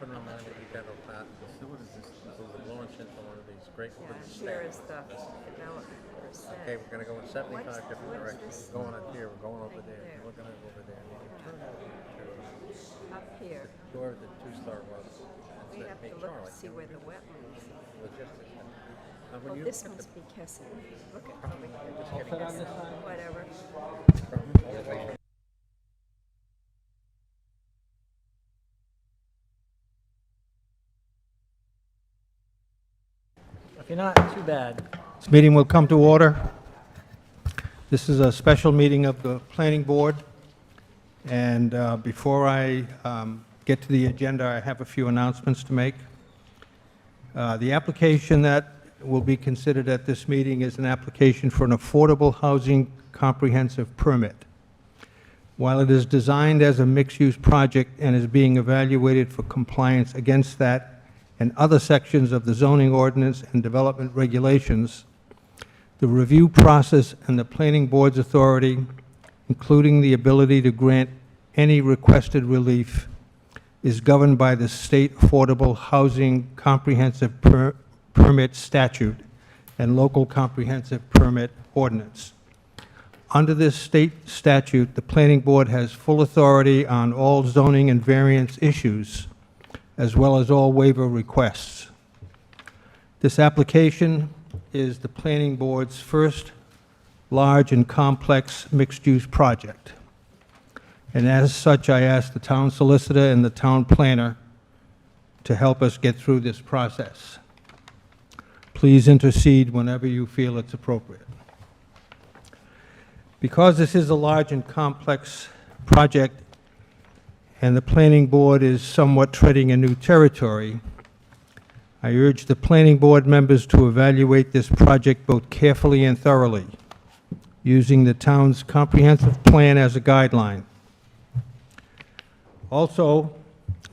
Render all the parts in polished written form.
fenomenal Untitled Chapter. What is this? This is launch into one of these great big Here steps. is the development percent. Okay, we're gonna go in 75 different what's directions. this We're going up here, we're going over thing there, there? we're gonna go over there. We can turn it to Up here. whoever the two-star was. We have to look to see where the wetlands. Logistics. Well, When you this look at must be Kesson. Look at over here. just getting Kesson, whatever. from all the way from If you're not, too bad. This meeting will come to order. This is a special meeting of the Planning Board, and before I get to the agenda, I have a few announcements to make. The application that will be considered at this meeting is an application for an affordable housing comprehensive permit. While it is designed as a mixed-use project and is being evaluated for compliance against that and other sections of the zoning ordinance and development regulations, the review process and the planning board's authority, including the ability to grant any requested relief, is governed by the State Affordable Housing Comprehensive Permit Statute and Local Comprehensive Permit Ordinance. Under this state statute, the planning board has full authority on all zoning and variance issues, as well as all waiver requests. This application is the planning board's first large and complex mixed-use project. And as such, I ask the town solicitor and the town planner to help us get through this process. Please intercede whenever you feel it's appropriate. Because this is a large and complex project, and the planning board is somewhat treading a new territory, I urge the planning board members to evaluate this project both carefully and thoroughly, using the town's comprehensive plan as a guideline. Also,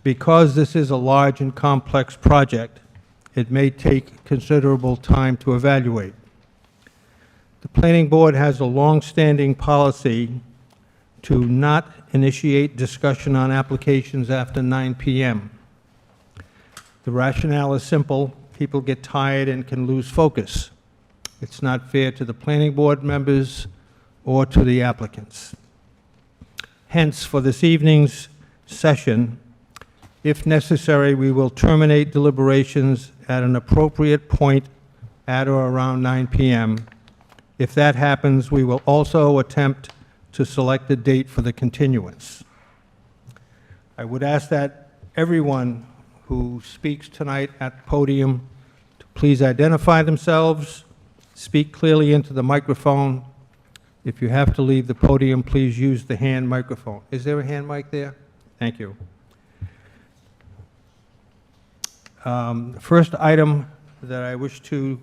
because this is a large and complex project, it may take considerable time to evaluate. The planning board has a long-standing policy to not initiate discussion on applications after 9 p.m. The rationale is simple. People get tired and can lose focus. It's not fair to the planning board members or to the applicants. Hence, for this evening's session, if necessary, we will terminate deliberations at an appropriate point at or around 9 p.m. If that happens, we will also attempt to select a date for the continuance. I would ask that everyone who speaks tonight at the podium to please identify themselves, speak clearly into the microphone. If you have to leave the podium, please use the hand microphone. Is there a hand mic there? Thank you. The first item that I wish to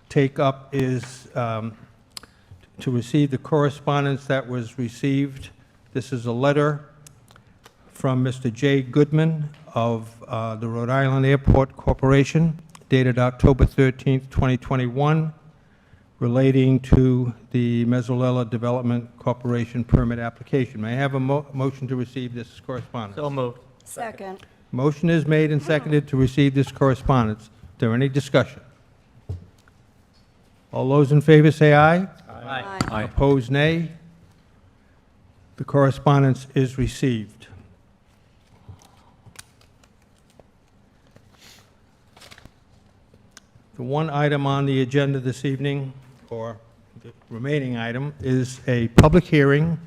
take up is to receive the correspondence that was received. This is a letter from Mr. Jay Goodman of the Rhode Island Airport Corporation, dated October 13th, 2021, relating to the Mezzalella Development Corporation permit application. May I have a motion to receive this correspondence? So moved. Second. Motion is made and seconded to receive this correspondence. Is there any discussion? All those in favor say aye. Aye. Opposed, nay. The correspondence is received. The one item on the agenda this evening, or the remaining item, is a public hearing,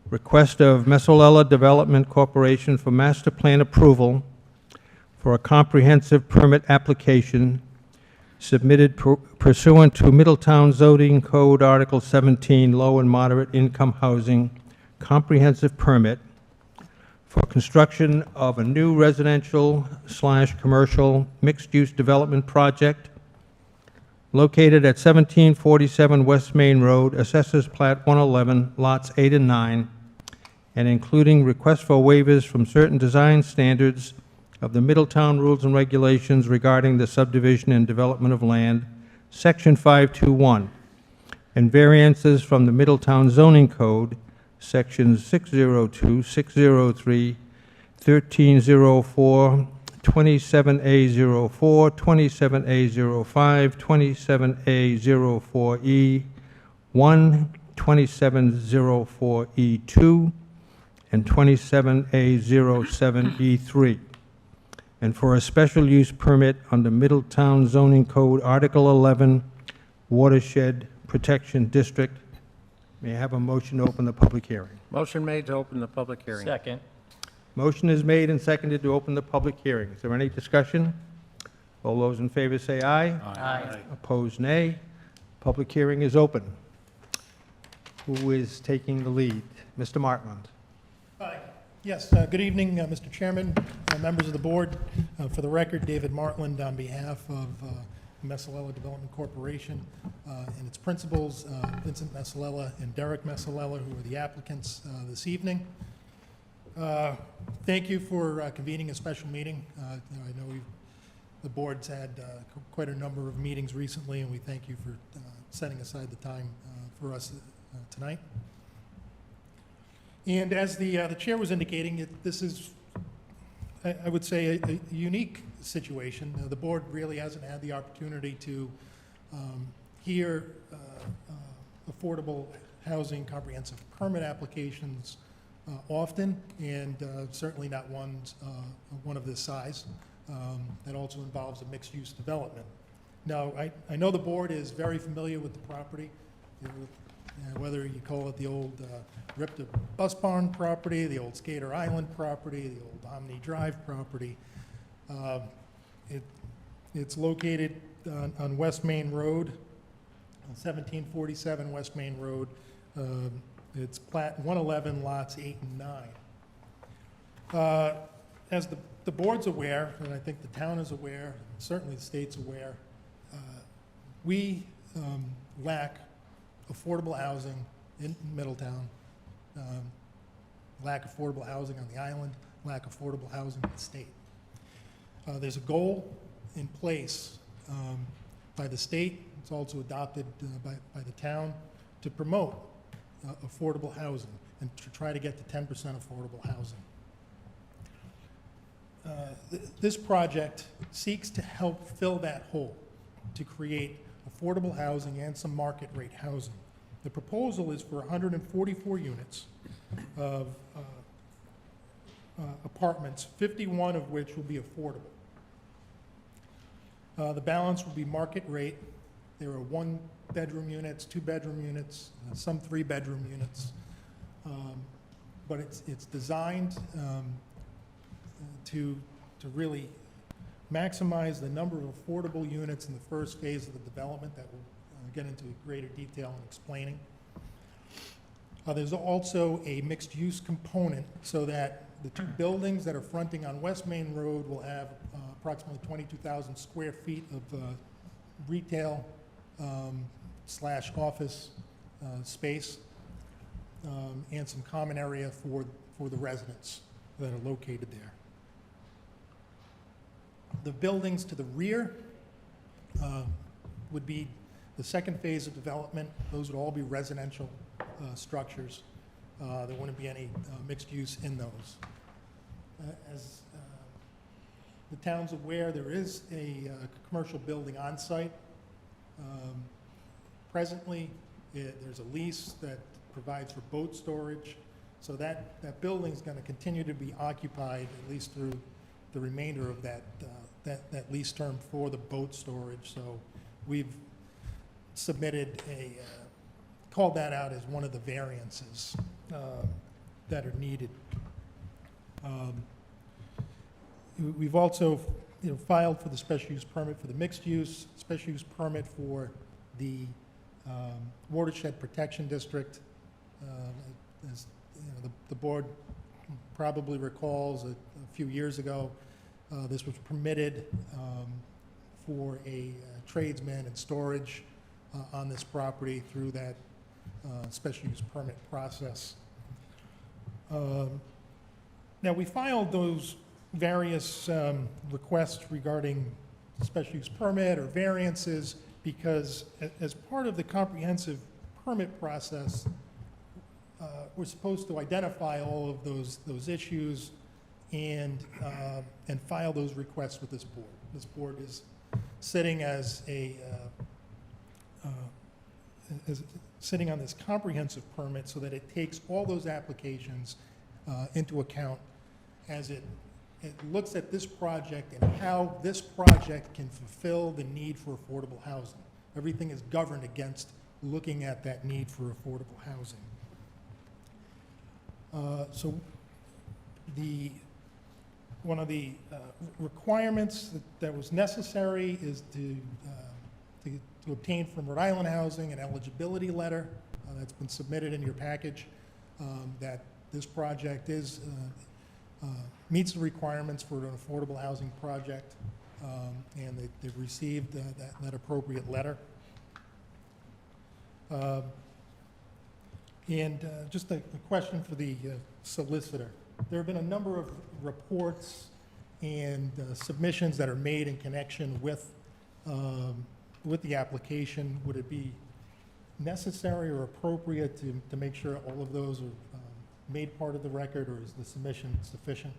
request of Mezzalella Development Corporation for master plan approval for a comprehensive permit application submitted pursuant to Middletown Zoning Code Article 17, Low and Moderate Income Housing Comprehensive Permit for construction of a new residential/commercial mixed-use development project located at 1747 West Main Road, Assessors Plat 111, lots 8 and 9, and including requests for waivers from certain design standards of the Middletown Rules and Regulations regarding the subdivision and development of land, Section 521, and variances from the Middletown Zoning Code, Sections 602, 603, 1304, 27A04, 27A05, 27A04E1, 2704E2, and 27A07E3, and for a special use permit under Middletown Zoning Code, Article 11, Watershed Protection District. May I have a motion to open the public hearing? Motion made to open the public hearing. Second. Motion is made and seconded to open the public hearing. Is there any discussion? All those in favor say aye. Aye. Opposed, nay. Public hearing is open. Who is taking the lead? Mr. Martland. Hi. Yes, good evening, Mr. Chairman, members of the board. For the record, David Martland on behalf of Messalella Development Corporation and its principals, Vincent Messalella and Derek Messalella, who are the applicants this evening. Thank you for convening a special meeting. I know the board's had quite a number of meetings recently, and we thank you for setting aside the time for us tonight. And as the chair was indicating, this is, I would say, a unique situation. The board really hasn't had the opportunity to hear affordable housing comprehensive permit applications often, and certainly not one of this size that also involves a mixed-use development. Now, I know the board is very familiar with the property, whether you call it the old Ripta Bus Barn property, the old Skater Island property, the old Omni Drive property. It's located on West Main Road, 1747 West Main Road. It's plat 111, lots 8 and 9. As the board's aware, and I think the town is aware, certainly the state's aware, we lack affordable housing in Middletown, lack affordable housing on the island, lack affordable housing in the state. There's a goal in place by the state, it's also adopted by the town, to promote affordable housing and to try to get to 10% affordable housing. This project seeks to help fill that hole, to create affordable housing and some market rate housing. The proposal is for 144 units of apartments, 51 of which will be affordable. The balance will be market rate. There are 1-bedroom units, 2-bedroom units, some 3-bedroom units. But it's designed to really maximize the number of affordable units in the first phase of the development that we'll get into greater detail in explaining. There's also a mixed-use component so that the two buildings that are fronting on West Main Road will have approximately 22,000 square feet of retail slash office space and some common area for the residents that are located there. The buildings to the rear would be the second phase of development. Those would all be residential structures. There wouldn't be any mixed use in those. As the town's aware, there is a commercial building on site. Presently, there's a lease that provides for boat storage. So that building's going to continue to be occupied at least through the remainder of that lease term for the boat storage. So we've submitted called that out as one of the variances that are needed. We've also filed for the special use permit for the mixed use, special use permit for the watershed protection district. As the board probably recalls, a few years ago, this was permitted for a tradesman and storage on this property through that special use permit process. Now, we filed those various requests regarding special use permit or variances because as part of the comprehensive permit process, we're supposed to identify all of those issues and file those requests with this board. This board is sitting sitting on this comprehensive permit so that it takes all those applications into account as it looks at this project and how this project can fulfill the need for affordable housing. Everything is governed against looking at that need for affordable housing. So one of the requirements that was necessary is to obtain from Rhode Island Housing an eligibility letter that's been submitted in your package, that this project meets the requirements for an affordable housing project, and they've received that appropriate letter. And just a question for the solicitor. There have been a number of reports and submissions that are made in connection with the application. Would it be necessary or appropriate to make sure all of those are made part of the record, or is the submission sufficient?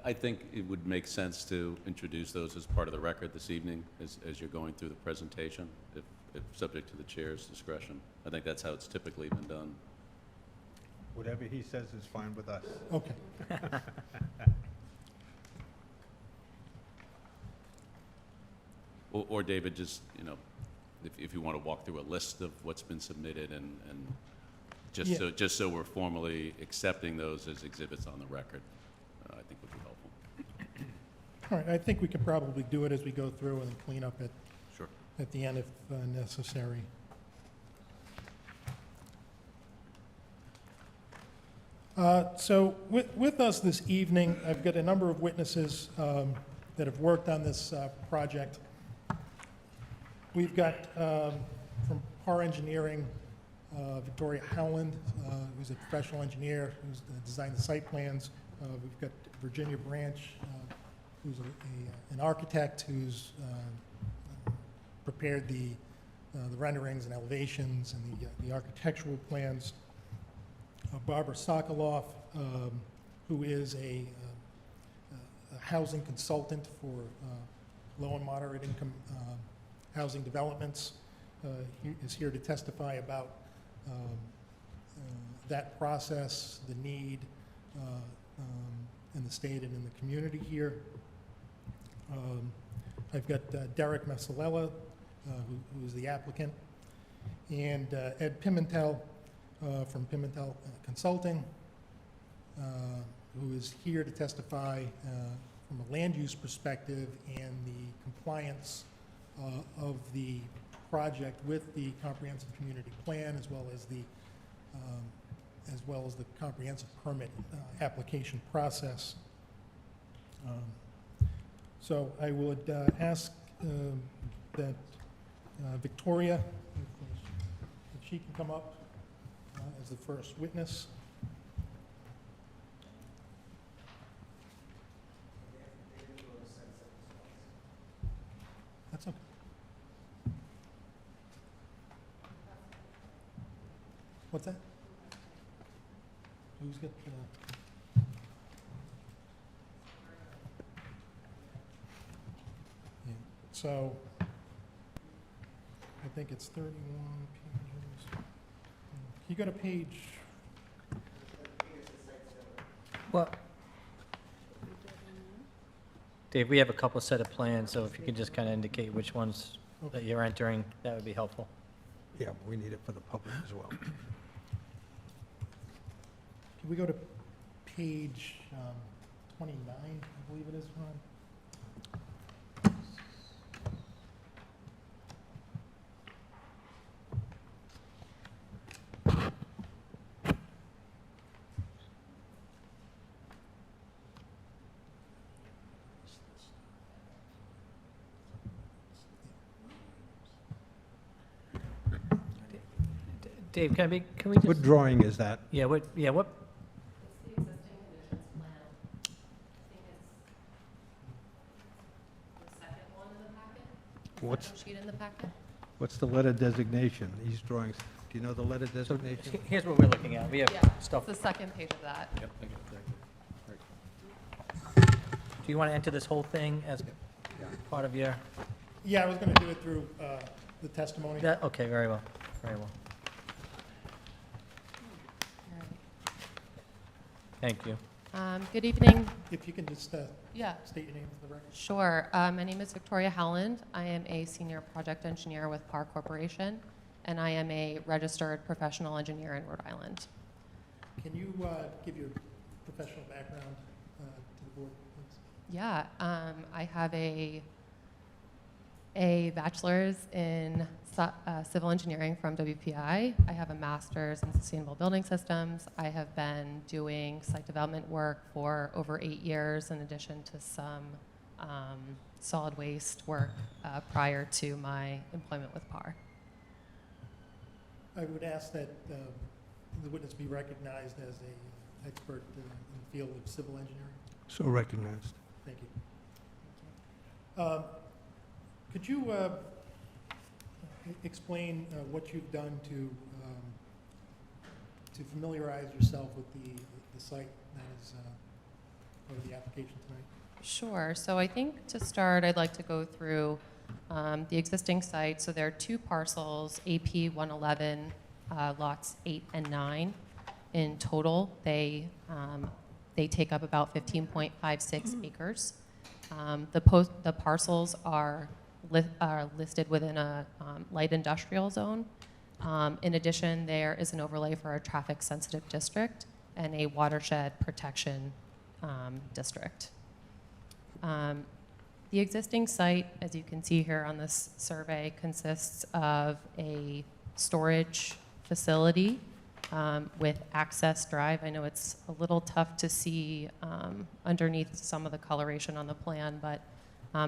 I think it would make sense to introduce those as part of the record this evening as you're going through the presentation, if subject to the chair's discretion. I think that's how it's typically been done. Whatever he says is fine with us. Okay. Or David, just, you know, if you want to walk through a list of what's been submitted and Yeah. just so we're formally accepting those as exhibits on the record, I think would be helpful. All right, I think we can probably do it as we go through and clean up Sure. at the end if necessary. So with us this evening, I've got a number of witnesses that have worked on this project. We've got from Par Engineering, Victoria Howland, who's a professional engineer, who's designed the site plans. We've got Virginia Branch, who's an architect who's prepared the renderings and elevations and the architectural plans. Barbara Sokoloff, who is a housing consultant for low and moderate income housing developments, is here to testify about that process, the need in the state and in the community here. I've got Derek Massalella, who is the applicant, and Ed Pimentel from Pimentel Consulting, who is here to testify from a land use perspective and the compliance of the project with the comprehensive community plan, as well as the comprehensive permit application process. So I would ask that Victoria, if she can come up as the first witness. That's okay. What's that? Who's got yeah. So I think it's 31 pages. You got a page. Well, Dave, we have a couple set of plans, so if you could just kind of indicate which ones that you're entering, that would be helpful. Yeah, we need it for the public as well. Can we go to page 29, I believe it is, Ron? Dave, can we just? What drawing is that? Yeah, what, It's the existing conditions plan. I think it's the second one in the packet. What's, Second sheet in the packet. what's the letter designation? These drawings, do you know the letter so designation? here's what we're looking at. We have Yeah, stuff. it's the second page of that. Yep, thank you. Do you want to enter this whole thing as part of your, Yeah, I was going to do it through the testimony. that, okay, very well, very well. Thank you. Good evening. If you can just Yeah, state your name for the record. sure. My name is Victoria Howland. I am a senior project engineer with PAR Corporation, and I am a registered professional engineer in Rhode Island. Can you give your professional background to the board, please? Yeah, I have a bachelor's in civil engineering from WPI. I have a master's in sustainable building systems. I have been doing site development work for over 8 years, in addition to some solid waste work prior to my employment with PAR. I would ask that the witness be recognized as an expert in the field of civil engineering. So recognized. Thank you. Could you explain what you've done to familiarize yourself with the site that is part of the application tonight? Sure. So I think to start, I'd like to go through the existing site. So there are 2 parcels, AP 111, lots 8 and 9. In total, they take up about 15.56 acres. The parcels are listed within a light industrial zone. In addition, there is an overlay for a traffic-sensitive district and a watershed protection district. The existing site, as you can see here on this survey, consists of a storage facility with access drive. I know it's a little tough to see underneath some of the coloration on the plan, but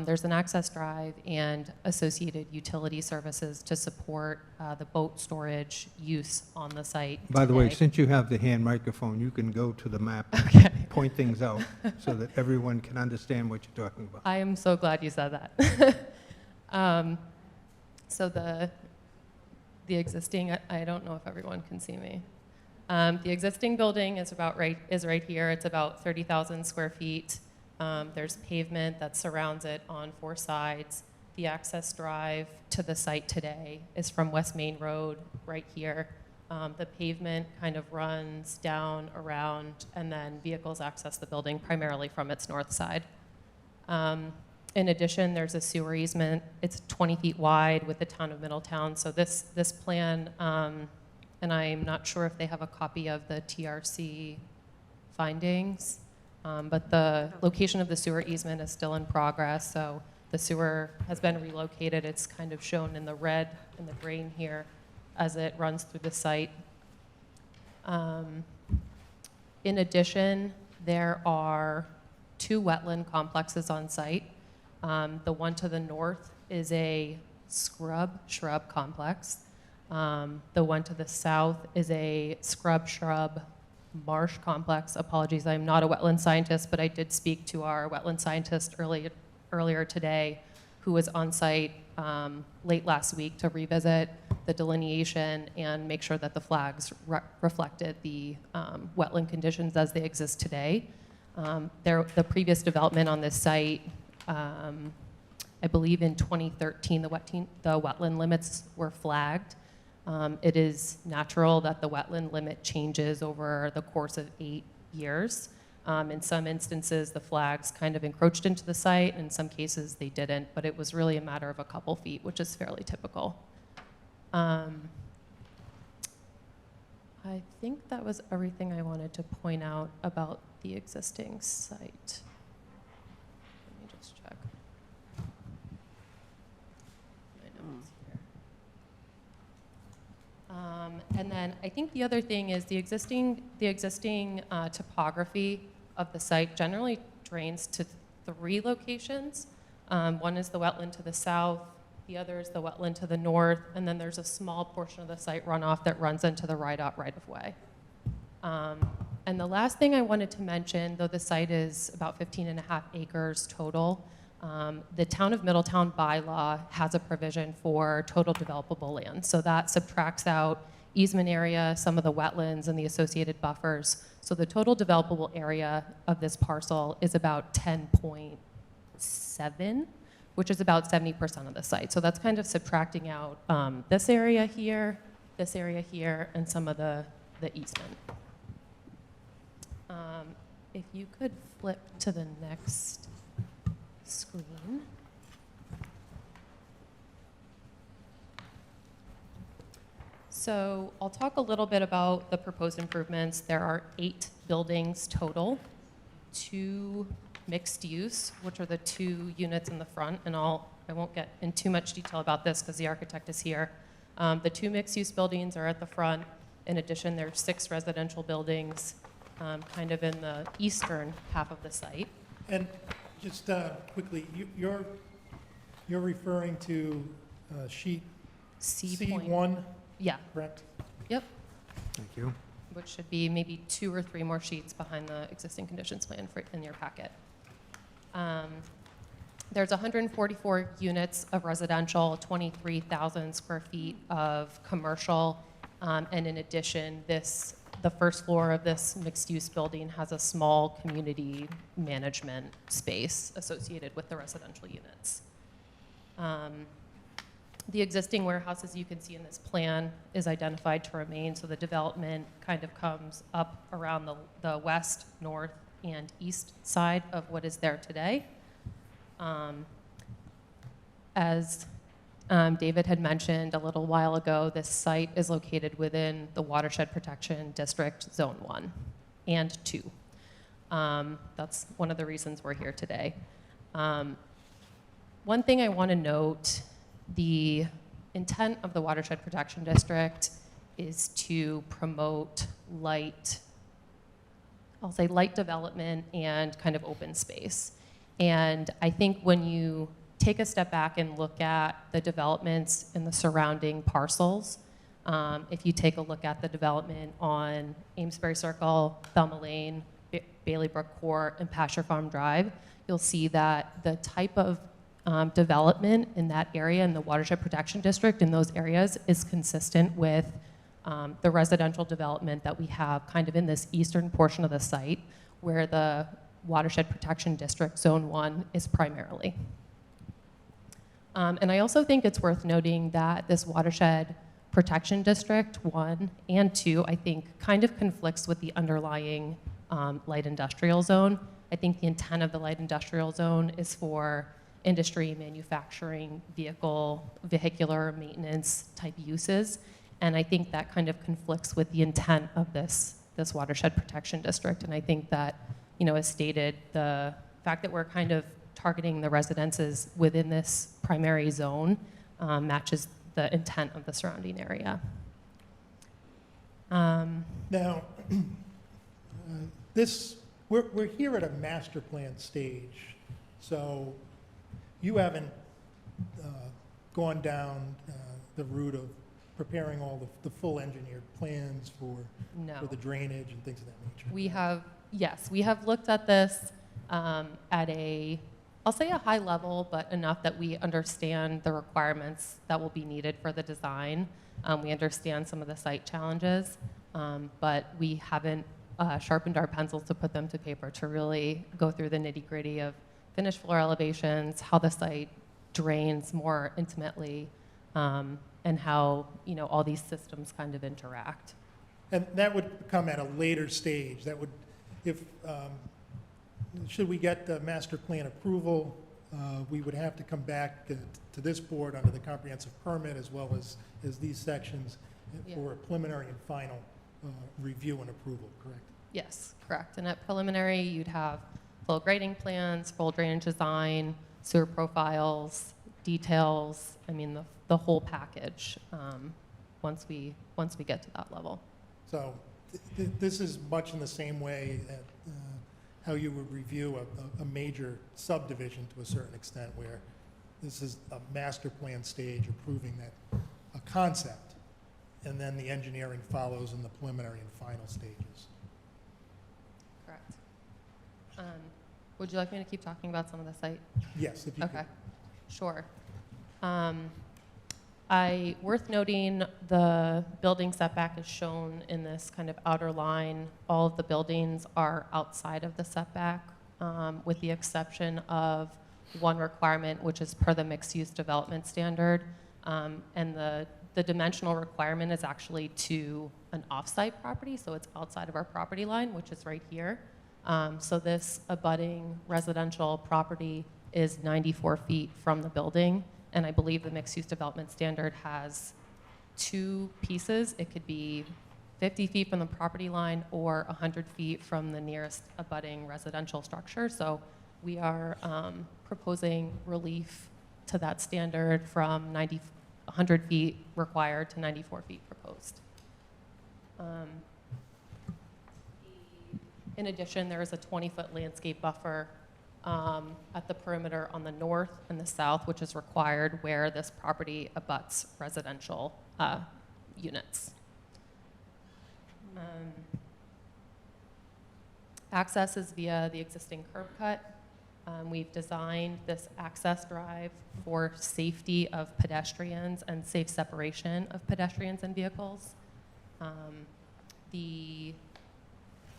there's an access drive and associated utility services to support the boat storage use on the site. By the way, today. since you have the hand microphone, you can go to the map, Okay. point things out so that everyone can understand what you're talking about. I am so glad you said that. So the existing, I don't know if everyone can see me. The existing building is right here. It's about 30,000 square feet. There's pavement that surrounds it on 4 sides. The access drive to the site today is from West Main Road right here. The pavement kind of runs down, around, and then vehicles access the building primarily from its north side. In addition, there's a sewer easement. It's 20 feet wide with the town of Middletown. So this plan, and I'm not sure if they have a copy of the TRC findings, but the location of the sewer easement is still in progress. So the sewer has been relocated. It's kind of shown in the red and the green here as it runs through the site. In addition, there are 2 wetland complexes on site. The one to the north is a shrub complex. The one to the south is a shrub marsh complex. Apologies, I'm not a wetland scientist, but I did speak to our wetland scientist earlier today, who was on site late last week to revisit the delineation and make sure that the flags reflected the wetland conditions as they exist today. The previous development on this site, I believe in 2013, the wetland limits were flagged. It is natural that the wetland limit changes over the course of 8 years. In some instances, the flags kind of encroached into the site. In some cases, they didn't, but it was really a matter of a couple feet, which is fairly typical. I think that was everything I wanted to point out about the existing site. Let me just check. My notes here. And then I think the other thing is the existing topography of the site generally drains to 3 locations. One is the wetland to the south, the other is the wetland to the north, and then there's a small portion of the site runoff that runs into the RIDOT right-of-way. And the last thing I wanted to mention, though the site is about 15.5 acres total, The Town of Middletown bylaw has a provision for total developable land. So that subtracts out easement area, some of the wetlands and the associated buffers. So the total developable area of this parcel is about 10.7, which is about 70% of the site. So that's kind of subtracting out this area here, and some of the easement. If you could flip to the next screen. So I'll talk a little bit about the proposed improvements. There are 8 buildings total, 2 mixed use, which are the 2 units in the front, and I won't get in too much detail about this because the architect is here. The 2 mixed use buildings are at the front. In addition, there's 6 residential buildings kind of in the eastern half of the site. And just quickly, you're referring to sheet C1, Yeah, correct? yep, Thank you. which should be maybe 2 or 3 more sheets behind the existing conditions plan in your packet. There's 144 units of residential, 23,000 square feet of commercial, and in addition, the first floor of this mixed-use building has a small community management space associated with the residential units. The existing warehouse, as you can see in this plan, is identified to remain, so the development kind of comes up around the west, north, and east side of what is there today. As David had mentioned a little while ago, this site is located within the Watershed Protection District Zone 1 and 2. That's one of the reasons we're here today. One thing I want to note, the intent of the Watershed Protection District is to promote light development and kind of open space. And I think when you take a step back and look at the developments in the surrounding parcels, if you take a look at the development on Amesbury Circle, Thelma Lane, Bailey Brook Court, and Pasture Farm Drive, you'll see that the type of development in that area, in the Watershed Protection District, in those areas, is consistent with the residential development that we have kind of in this eastern portion of the site, where the Watershed Protection District Zone 1 is primarily. And I also think it's worth noting that this Watershed Protection District 1 and 2, I think, kind of conflicts with the underlying light industrial zone. I think the intent of the light industrial zone is for industry, manufacturing, vehicular maintenance type uses. And I think that kind of conflicts with the intent of this Watershed Protection District. And I think that, as stated, the fact that we're kind of targeting the residences within this primary zone matches the intent of the surrounding area. Now, we're here at a master plan stage, so you haven't gone down the route of preparing all the full engineered plans for the drainage and things of that nature. We have looked at this at I'll say a high level, but enough that we understand the requirements that will be needed for the design. We understand some of the site challenges, but we haven't sharpened our pencils to put them to paper to really go through the nitty-gritty of finished floor elevations, how the site drains more intimately, and how all these systems kind of interact. And that would come at a later stage. That would, should we get the master plan approval, we would have to come back to this board under the comprehensive permit as well as these sections for a preliminary and final review and approval, correct? Yes, correct. And at preliminary, you'd have full grading plans, full drainage design, sewer profiles, details, the whole package once we get to that level. So this is much in the same way that how you would review a major subdivision to a certain extent, where this is a master plan stage approving a concept, and then the engineering follows in the preliminary and final stages. Correct. Would you like me to keep talking about some of the site? Yes, if you could. Okay, sure. Worth noting, the building setback is shown in this kind of outer line. All of the buildings are outside of the setback, with the exception of one requirement, which is per the mixed-use development standard. And the dimensional requirement is actually to an off-site property, so it's outside of our property line, which is right here. So this abutting residential property is 94 feet from the building, and I believe the mixed-use development standard has two pieces. It could be 50 feet from the property line or 100 feet from the nearest abutting residential structure. So we are proposing relief to that standard from 100 feet required to 94 feet proposed. In addition, there is a 20-foot landscape buffer at the perimeter on the north and the south, which is required where this property abuts residential units. Access is via the existing curb cut. We've designed this access drive for safety of pedestrians and safe separation of pedestrians and vehicles. The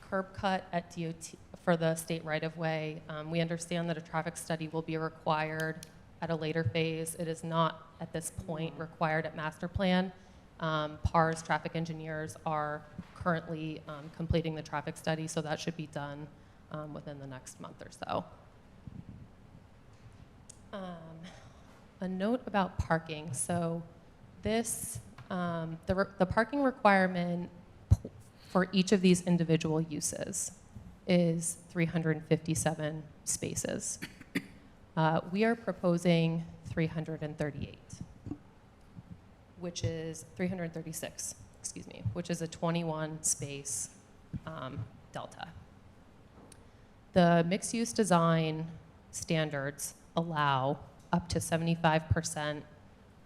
curb cut at DOT for the state right-of-way, we understand that a traffic study will be required at a later phase. It is not at this point required at master plan. PAR's traffic engineers are currently completing the traffic study, so that should be done within the next month or so. A note about parking. So this, the parking requirement for each of these individual uses is 357 spaces. We are proposing 338, which is 336, excuse me, which is a 21 space delta. The mixed-use design standards allow up to 75%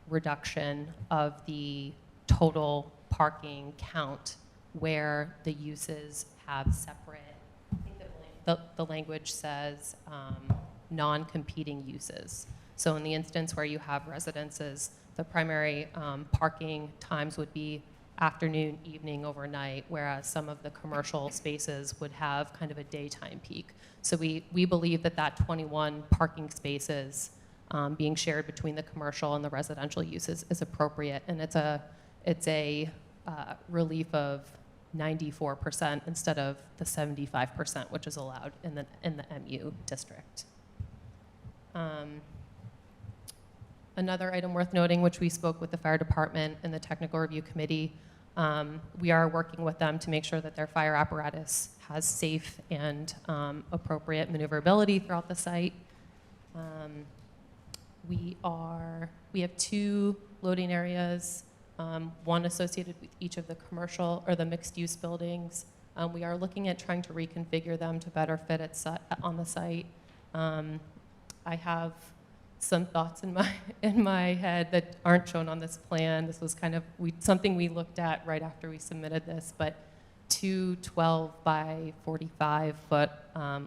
reduction of the total parking count where the uses have separate, I think the language says non-competing uses. So in the instance where you have residences, the primary parking times would be afternoon, evening, overnight, whereas some of the commercial spaces would have kind of a daytime peak. So we believe that that 21 parking spaces being shared between the commercial and the residential uses is appropriate, and it's a relief of 94% instead of the 75%, which is allowed in the MU district. Another item worth noting, which we spoke with the fire department and the technical review committee, we are working with them to make sure that their fire apparatus has safe and appropriate maneuverability throughout the site. We have two loading areas, one associated with each of the commercial or the mixed-use buildings. We are looking at trying to reconfigure them to better fit on the site. I have some thoughts in my head that aren't shown on this plan. This was kind of something we looked at right after we submitted this, but two 12 by 45 foot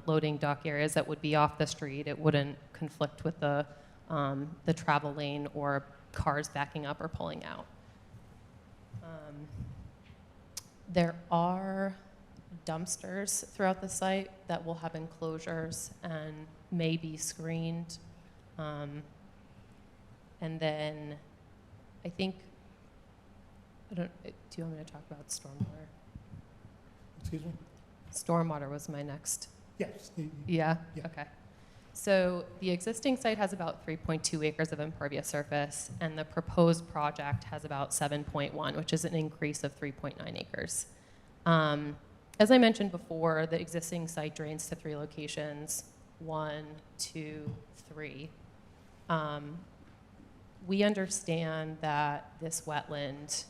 loading dock areas that would be off the street. It wouldn't conflict with the travel lane or cars backing up or pulling out. There are dumpsters throughout the site that will have enclosures and may be screened. And then I think, do you want me to talk about stormwater? Excuse me? Stormwater was my next. Yes. Yeah? Yeah. Okay. So the existing site has about 3.2 acres of impervious surface, and the proposed project has about 7.1, which is an increase of 3.9 acres. As I mentioned before, the existing site drains to 3 locations, 1, 2, 3. We understand that this wetland,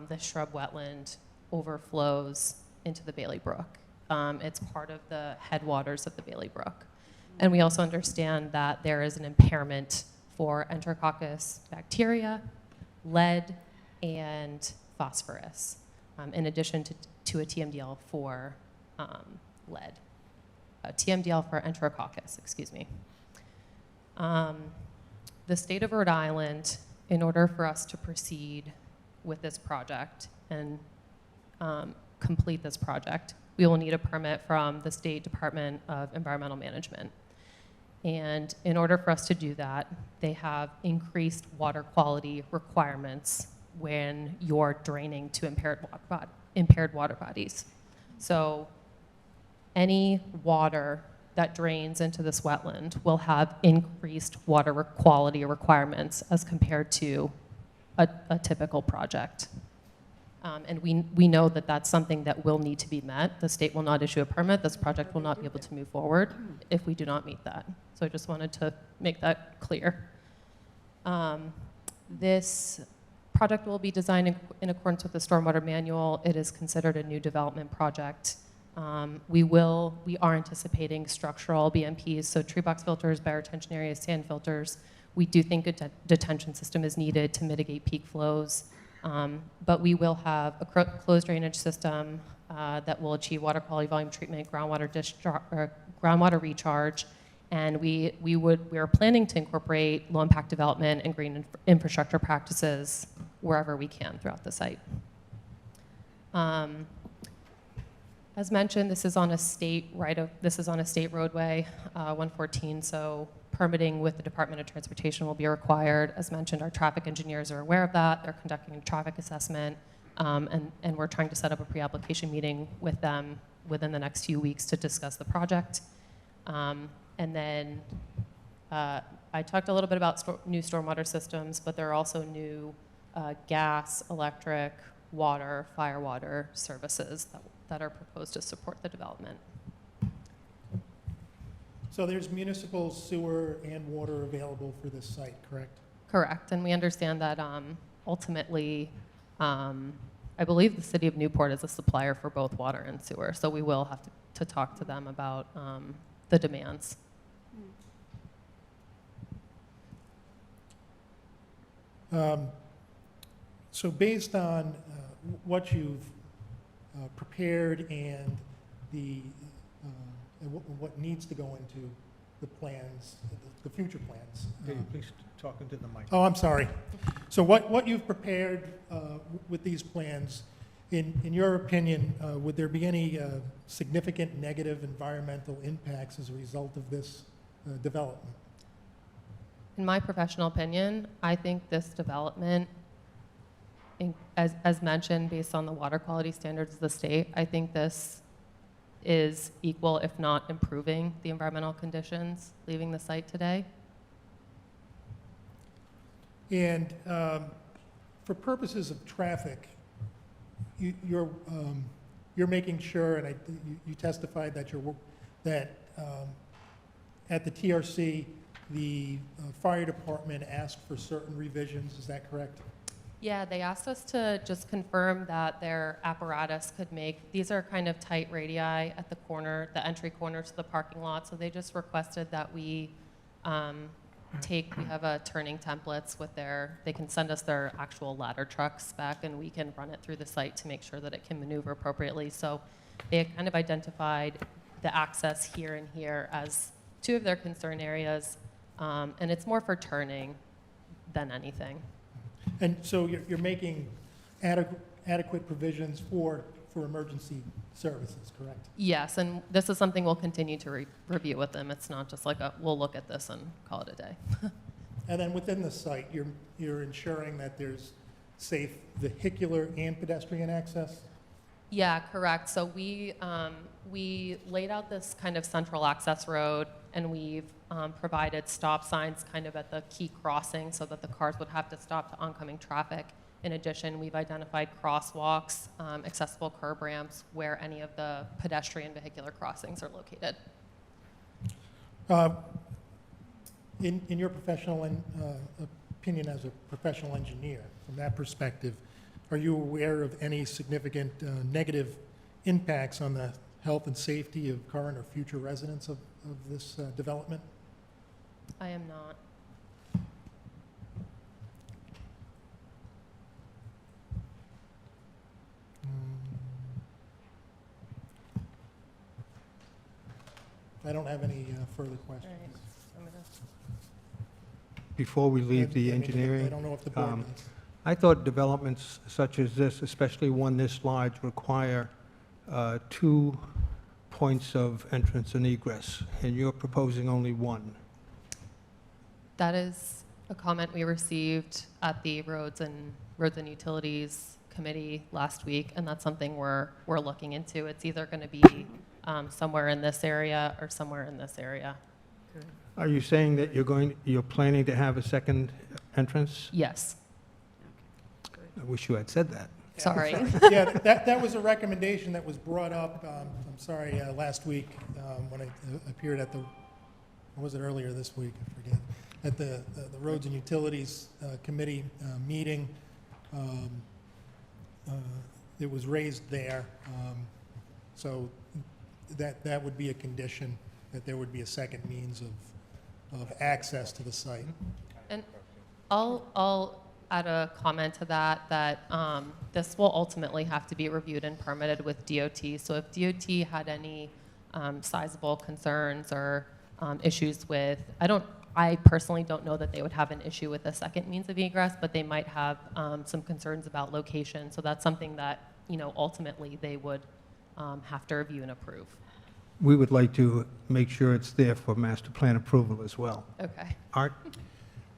this shrub wetland, overflows into the Bailey Brook. It's part of the headwaters of the Bailey Brook. And we also understand that there is an impairment for Enterococcus bacteria, lead, and phosphorus, in addition to a TMDL for lead. TMDL for Enterococcus, excuse me. The state of Rhode Island, in order for us to proceed with this project and complete this project, we will need a permit from the State Department of Environmental Management. And in order for us to do that, they have increased water quality requirements when you're draining to impaired water bodies. So any water that drains into this wetland will have increased water quality requirements as compared to a typical project. And we know that that's something that will need to be met. The state will not issue a permit. This project will not be able to move forward if we do not meet that. So I just wanted to make that clear. This project will be designed in accordance with the Stormwater Manual. It is considered a new development project. We are anticipating structural BMPs, so tree box filters, bioretention areas, sand filters. We do think a detention system is needed to mitigate peak flows. But we will have a closed drainage system that will achieve water quality, volume treatment, groundwater recharge, and we are planning to incorporate low impact development and green infrastructure practices wherever we can throughout the site. As mentioned, this is on a state roadway, 114. So permitting with the Department of Transportation will be required. As mentioned, our traffic engineers are aware of that. They're conducting a traffic assessment, and we're trying to set up a pre-application meeting with them within the next few weeks to discuss the project. And then I talked a little bit about new stormwater systems, but there are also new gas, electric, water, fire water services that are proposed to support the development. So there's municipal sewer and water available for this site, correct? Correct, and we understand that ultimately, I believe the city of Newport is a supplier for both water and sewer, so we will have to talk to them about the demands. So based on what you've prepared and what needs to go into the plans, the future plans. Please talk into the mic. Oh, I'm sorry. So what you've prepared with these plans, in your opinion, would there be any significant negative environmental impacts as a result of this development? In my professional opinion, I think this development, as mentioned, based on the water quality standards of the state, I think this is equal, if not improving, the environmental conditions leaving the site today. And for purposes of traffic, you're making sure, and you testified that at the TRC, the fire department asked for certain revisions. Is that correct? Yeah, they asked us to just confirm that their apparatus could make, these are kind of tight radii at the corner, the entry corners to the parking lot, so they just requested that we we have a turning templates with they can send us their actual ladder trucks back and we can run it through the site to make sure that it can maneuver appropriately. So they had kind of identified the access here and here as two of their concern areas, and it's more for turning than anything. And so you're making adequate provisions for emergency services, correct? Yes, and this is something we'll continue to review with them. It's not just like we'll look at this and call it a day. And then within the site, you're ensuring that there's safe vehicular and pedestrian access? Yeah, correct. So we laid out this kind of central access road, and we've provided stop signs kind of at the key crossing so that the cars would have to stop to oncoming traffic. In addition, we've identified crosswalks, accessible curb ramps where any of the pedestrian vehicular crossings are located. In your professional opinion as a professional engineer, from that perspective, are you aware of any significant negative impacts on the health and safety of current or future residents of this development? I am not. I don't have any further All questions. right. I'm gonna- Before we leave the I mean, engineering, I don't know if the board does. I thought developments such as this, especially one this large, require 2 points of entrance and egress, and you're proposing only 1. That is a comment we received at the Roads and Utilities Committee last week, and that's something we're looking into. It's either going to be somewhere in this area or somewhere in this area. Are you saying that you're planning to have a second entrance? Yes, I wish you had said that. sorry. Yeah, that was a recommendation that was brought up, I'm sorry, last week, when I appeared at the, or was it earlier this week, I forget, at the Roads and Utilities Committee meeting. It was raised there, so that would be a condition, that there would be a second means of access to the site. And I'll add a comment to that this will ultimately have to be reviewed and permitted with DOT. So if DOT had any sizable concerns or issues with, I personally don't know that they would have an issue with a second means of egress, but they might have some concerns about location. So that's something that, ultimately they would have to review and approve. We would like to make sure it's there for master plan approval as well. Okay. Art?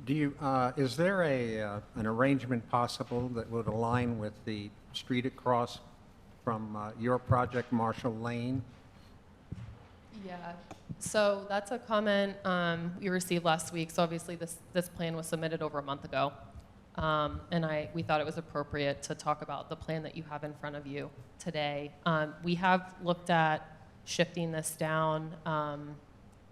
Do you, is there an arrangement possible that would align with the street across from your project, Marshall Lane? Yeah, so that's a comment we received last week. So obviously this plan was submitted over a month ago. And we thought it was appropriate to talk about the plan that you have in front of you today. We have looked at shifting this down.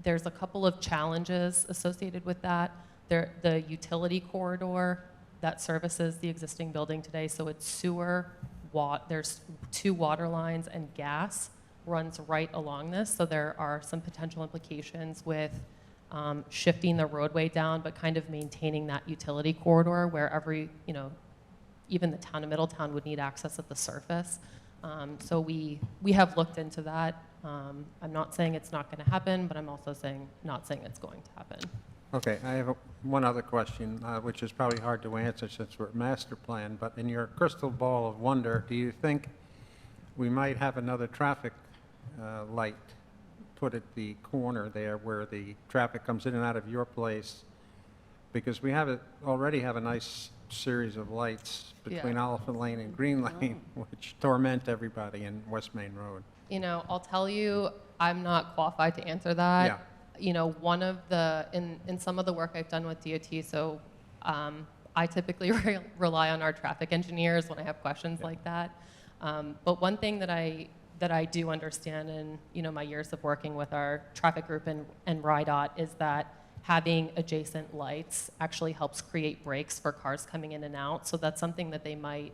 There's a couple of challenges associated with that. The utility corridor that services the existing building today, so it's sewer, there's 2 water lines, and gas runs right along this. So there are some potential implications with shifting the roadway down, but kind of maintaining that utility corridor where even the town of Middletown would need access at the surface. So we have looked into that. I'm not saying it's not going to happen, but I'm also not saying it's going to happen. Okay, I have one other question, which is probably hard to answer since we're at master plan, but in your crystal ball of wonder, do you think we might have another traffic light put at the corner there where the traffic comes in and out of your place? Because we already have a nice series of lights between Yeah. Elephant Lane and Green Lane, which torment everybody in West Main Road. I'll tell you, I'm not qualified to answer that. Yeah. One of in some of the work I've done with DOT, so I typically rely on our traffic engineers when I have questions like that. But one thing that I do understand in, my years of working with our traffic group and RIDOT is that having adjacent lights actually helps create breaks for cars coming in and out. So that's something that they might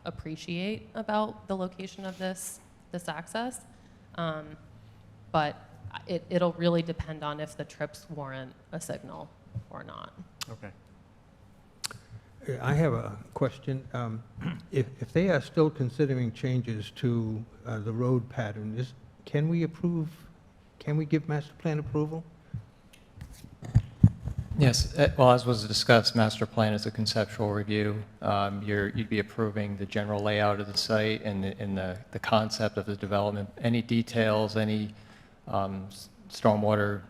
appreciate about the location of this access. But it'll really depend on if the trips warrant a signal or not. Okay. I have a question. If they are still considering changes to the road pattern, can we give master plan approval? Yes, well, as was discussed, master plan is a conceptual review. You'd be approving the general layout of the site and the concept of the development. Any details, any stormwater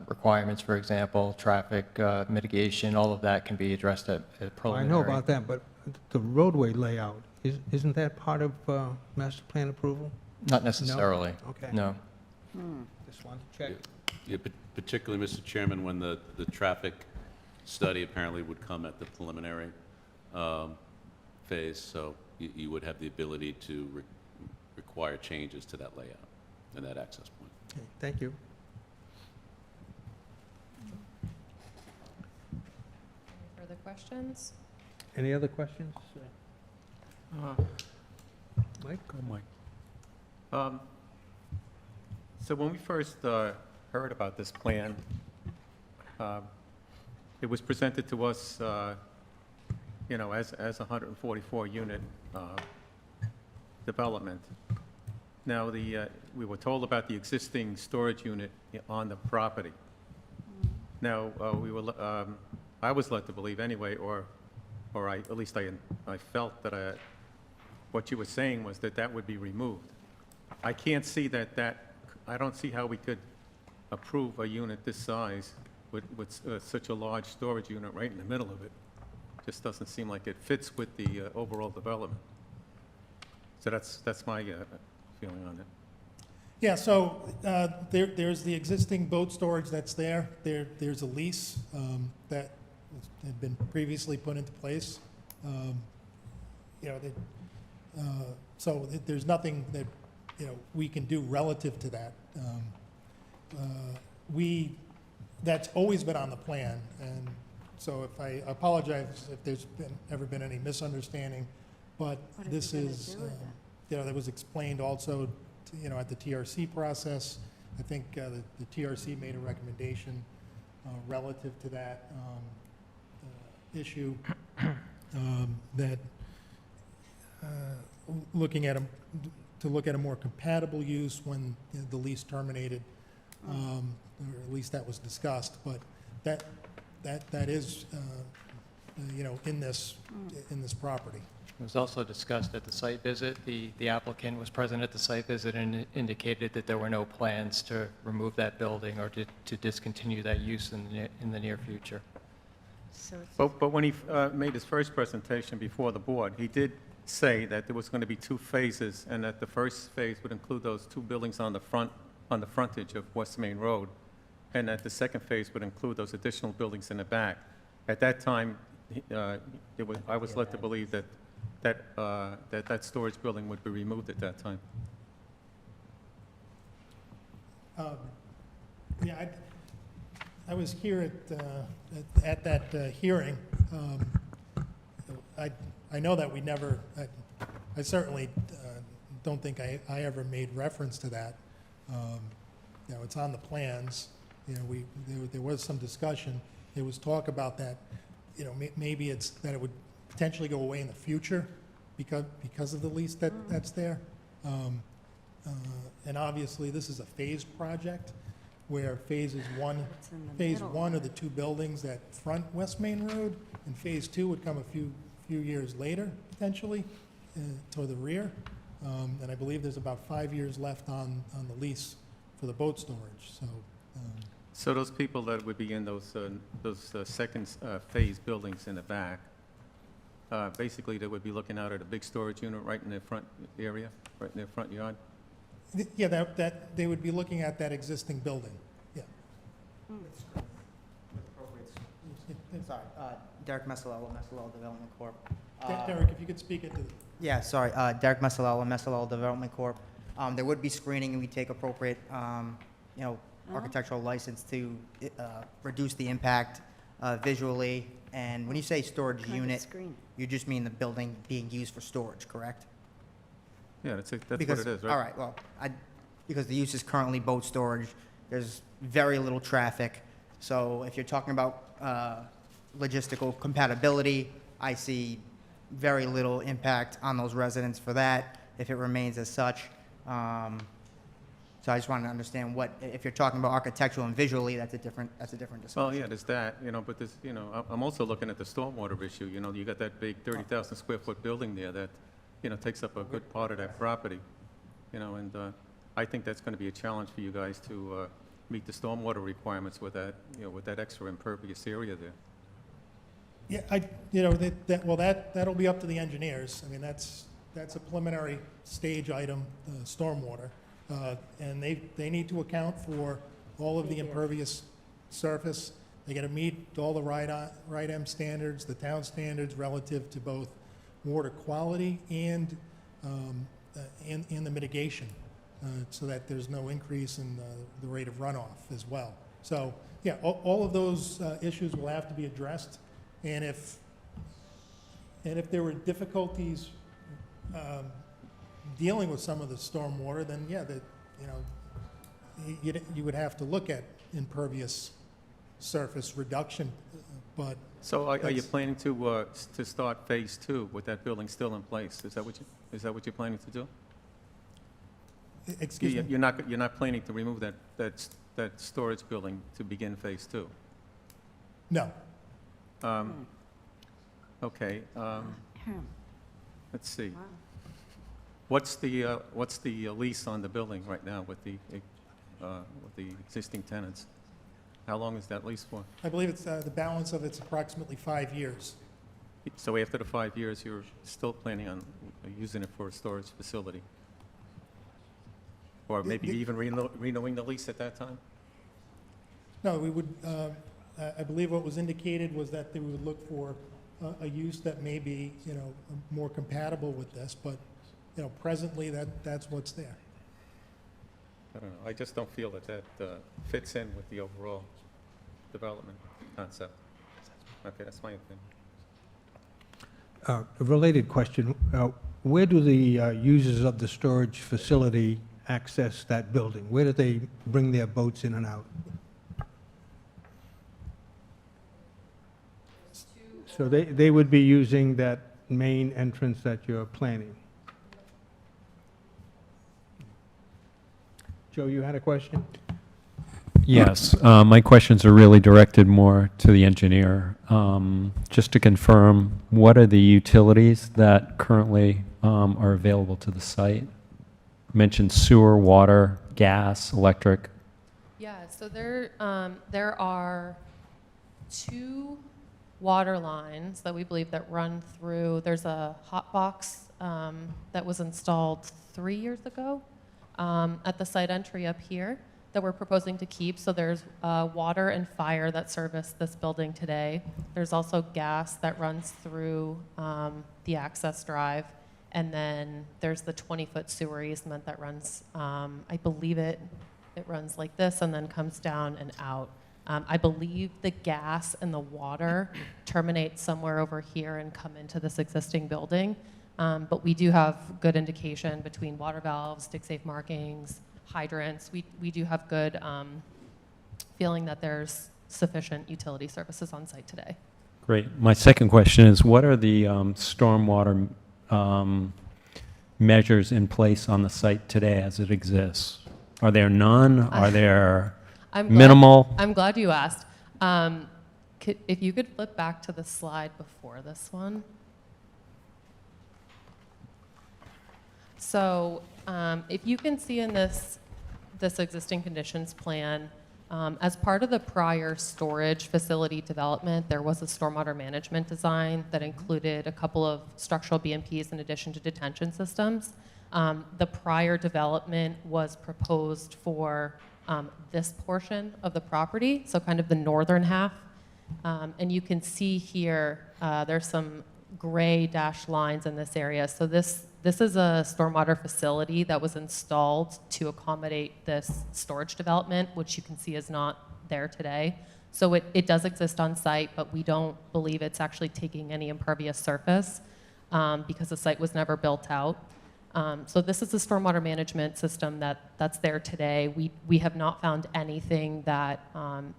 requirements, for example, traffic mitigation, all of that can be addressed at preliminary. I know about that, but the roadway layout, isn't that part of master plan approval? Not necessarily. Okay. No. Just wanted to check. Yeah, particularly, Mr. Chairman, when the traffic study apparently would come at the preliminary phase, so you would have the ability to require changes to that layout and that access point. Okay, thank you. Any further questions? Any other questions? Mike? Go, Mike. So when we first heard about this plan, it was presented to us, as a 144-unit development. Now, we were told about the existing storage unit on the property. Now, I was led to believe anyway, or at least I felt that what you were saying was that would be removed. I can't see I don't see how we could approve a unit this size with such a large storage unit right in the middle of it. Just doesn't seem like it fits with the overall development. So that's my feeling on it. Yeah, so there's the existing boat storage that's there. There's a lease that had been previously put into place. So there's nothing that, we can do relative to that. That's always been on the plan, and so if I apologize if there's ever been any misunderstanding, but What are this you gonna is, do with it? that was explained also, at the TRC process. I think the TRC made a recommendation relative to that issue, that to look at a more compatible use when the lease terminated, or at least that was discussed, but that is, in this property. It was also discussed at the site visit. The applicant was present at the site visit and indicated that there were no plans to remove that building or to discontinue that use in the near future. So it's But when he made his first presentation before the board, he did say that there was going to be 2 phases, and that the first phase would include those 2 buildings on the frontage of West Main Road, and that the second phase would include those additional buildings in the back. At that time, I was led to believe that storage building would be removed at that time. Yeah, I was here at that hearing. I know that we never, I certainly don't think I ever made reference to that. It's on the plans. There was some discussion. There was talk about that, maybe it's that it would potentially go away in the future because of the lease that's there. And obviously, this is a phased project where phase one are the 2 buildings that front West Main Road, and phase 2 would come a few years later, potentially, toward the rear. And I believe there's about 5 years left on the lease for the boat storage, so. So those people that would be in those second phase buildings in the back, basically they would be looking out at a big storage unit right in their front area, right in their front yard? Yeah, that they would be looking at that existing building, yeah. Sorry, Derek Messalella, Messalella Development Corp. Derek, if you could speak into the. Yeah, sorry, Derek Messalella, Messalella Development Corp. There would be screening, and we take appropriate, architectural license to reduce the impact visually. And when you say storage kind of unit, screen. you just mean the building being used for storage, correct? Yeah, that's what Because, it is, right? all right, well, because the use is currently boat storage, there's very little traffic. So if you're talking about logistical compatibility, I see very little impact on those residents for that if it remains as such. So I just wanted to understand if you're talking about architectural and visually, that's a different discussion. Well, yeah, there's that, but there's, I'm also looking at the stormwater issue. You got that big 30,000 square foot building there that, takes up a good part of that property, and I think that's going to be a challenge for you guys to meet the stormwater requirements with that, with that extra impervious area there. Yeah, that'll be up to the engineers. I mean, that's a preliminary stage item, stormwater. And they need to account for all of the impervious surface. They got to meet all the RIDEM standards, the town standards relative to both water quality and the mitigation, so that there's no increase in the rate of runoff as well. So, yeah, all of those issues will have to be addressed. And if there were difficulties dealing with some of the stormwater, then yeah, you would have to look at impervious surface reduction, but. So are you planning to start phase 2 with that building still in place? Is that what you're planning to do? Excuse me? You're not planning to remove that storage building to begin Phase 2? No. Okay, let's see. What's the lease on the building right now with the existing tenants? How long is that lease for? I believe it's, the balance of it's approximately 5 years. So after the 5 years, you're still planning on using it for a storage facility? Or maybe even renewing the lease at that time? No, we would, I believe what was indicated was that they would look for a use that may be, you know, more compatible with this, but, you know, presently, that's what's there. I don't know, I just don't feel that fits in with the overall development concept. Okay, that's my opinion. A related question, where do the users of the storage facility access that building? Where do they bring their boats in and out? So they would be using that main entrance that you're planning? Joe, you had a question? Yes, my questions are really directed more to the engineer. Just to confirm, what are the utilities that currently are available to the site? Mentioned sewer, water, gas, electric. Yeah, so there are 2 water lines that we believe that run through. There's a hot box that was installed 3 years ago at the site entry up here that we're proposing to keep. So there's water and fire that service this building today. There's also gas that runs through the access drive. And then there's the 20-foot sewer easement that runs, I believe it runs like this and then comes down and out. I believe the gas and the water terminate somewhere over here and come into this existing building. But we do have good indication between water valves, dig-safe markings, hydrants. We do have good feeling that there's sufficient utility services on site today. Great. My second question is, what are the stormwater measures in place on the site today as it exists? Are there none? Are there minimal? I'm glad you asked. If you could flip back to the slide before this one. So if you can see in this existing conditions plan, as part of the prior storage facility development, there was a stormwater management design that included a couple of structural BMPs in addition to detention systems. The prior development was proposed for this portion of the property, so kind of the northern half. And you can see here, there's some gray dashed lines in this area. So this is a stormwater facility that was installed to accommodate this storage development, which you can see is not there today. So it does exist on site, but we don't believe it's actually taking any impervious surface because the site was never built out. So this is a stormwater management system that's there today. We have not found anything that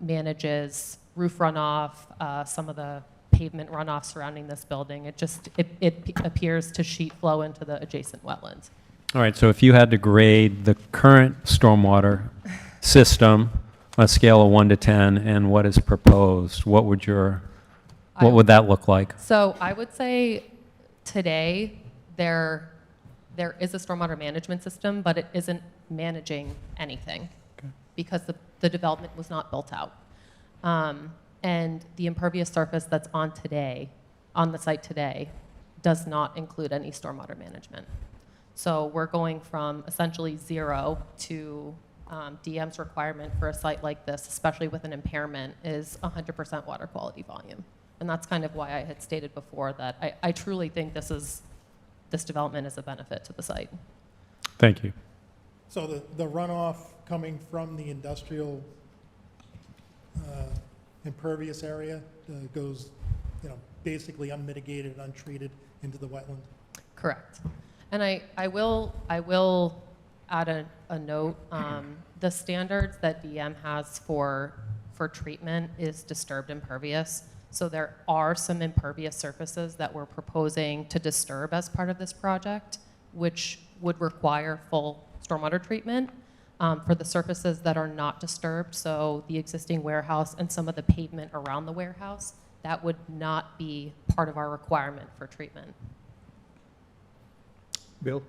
manages roof runoff, some of the pavement runoff surrounding this building. It appears to sheet flow into the adjacent wetlands. All right, so if you had to grade the current stormwater system on a scale of 1 to 10 and what is proposed, what would that look like? So I would say today there is a stormwater management system, but it isn't managing anything because the development was not built out. And the impervious surface that's on the site today, does not include any stormwater management. So we're going from essentially 0 to DM's requirement for a site like this, especially with an impairment, is 100% water quality volume. And that's kind of why I had stated before that I truly think this development is a benefit to the site. Thank you. So the runoff coming from the industrial impervious area goes, you know, basically unmitigated, untreated into the wetland? Correct. And I will add a note. The standards that DM has for treatment is disturbed impervious. So there are some impervious surfaces that we're proposing to disturb as part of this project, which would require full stormwater treatment for the surfaces that are not disturbed, so the existing warehouse and some of the pavement around the warehouse, that would not be part of our requirement for treatment. Bill?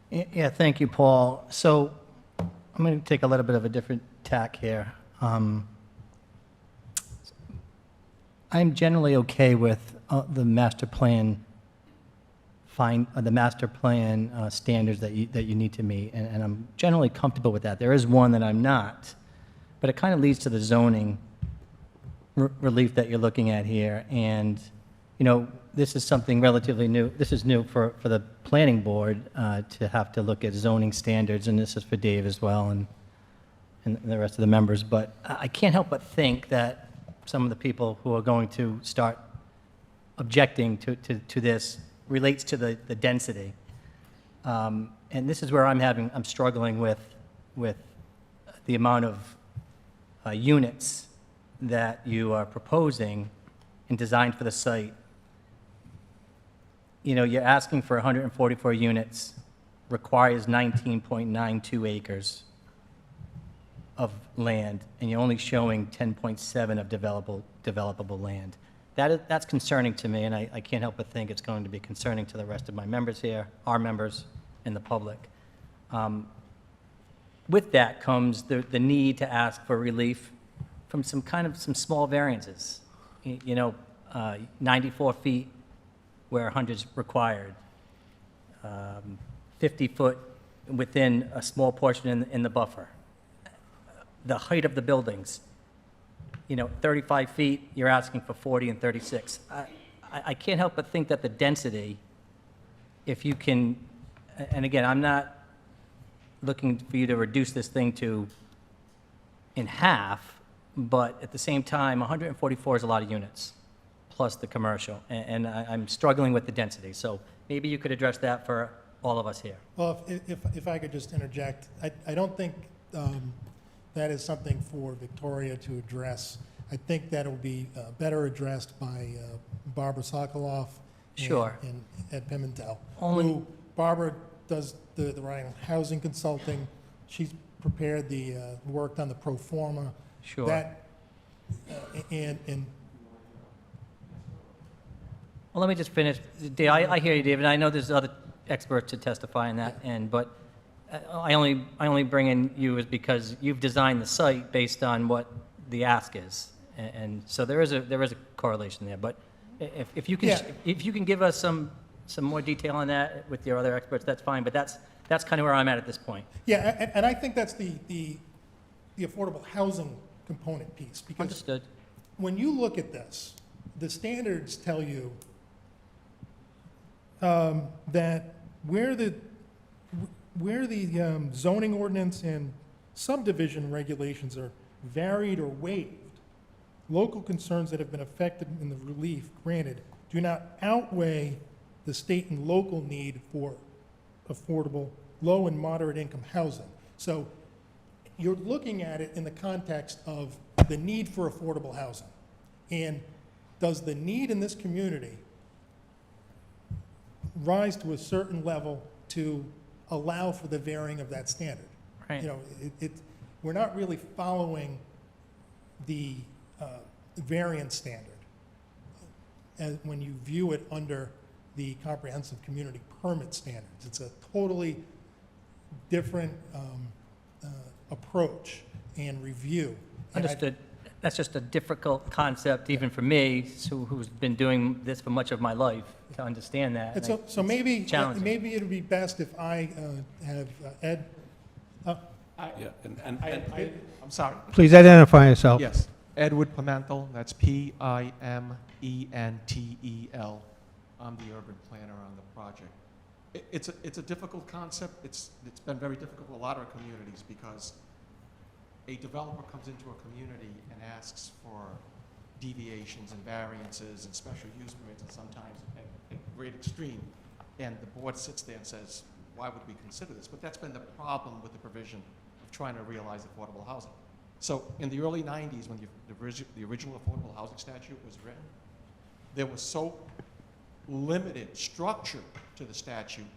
Yeah, thank you, Paul. So I'm going to take a little bit of a different tack here. I'm generally okay with the master plan standards that you need to meet, and I'm generally comfortable with that. There is one that I'm not, but it kind of leads to the zoning relief that you're looking at here, and this is something relatively new. This is new for the planning board to have to look at zoning standards, and this is for Dave as well and the rest of the members. But I can't help but think that some of the people who are going to start objecting to this relates to the density. And this is where I'm struggling with the amount of units that you are proposing and designed for the site. You're asking for 144 units, requires 19.92 acres of land, and you're only showing 10.7 of developable land. That's concerning to me, and I can't help but think it's going to be concerning to the rest of my members here, our members, and the public. With that comes the need to ask for relief from some small variances. 94 feet where 100's required, 50 foot within a small portion in the buffer. The height of the buildings, 35 feet, you're asking for 40 and 36. I can't help but think that the density, if you can, and again, I'm not looking for you to reduce this thing in half, but at the same time, 144 is a lot of units, plus the commercial, and I'm struggling with the density. So maybe you could address that for all of us here. Well, if I could just interject, I don't think that is something for Victoria to address. I think that will be better addressed by Barbara Sokoloff Sure. and Ed Pimentel. Only- Barbara does the Rhode Island housing consulting. She's prepared worked on the pro forma. Sure. That, and Well, let me just finish. Dave, I hear you, David. I know there's other experts to testify in that end, but I only bring in you is because you've designed the site based on what the ask is, and so there is a correlation there. But if you can Yeah. if you can give us some more detail on that with your other experts, that's fine. But that's kind of where I'm at this point. yeah, and I think that's the affordable housing component piece, because Understood. when you look at this, the standards tell you that where the zoning ordinance and subdivision regulations are varied or waived, local concerns that have been affected in the relief granted do not outweigh the state and local need for affordable, low and moderate income housing. So you're looking at it in the context of the need for affordable housing. And does the need in this community rise to a certain level to allow for the varying of that standard? Right. We're not really following the variance standard when you view it under the comprehensive community permit standards. It's a totally different approach and review. And Understood. That's just a difficult concept, even for me, who's been doing this for much of my life, to understand that. And And so maybe challenging. it would be best if I have Ed. Yeah, and I'm sorry. Please identify yourself. Yes, Edward Pimentel, that's Pimentel. I'm the urban planner on the project. It's a difficult concept. It's been very difficult for a lot of communities because a developer comes into a community and asks for deviations and variances and special use permits, and sometimes at great extreme. And the board sits there and says, why would we consider this? But that's been the problem with the provision of trying to realize affordable housing. So in the early 90s, when the original affordable housing statute was written, there was so limited structure to the statute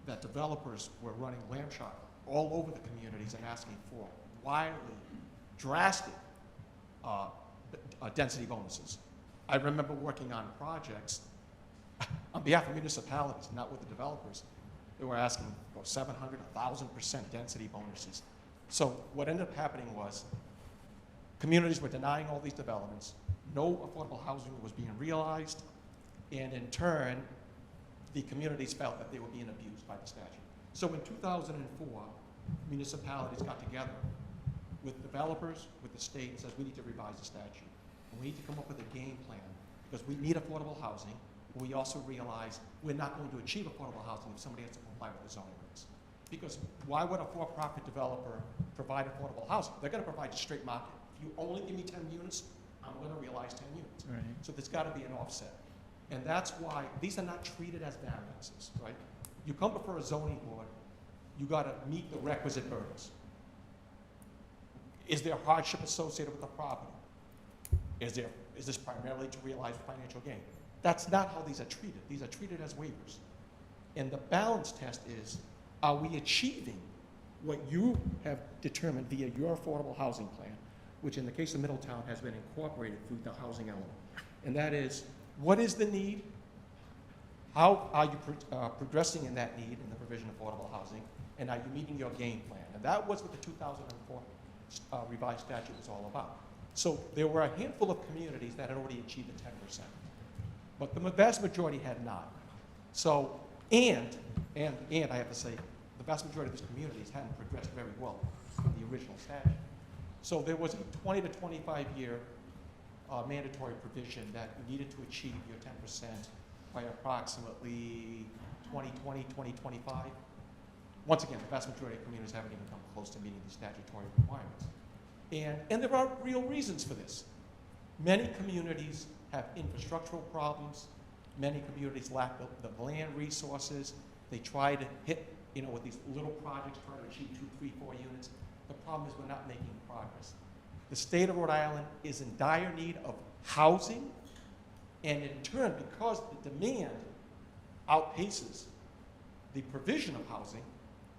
that developers were running lamb chop all over the communities and asking for wildly drastic density bonuses. I remember working on projects on behalf of municipalities, not with the developers. They were asking for 700, 1,000% density bonuses. So what ended up happening was communities were denying all these developments, no affordable housing was being realized, and in turn, the communities felt that they were being abused by the statute. So in 2004, municipalities got together with developers, with the state, and says we need to revise the statute. And we need to come up with a game plan because we need affordable housing. But we also realize we're not going to achieve affordable housing if somebody has to comply with the zoning regs. Because why would a for-profit developer provide affordable housing? They're going to provide a straight market. If you only give me 10 units, I'm going to realize 10 units. Right. So there's got to be an offset. And that's why these are not treated as variances, right? You come before a zoning board, you got to meet the requisite burdens. Is there hardship associated with the property? Is this primarily to realize financial gain? That's not how these are treated. These are treated as waivers. And the balance test is, are we achieving what you have determined via your affordable housing plan, which in the case of Middletown has been incorporated through the housing element? And that is, what is the need? How are you progressing in that need in the provision of affordable housing? And are you meeting your game plan? And that was what the 2004 revised statute was all about. So there were a handful of communities that had already achieved the 10%, but the vast majority had not. So, and I have to say, the vast majority of these communities hadn't progressed very well from the original statute. So there was a 20 to 25 year mandatory provision that you needed to achieve your 10% by approximately 2020, 2025. Once again, the vast majority of communities haven't even come close to meeting these statutory requirements. And there are real reasons for this. Many communities have infrastructural problems. Many communities lack the land resources. They try to hit, with these little projects, try to achieve 2, 3, 4 units. The problem is we're not making progress. The state of Rhode Island is in dire need of housing, and in turn, because the demand outpaces the provision of housing,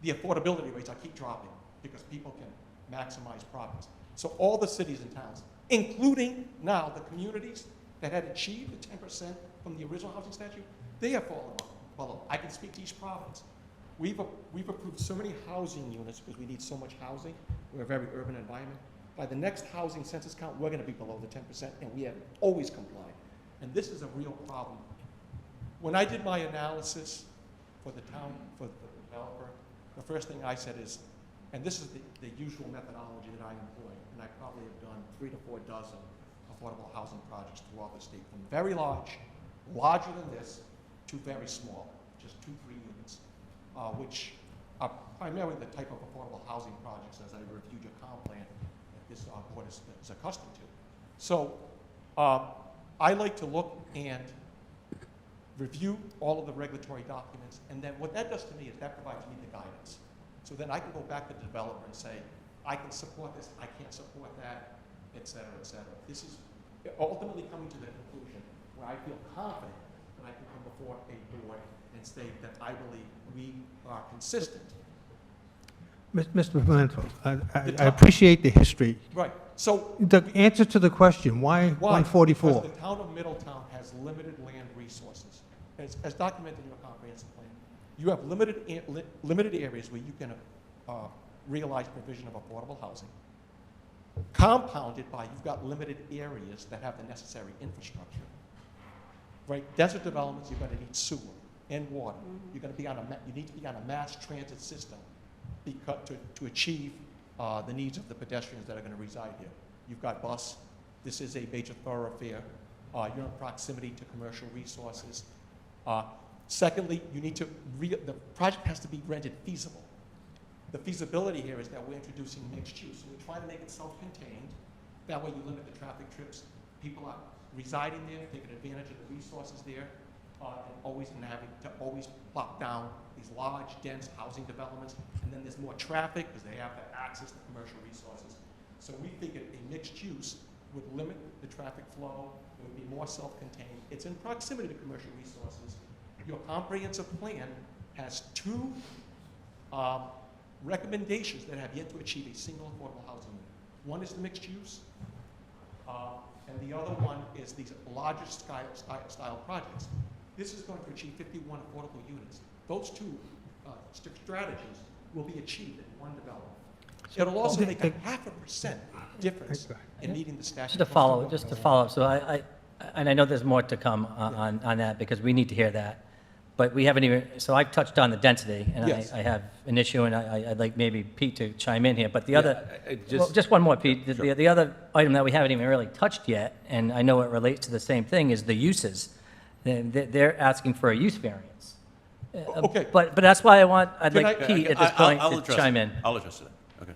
the affordability rates keep dropping because people can maximize profits. So all the cities and towns, including now the communities that had achieved the 10% from the original housing statute, they have fallen below. I can speak to each province. We've approved so many housing units because we need so much housing. We're a very urban environment. By the next housing census count, we're going to be below the 10%, and we have always complied. And this is a real problem. When I did my analysis for the town, for the developer, the first thing I said is, and this is the usual methodology that I employ, and I probably have done 3 to 4 dozen affordable housing projects throughout the state, from very large, larger than this, to very small, just 2, 3 units, which are primarily the type of affordable housing projects, as I reviewed your comp plan, that this board is accustomed to. So I like to look and review all of the regulatory documents, and then what that does to me is that provides me the guidance. So then I can go back to the developer and say, I can support this, I can't support that, et cetera, et cetera. This is ultimately coming to the conclusion where I feel confident that I can come before a board and state that I believe we are consistent. Mr. Pimento, I appreciate the history. Right. So The answer to the question, why why? 144? Because the town of Middletown has limited land resources. As documented in your comprehensive plan, you have limited areas where you can realize provision of affordable housing, compounded by you've got limited areas that have the necessary infrastructure. Right? Desert developments, you're going to need sewer and water. You're going to be you need to be on a mass transit system to achieve the needs of the pedestrians that are going to reside here. You've got bus. This is a major thoroughfare. You're in proximity to commercial resources. Secondly, you need to the project has to be rendered feasible. The feasibility here is that we're introducing mixed use. So we try to make it self-contained. That way you limit the traffic trips. People are residing there, taking advantage of the resources there, and having to always plop down these large, dense housing developments. And then there's more traffic because they have to access the commercial resources. So we figured a mixed use would limit the traffic flow. It would be more self-contained. It's in proximity to commercial resources. Your comprehensive plan has two recommendations that have yet to achieve a single affordable housing unit. One is the mixed use, and the other one is these larger style projects. This is going to achieve 51 affordable units. Those two strategies will be achieved in one development. It'll also make a 0.5% difference in meeting the statute. Just to follow up, so and I know there's more to come on that, because we need to hear that. But we haven't even, so I've touched on the density, and Yes. I have an issue, and I'd like maybe Pete to chime in here. But the Yeah, other, just- well, just one more, Pete. Sure. The other item that we haven't even really touched yet, and I know it relates to the same thing, is the uses. They're asking for a use variance. Okay. But that's why I'd Can like I- Pete at this I'll point to address chime it. in. I'll address it. Okay,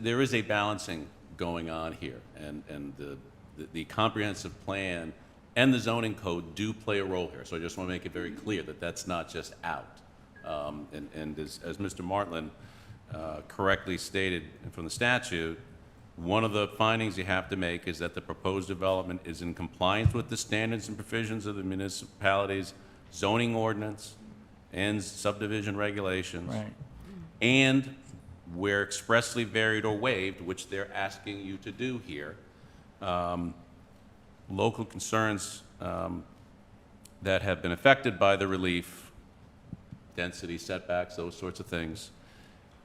there is a balancing going on here, and the comprehensive plan and the zoning code do play a role here. So I just want to make it very clear that that's not just out. And as Mr. Martland correctly stated from the statute, one of the findings you have to make is that the proposed development is in compliance with the standards and provisions of the municipality's zoning ordinance and subdivision regulations. Right. And where expressly varied or waived, which they're asking you to do here, local concerns that have been affected by the relief, density, setbacks, those sorts of things,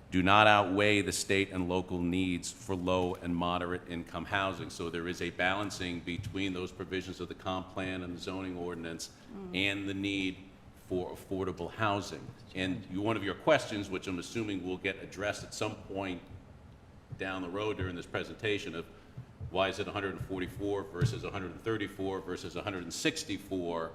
do not outweigh the state and local needs for low and moderate income housing. So there is a balancing between those provisions of the comp plan and the zoning ordinance and the need for affordable housing. And one of your questions, which I'm assuming will get addressed at some point down the road during this presentation, of why is it 144 versus 134 versus 164?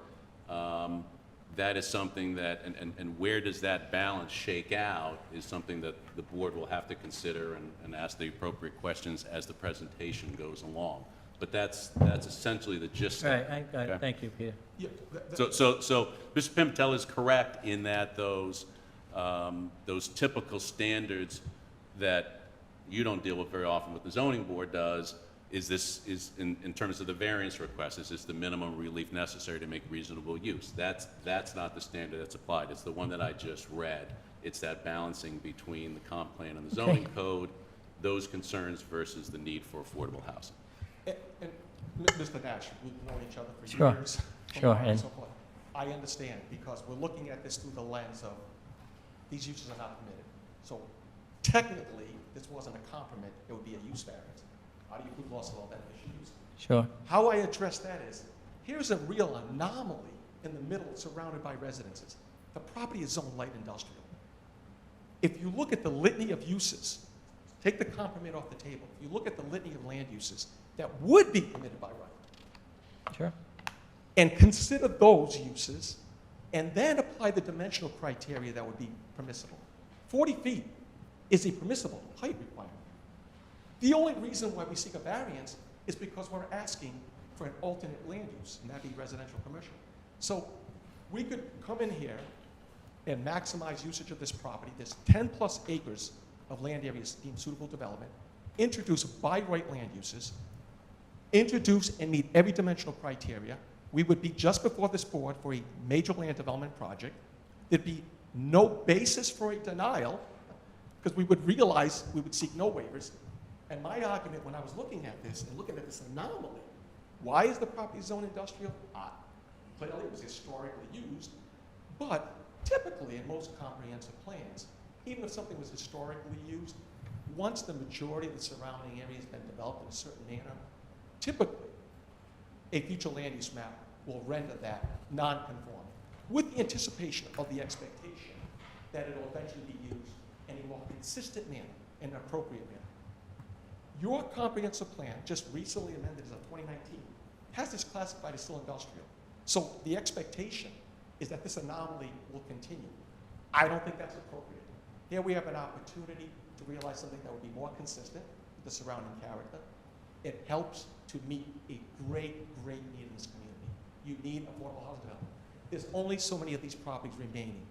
That is something that, and where does that balance shake out, is something that the board will have to consider and ask the appropriate questions as the presentation goes along. But that's essentially the gist of it. Right, I got Okay. it. Thank you, Peter. Yeah, So Mr. Pimentel is correct in that those typical standards that you don't deal with very often, what the zoning board does, is in terms of the variance request, is this the minimum relief necessary to make reasonable use? That's not the standard that's applied. It's the one that I just read. It's that balancing between the comp plan and the zoning code, those concerns versus the need for affordable housing. And Mr. Nash, we've known each other for Sure. years. Sure, And and- so forth. I understand, because we're looking at this through the lens of, these uses are not permitted. So technically, this wasn't a comp permit, it would be a use variance. How do you prove loss of all beneficial use? Sure. How I address that is, here's a real anomaly in the middle surrounded by residences. The property is zoned light industrial. If you look at the litany of uses, take the comp permit off the table. If you look at the litany of land uses that would be permitted by right, Sure. and consider those uses, and then apply the dimensional criteria that would be permissible. 40 feet is a permissible height requirement. The only reason why we seek a variance is because we're asking for an alternate land use, and that'd be residential commercial. So we could come in here and maximize usage of this property. There's 10+ acres of land areas deemed suitable development, introduce by right land uses, introduce and meet every dimensional criteria. We would be just before this board for a major land development project. There'd be no basis for a denial, because we would realize we would seek no waivers. And my argument when I was looking at this and looking at this anomaly, why is the property zone industrial? Clearly it was historically used, but typically in most comprehensive plans, even if something was historically used, once the majority of the surrounding area has been developed in a certain manner, typically a future land use map will render that non-conforming, with the anticipation of the expectation that it will eventually be used in a more consistent manner, in an appropriate manner. Your comprehensive plan, just recently amended as of 2019, has this classified as still industrial. So the expectation is that this anomaly will continue. I don't think that's appropriate. Here we have an opportunity to realize something that would be more consistent with the surrounding character. It helps to meet a great need in this community. You need affordable housing development. There's only so many of these properties remaining,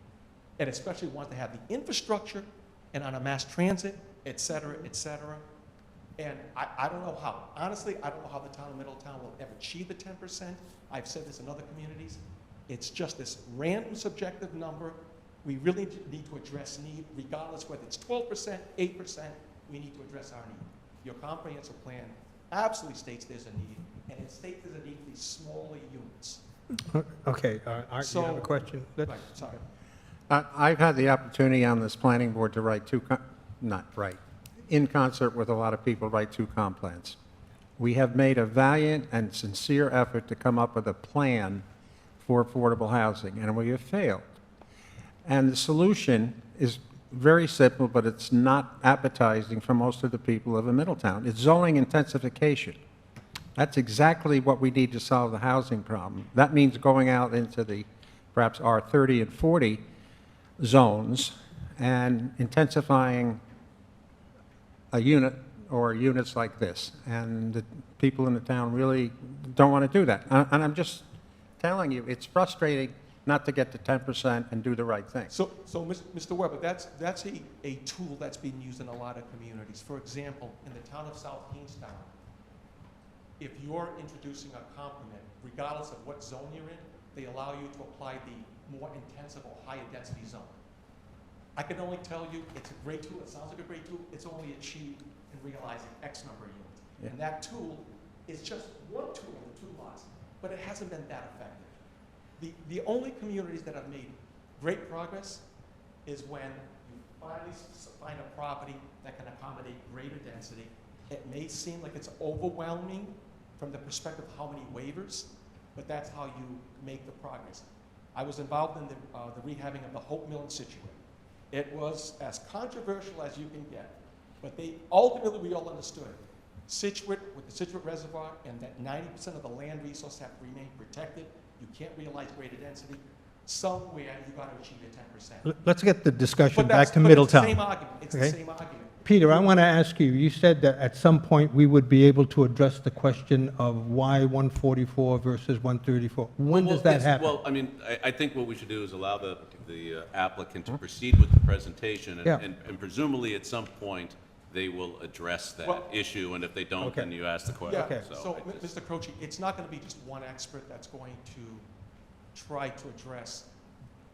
and especially ones that have the infrastructure and on a mass transit, et cetera, et cetera. And I don't know how, honestly, I don't know how the town of Middletown will ever achieve the 10%. I've said this in other communities. It's just this random subjective number. We really need to address need, regardless whether it's 12%, 8%, we need to address our need. Your comprehensive plan absolutely states there's a need, and it states there's a need for these smaller units. Okay, Art, you have a So- question? Right, sorry. I've had the opportunity on this planning board to write in concert with a lot of people, write two comp plans. We have made a valiant and sincere effort to come up with a plan for affordable housing, and we have failed. And the solution is very simple, but it's not appetizing for most of the people of a Middletown. It's zoning intensification. That's exactly what we need to solve the housing problem. That means going out into the perhaps R30 and 40 zones and intensifying a unit or units like this. And the people in the town really don't want to do that. And I'm just telling you, it's frustrating not to get to 10% and do the right thing. So Mr. Weber, that's a tool that's being used in a lot of communities. For example, in the town of South Kingstown, if you're introducing a complement, regardless of what zone you're in, they allow you to apply the more intensive or higher density zone. I can only tell you, it's a great tool, it sounds like a great tool, it's only achieved in realizing X number of units. Yeah. And that tool is just one tool in the toolbox, but it hasn't been that effective. The only communities that have made great progress is when you finally find a property that can accommodate greater density. It may seem like it's overwhelming from the perspective of how many waivers, but that's how you make the progress. I was involved in the rehabbing of the Hope Mill in Situate. It was as controversial as you can get, but we all understood. Situate, with the Situate Reservoir, and that 90% of the land resource have to remain protected. You can't realize greater density. Somewhere you got to achieve your 10%. Let's get the discussion But back to It's Middletown. the same argument. It's Okay. the same argument. Peter, I want to ask you, you said that at some point we would be able to address the question of why 144 versus 134. When does that yes, happen? Well, I mean, I think what we should do is allow the applicant to proceed with the presentation, Yeah. and presumably at some point, they will address that Well- issue, and if they don't, Okay. then you ask the question. Yeah, Okay. so, I just- Mr. Croce, it's not going to be just one expert that's going to try to address,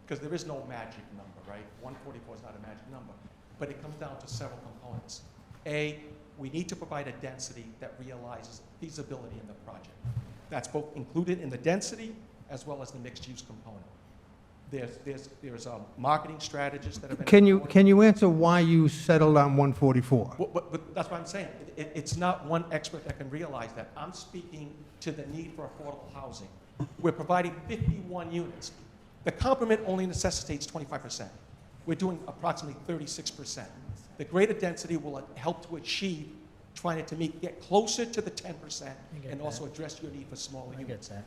because there is no magic number, right? 144 is not a magic number, but it comes down to several components. A, we need to provide a density that realizes feasibility in the project. That's both included in the density as well as the mixed-use component. There's marketing strategists that have been. Can you answer why you settled on 144? But that's what I'm saying. It's not one expert that can realize that. I'm speaking to the need for affordable housing. We're providing 51 units. The complement only necessitates 25%. We're doing approximately 36%. The greater density will help to achieve trying to get closer to the 10% and also address your need for smaller I units. get that.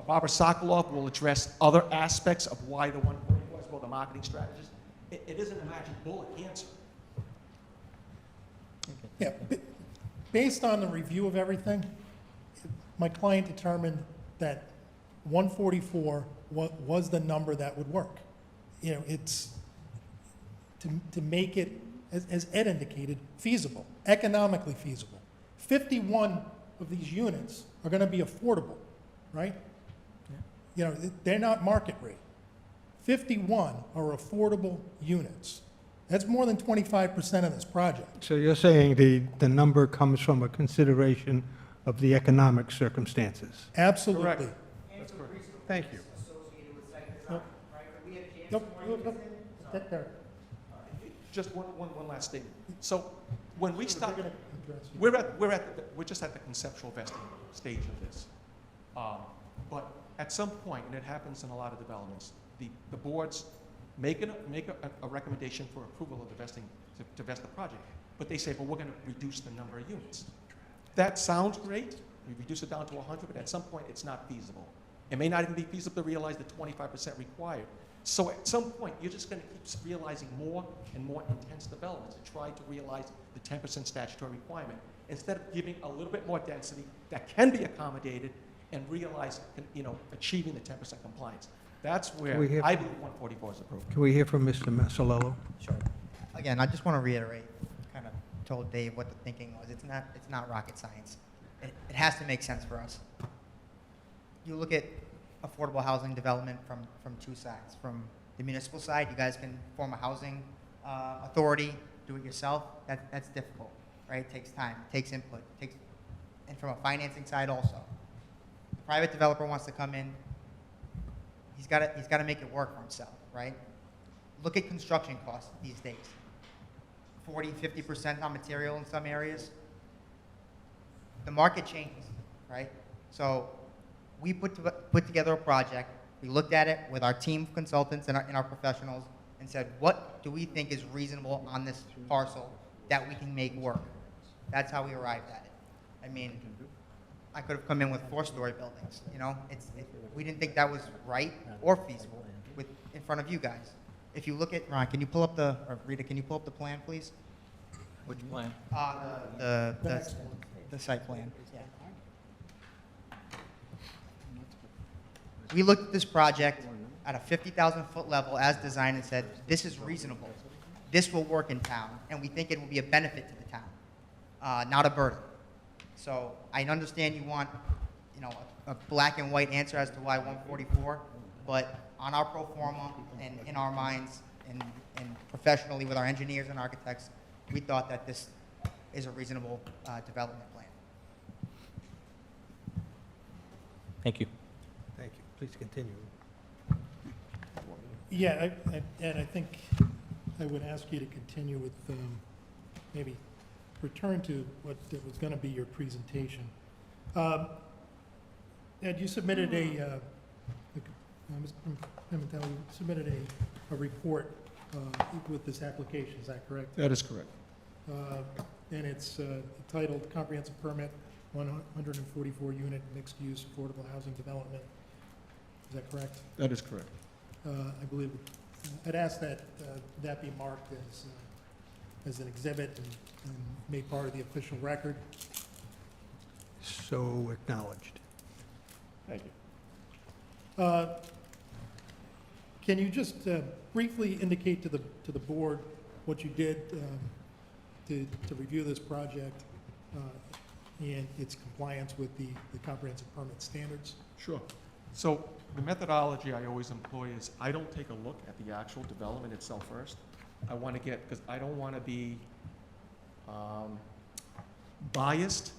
Barbara Sokolov will address other aspects of why the 144 as well, the marketing strategist. It isn't a magic bullet answer. Yeah, based on the review of everything, my client determined that 144 was the number that would work. You know, it's to make it, as Ed indicated, feasible, economically feasible. 51 of these units are going to be affordable, right? You know, they're not market rate. 51 are affordable units. That's more than 25% of this project. So you're saying the number comes from a consideration of the economic circumstances? Absolutely. Correct. Thank you. That there. Just one last statement. So when we start, They're gonna address you. we're just at the conceptual vesting stage of this. But at some point, and it happens in a lot of developments, the boards make a recommendation for approval of the vesting, to vest the project, but they say, well, we're going to reduce the number of units. That sounds great. We reduce it down to 100, but at some point, it's not feasible. It may not even be feasible to realize the 25% required. So at some point, you're just going to keep realizing more and more intense developments to try to realize the 10% statutory requirement, instead of giving a little bit more density that can be accommodated and realize, achieving the 10% compliance. That's where Can we hear I from- believe 144 is approved. Can we hear from Mr. Masalello? Sure. Again, I just want to reiterate, kind of told Dave what the thinking was. It's not rocket science. It has to make sense for us. You look at affordable housing development from two sides. From the municipal side, you guys can form a housing authority, do it yourself. That's difficult, right? It takes time, it takes input, and from a financing side also. The private developer wants to come in, he's got to make it work for himself, right? Look at construction costs these days. 40, 50% on material in some areas. The market changes, right? So we put together a project. We looked at it with our team of consultants and our professionals and said, what do we think is reasonable on this parcel that we can make work? That's how we arrived at it. I mean, I could have come in with 4-story buildings, you know? We didn't think that was right or feasible in front of you guys. If you look at, Ron, can you pull up or Rita, can you pull up the plan, please? Which plan? The site plan, yeah. We looked at this project at a 50,000-foot level as designed and said, this is reasonable. This will work in town, and we think it will be a benefit to the town, not a burden. So I understand you want, you know, a black and white answer as to why 144, but on our pro forma and in our minds and professionally with our engineers and architects, we thought that this is a reasonable development plan. Thank you. Thank you. Please continue. Yeah, and I think I would ask you to continue with, maybe return to what was going to be your presentation. Ed, you submitted submitted a report with this application, is that correct? That is correct. And it's titled Comprehensive Permit 144-unit mixed-use affordable housing development. Is that correct? That is correct. I believe I'd ask that that be marked as an exhibit and made part of the official record. So acknowledged. Thank you. Can you just briefly indicate to the board what you did to review this project and its compliance with the comprehensive permit standards? Sure. So the methodology I always employ is I don't take a look at the actual development itself first. I want to because I don't want to be biased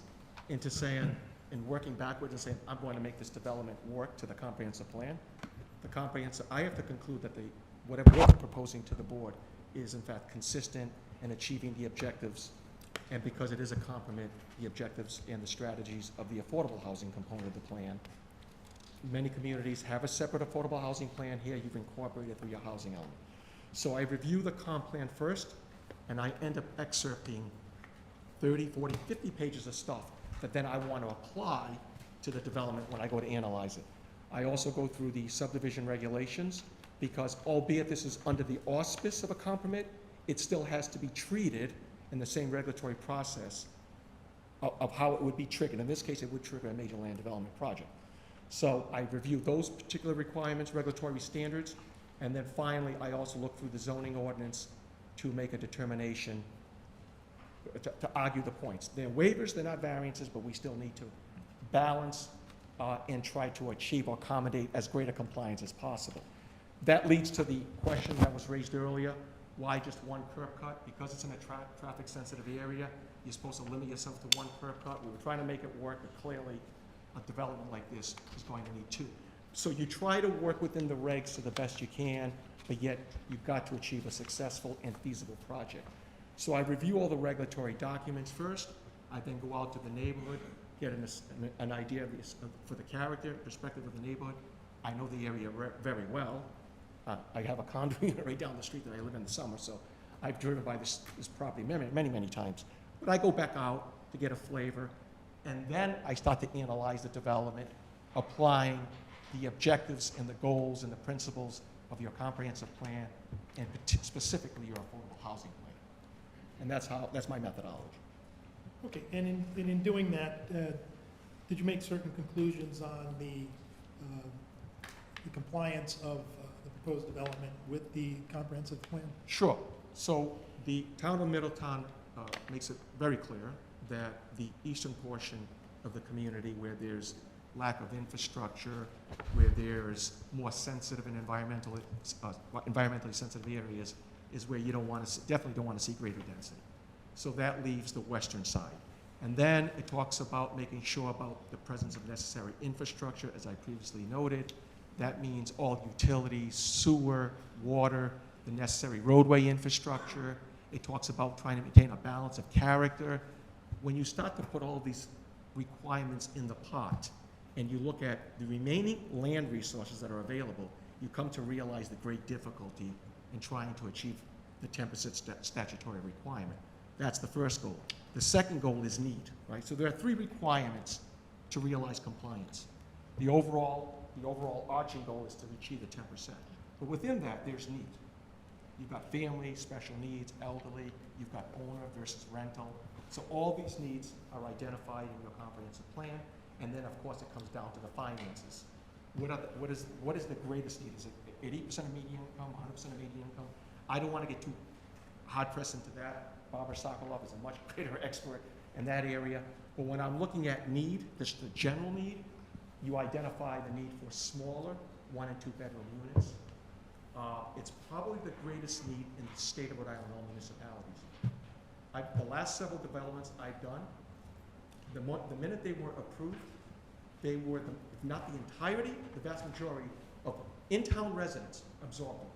into saying, and working backwards and saying, I'm going to make this development work to the comprehensive plan. I have to conclude that whatever we're proposing to the board is in fact consistent in achieving the objectives, and because it is a complement, the objectives and the strategies of the affordable housing component of the plan. Many communities have a separate affordable housing plan. Here you've incorporated through your housing element. So I review the comp plan first, and I end up excerpting 30, 40, 50 pages of stuff that then I want to apply to the development when I go to analyze it. I also go through the subdivision regulations because albeit this is under the auspice of a comp permit, it still has to be treated in the same regulatory process of how it would be triggered. In this case, it would trigger a major land development project. So I review those particular requirements, regulatory standards, and then finally, I also look through the zoning ordinance to make a determination, to argue the points. They're waivers, they're not variances, but we still need to balance and try to achieve or accommodate as great a compliance as possible. That leads to the question that was raised earlier, why just one curb cut? Because it's in a traffic-sensitive area, you're supposed to limit yourself to one curb cut. We were trying to make it work, but clearly, a development like this is going to need two. So you try to work within the regs to the best you can, but yet you've got to achieve a successful and feasible project. So I review all the regulatory documents first. I then go out to the neighborhood, get an idea for the character, perspective of the neighborhood. I know the area very well. I have a condo unit right down the street that I live in the summer, so I've driven by this property many times. But I go back out to get a flavor, and then I start to analyze the development, applying the objectives and the goals and the principles of your comprehensive plan, and specifically your affordable housing plan. And that's my methodology. Okay, and in doing that, did you make certain conclusions on the compliance of the proposed development with the comprehensive plan? Sure. So the town of Middletown makes it very clear that the eastern portion of the community where there's lack of infrastructure, where there's more sensitive and environmentally sensitive areas, is where you don't want to, definitely don't want to see greater density. So that leaves the western side. And then it talks about making sure about the presence of necessary infrastructure, as I previously noted. That means all utilities, sewer, water, the necessary roadway infrastructure. It talks about trying to maintain a balance of character. When you start to put all these requirements in the pot, and you look at the remaining land resources that are available, you come to realize the great difficulty in trying to achieve the 10% statutory requirement. That's the first goal. The second goal is need, right? So there are 3 requirements to realize compliance. The overall arching goal is to achieve the 10%. But within that, there's need. You've got family, special needs, elderly, you've got owner versus rental. So all these needs are identified in your comprehensive plan, and then of course it comes down to the finances. What is the greatest need? Is it 80% of median income, 100% of median income? I don't want to get too hard pressed into that. Barbara Sokolov is a much greater expert in that area. But when I'm looking at need, just the general need, you identify the need for smaller 1 and 2 bedroom units. It's probably the greatest need in the state of Rhode Island, all municipalities. The last several developments I've done, the minute they were approved, they were, if not the entirety, the vast majority of in-town residents absorbed them.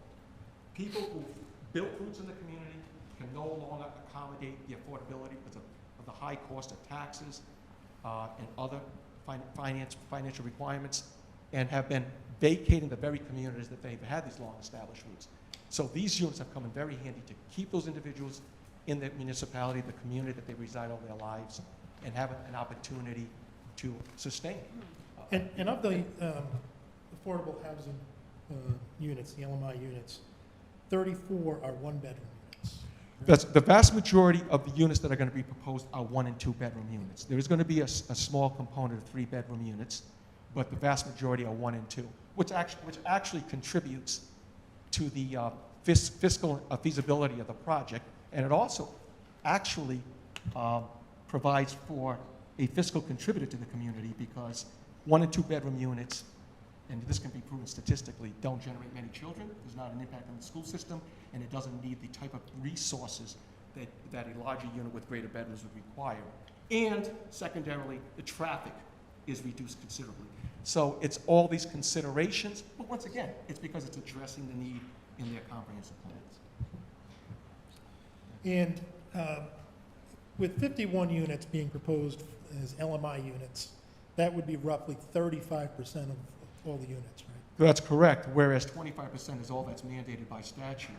People who built roots in the community can no longer accommodate the affordability because of the high cost of taxes and other financial requirements, and have been vacating the very communities that they've had these long-established roots. So these units have come in very handy to keep those individuals in the municipality, the community that they reside all their lives, and have an opportunity to sustain. And of the affordable housing units, the LMI units, 34 are 1-bedroom units. That's the vast majority of the units that are going to be proposed are 1 and 2 bedroom units. There is going to be a small component of 3 bedroom units, but the vast majority are 1 and 2, which actually contributes to the fiscal feasibility of the project, and it also actually provides for a fiscal contributor to the community, because 1 and 2 bedroom units, and this can be proven statistically, don't generate many children. There's not an impact on the school system, and it doesn't need the type of resources that a larger unit with greater bedrooms would require. And secondarily, the traffic is reduced considerably. So it's all these considerations, but once again, it's because it's addressing the need in their comprehensive plans. And with 51 units being proposed as LMI units, that would be roughly 35% of all the units, right? That's correct, whereas 25% is all that's mandated by statute.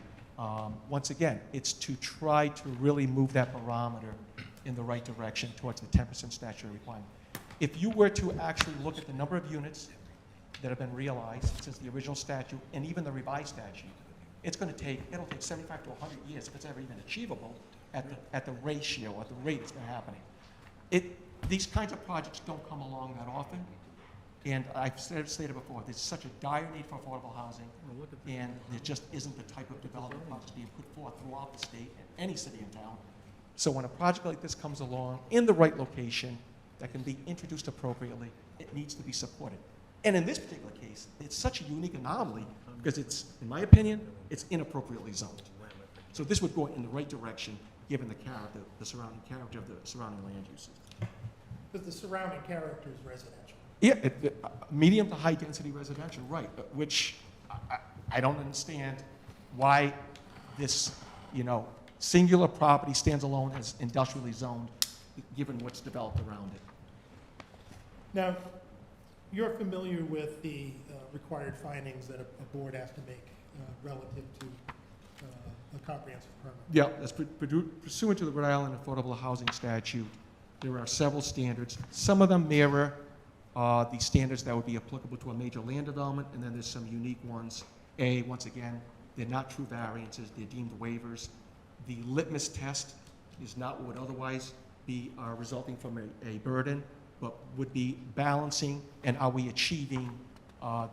Once again, it's to try to really move that barometer in the right direction towards the 10% statutory requirement. If you were to actually look at the number of units that have been realized since the original statute and even the revised statute, it'll take 75 to 100 years if it's ever even achievable at the ratio, at the rate it's been happening. These kinds of projects don't come along that often, and I've stated before, there's such a dire need for affordable housing, and there just isn't the type of development projects being put forth throughout the state and any city and town. So when a project like this comes along in the right location that can be introduced appropriately, it needs to be supported. And in this particular case, it's such a unique anomaly because it's, in my opinion, it's inappropriately zoned. So this would go in the right direction given the character, the surrounding character of the surrounding land uses. Because the surrounding character is residential. Yeah, medium to high density residential, right, which I don't understand why this, singular property stands alone as industrially zoned, given what's developed around it. Now, you're familiar with the required findings that a board has to make relative to a comprehensive permit. Yeah, that's pursuant to the Rhode Island Affordable Housing Statute. There are several standards. Some of them mirror the standards that would be applicable to a major land development, and then there's some unique ones. Once again, they're not true variances, they're deemed waivers. The litmus test is not what would otherwise be resulting from a burden, but would be balancing and are we achieving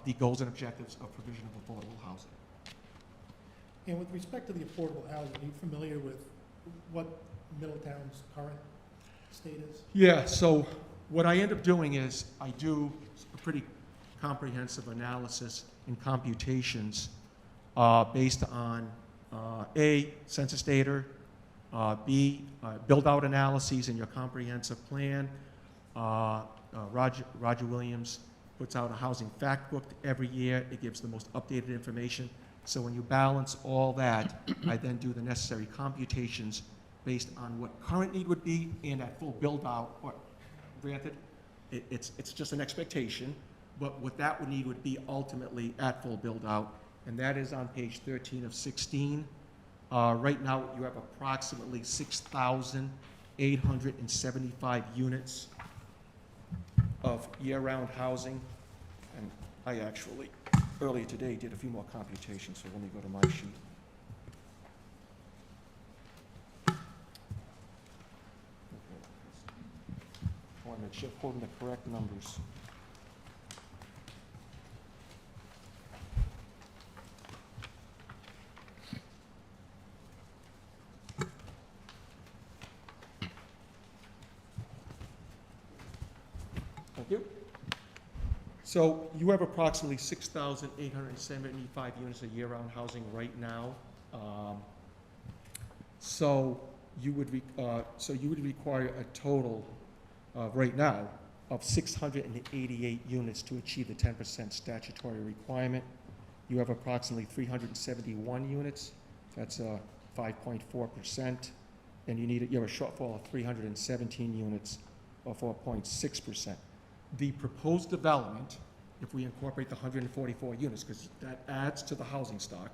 the goals and objectives of provision of affordable housing. And with respect to the affordable housing, are you familiar with what Middletown's current state is? Yeah, so what I end up doing is I do a pretty comprehensive analysis and computations based on A, census data, B, build-out analyses in your comprehensive plan. Roger Williams puts out a housing fact book every year. It gives the most updated information. So when you balance all that, I then do the necessary computations based on what current need would be and at full build-out, or granted, it's just an expectation, but what that would need would be ultimately at full build-out, and that is on page 13 of 16. Right now, you have approximately 6,875 units of year-round housing, and I actually, earlier today, did a few more computations, so let me go to my sheet. I want to make sure I'm quoting the correct numbers. Thank you. So you have approximately 6,875 units of year-round housing right now. So you would require a total right now of 688 units to achieve the 10% statutory requirement. You have approximately 371 units. That's 5.4%. And you have a shortfall of 317 units, or 4.6%. The proposed development, if we incorporate the 144 units, because that adds to the housing stock,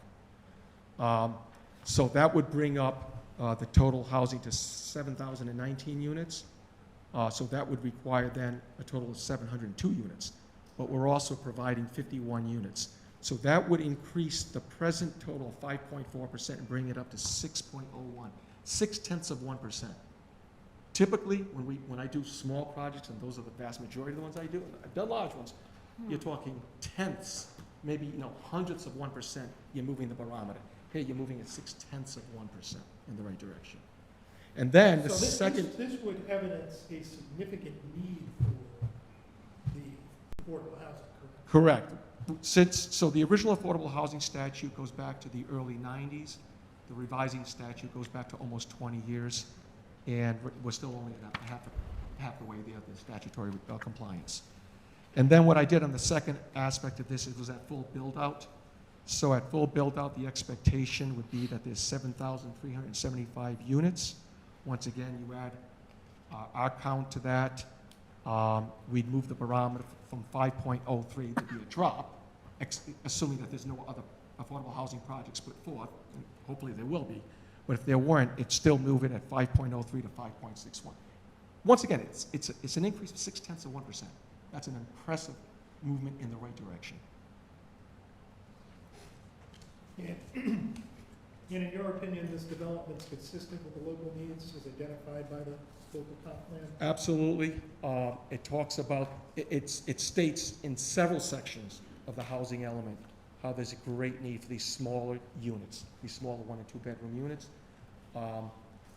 so that would bring up the total housing to 7,019 units. So that would require then a total of 702 units. But we're also providing 51 units. So that would increase the present total of 5.4% and bring it up to 6.01, 0.6%. Typically, when I do small projects, and those are the vast majority of the ones I do, and I've done large ones, you're talking tenths, maybe hundredths of 1%, you're moving the barometer. Here, you're moving at 0.6% in the right direction. And then the second... This would evidence a significant need for the affordable housing, correct? Correct. So the original affordable housing statute goes back to the early 90s. The revising statute goes back to almost 20 years. And we're still only at half the way there, the statutory compliance. And then what I did on the second aspect of this was at full build-out. So at full build-out, the expectation would be that there's 7,375 units. Once again, you add our count to that. We'd move the barometer from 5.03 to be a drop, assuming that there's no other affordable housing projects put forth, and hopefully there will be. But if there weren't, it's still moving at 5.03 to 5.61. Once again, it's an increase of 0.6%. That's an impressive movement in the right direction. And in your opinion, this development's consistent with the local needs as identified by the local comp plan? Absolutely. It talks about, it states in several sections of the housing element how there's a great need for these smaller units, these smaller 1- and 2-bedroom units.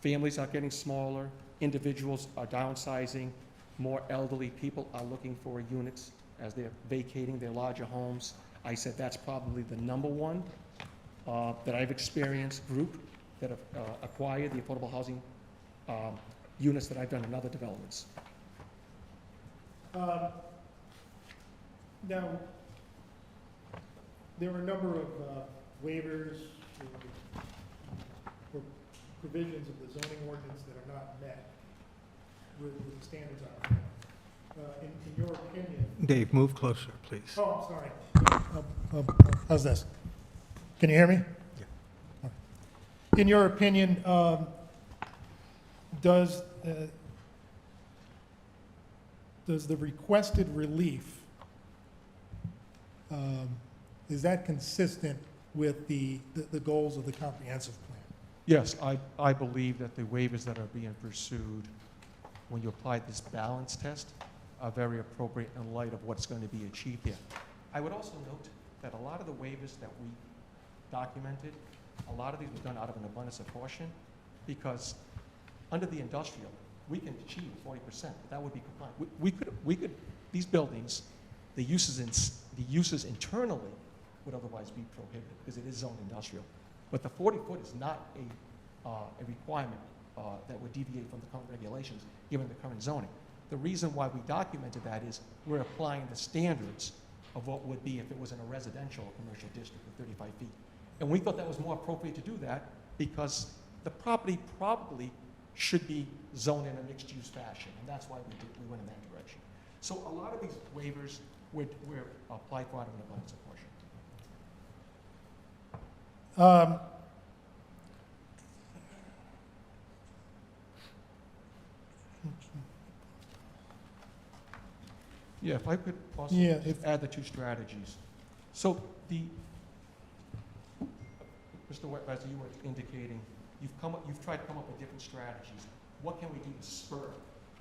Families are getting smaller, individuals are downsizing, more elderly people are looking for units as they're vacating their larger homes. I said that's probably the number one that I've experienced group that have acquired the affordable housing units that I've done in other developments. Now, there are a number of waivers or provisions of the zoning ordinance that are not met with the standards are met. In your opinion... Dave, move closer, please. Oh, I'm sorry. How's this? Can you hear me? Yeah. In your opinion, does the requested relief, is that consistent with the goals of the comprehensive plan? Yes, I believe that the waivers that are being pursued when you apply this balance test are very appropriate in light of what's going to be achieved here. I would also note that a lot of the waivers that we documented, a lot of these were done out of an abundance of caution because under the industrial, we can achieve 40%, that would be compliant. We could, these buildings, the uses internally would otherwise be prohibited, because it is zoned industrial. But the 40-foot is not a requirement that would deviate from the current regulations, given the current zoning. The reason why we documented that is we're applying the standards of what would be if it was in a residential or commercial district of 35 feet. And we thought that was more appropriate to do that because the property probably should be zoned in a mixed-use fashion, and that's why we went in that direction. So a lot of these waivers we're applied for out of an abundance of caution. Yeah, if I could also Yeah, add the two strategies. So Mr. Wetmeister, you were indicating you've tried to come up with different strategies. What can we do to spur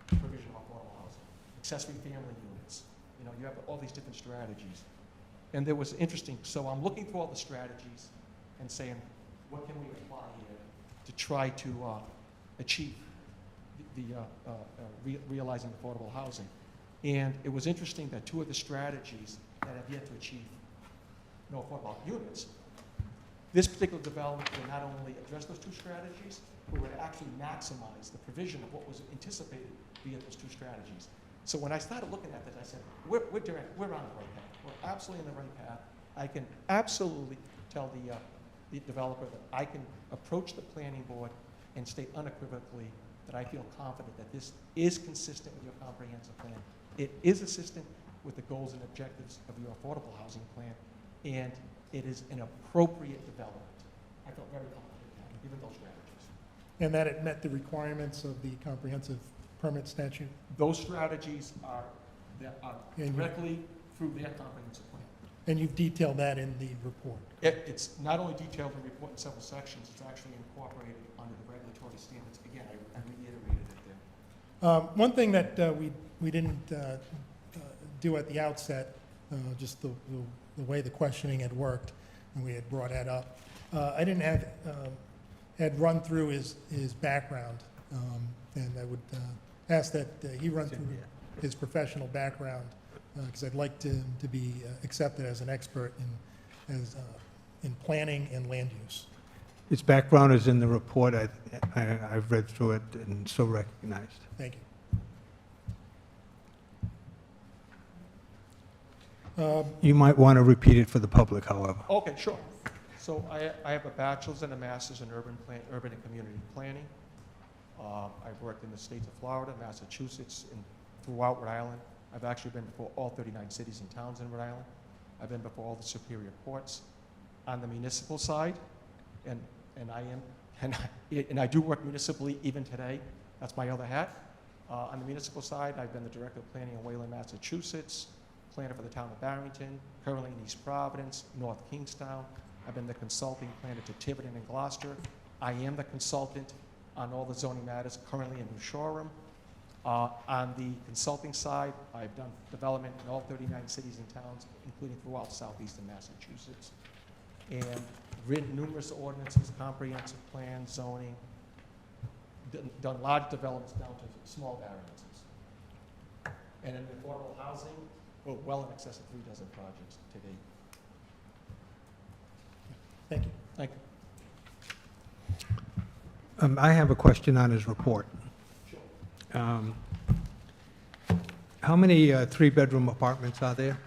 provision of affordable housing? Accessory family units. You know, you have all these different strategies. And there was interesting, so I'm looking through all the strategies and saying, what can we apply here to try to achieve realizing affordable housing? And it was interesting that two of the strategies that have yet to achieve no affordable units, this particular development would not only address those two strategies, but would actually maximize the provision of what was anticipated via those two strategies. So when I started looking at this, I said, we're on the right path. We're absolutely on the right path. I can absolutely tell the developer that I can approach the planning board and state unequivocally that I feel confident that this is consistent with your comprehensive plan. It is consistent with the goals and objectives of your affordable housing plan, and it is an appropriate development. I felt very confident with that, given those strategies. And that it met the requirements of the comprehensive permit statute? Those strategies are And- directly through their comprehensive plan. And you've detailed that in the report? It's not only detailed in the report in several sections, it's actually incorporated under the regulatory standards. Again, I reiterated it there. One thing that we didn't do at the outset, just the way the questioning had worked, and we had brought that up, I didn't have Ed run through his background, and I would ask that he run through his professional background, because I'd like to be accepted as an expert in planning and land use. Its background is in the report. I've read through it and so recognized. Thank you. You might want to repeat it for the public, however. Okay, sure. So I have a bachelor's and a master's in urban and community planning. I've worked in the states of Florida, Massachusetts, and throughout Rhode Island. I've actually been before all 39 cities and towns in Rhode Island. I've been before all the superior courts. On the municipal side, and I do work municipally even today. That's my other hat. On the municipal side, I've been the director of planning in Wayland, Massachusetts, planner for the town of Barrington, currently in East Providence, North Kingstown. I've been the consulting planner to Tiverton and Gloucester. I am the consultant on all the zoning matters currently in New Shoreham. On the consulting side, I've done development in all 39 cities and towns, including throughout southeastern Massachusetts, and written numerous ordinances, comprehensive plans, zoning, done large developments down to small variances. And in affordable housing, we're well in excess of 3 dozen projects to date. Thank you. Thank you. I have a question on his report. Sure. How many three-bedroom apartments are there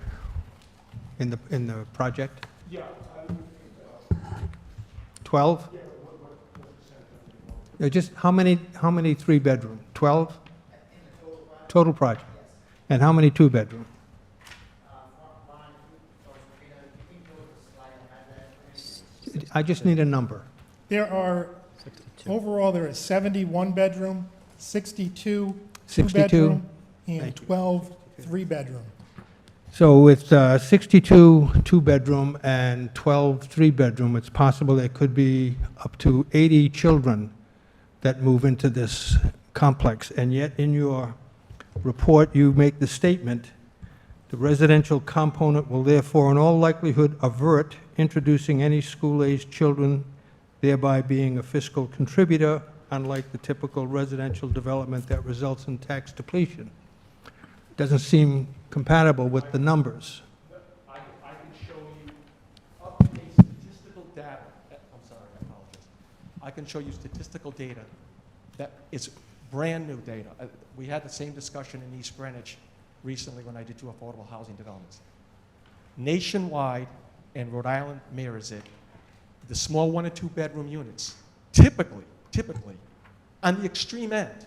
in the project? Yeah. 12? Just how many three-bedroom? 12? Total project? And how many two-bedroom? I just need a number. There are, overall, there is 71 bedroom, 62 62? two-bedroom, and Thank you. 12 three-bedroom. So with 62 two-bedroom and 12 three-bedroom, it's possible there could be up to 80 children that move into this complex. And yet in your report, you make the statement, the residential component will therefore in all likelihood avert introducing any school-aged children, thereby being a fiscal contributor unlike the typical residential development that results in tax depletion. Doesn't seem compatible with the numbers. I can show you up-to-date statistical data. I'm sorry, I apologize. I can show you statistical data that is brand-new data. We had the same discussion in East Greenwich recently when I did 2 affordable housing developments. Nationwide, and Rhode Island mirrors it, the small 1 and 2 bedroom units, typically, on the extreme end,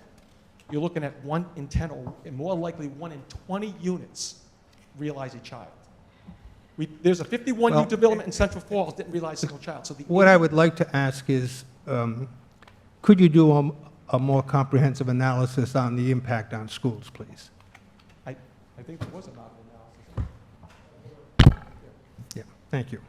you're looking at 1 in 10 or more likely 1 in 20 units realize a child. There's a 51 Well, new development in Central Falls that didn't realize a single child. So What I would like to ask is, could you do a more comprehensive analysis on the impact on schools, please? I think there was a market analysis. Yeah, thank you.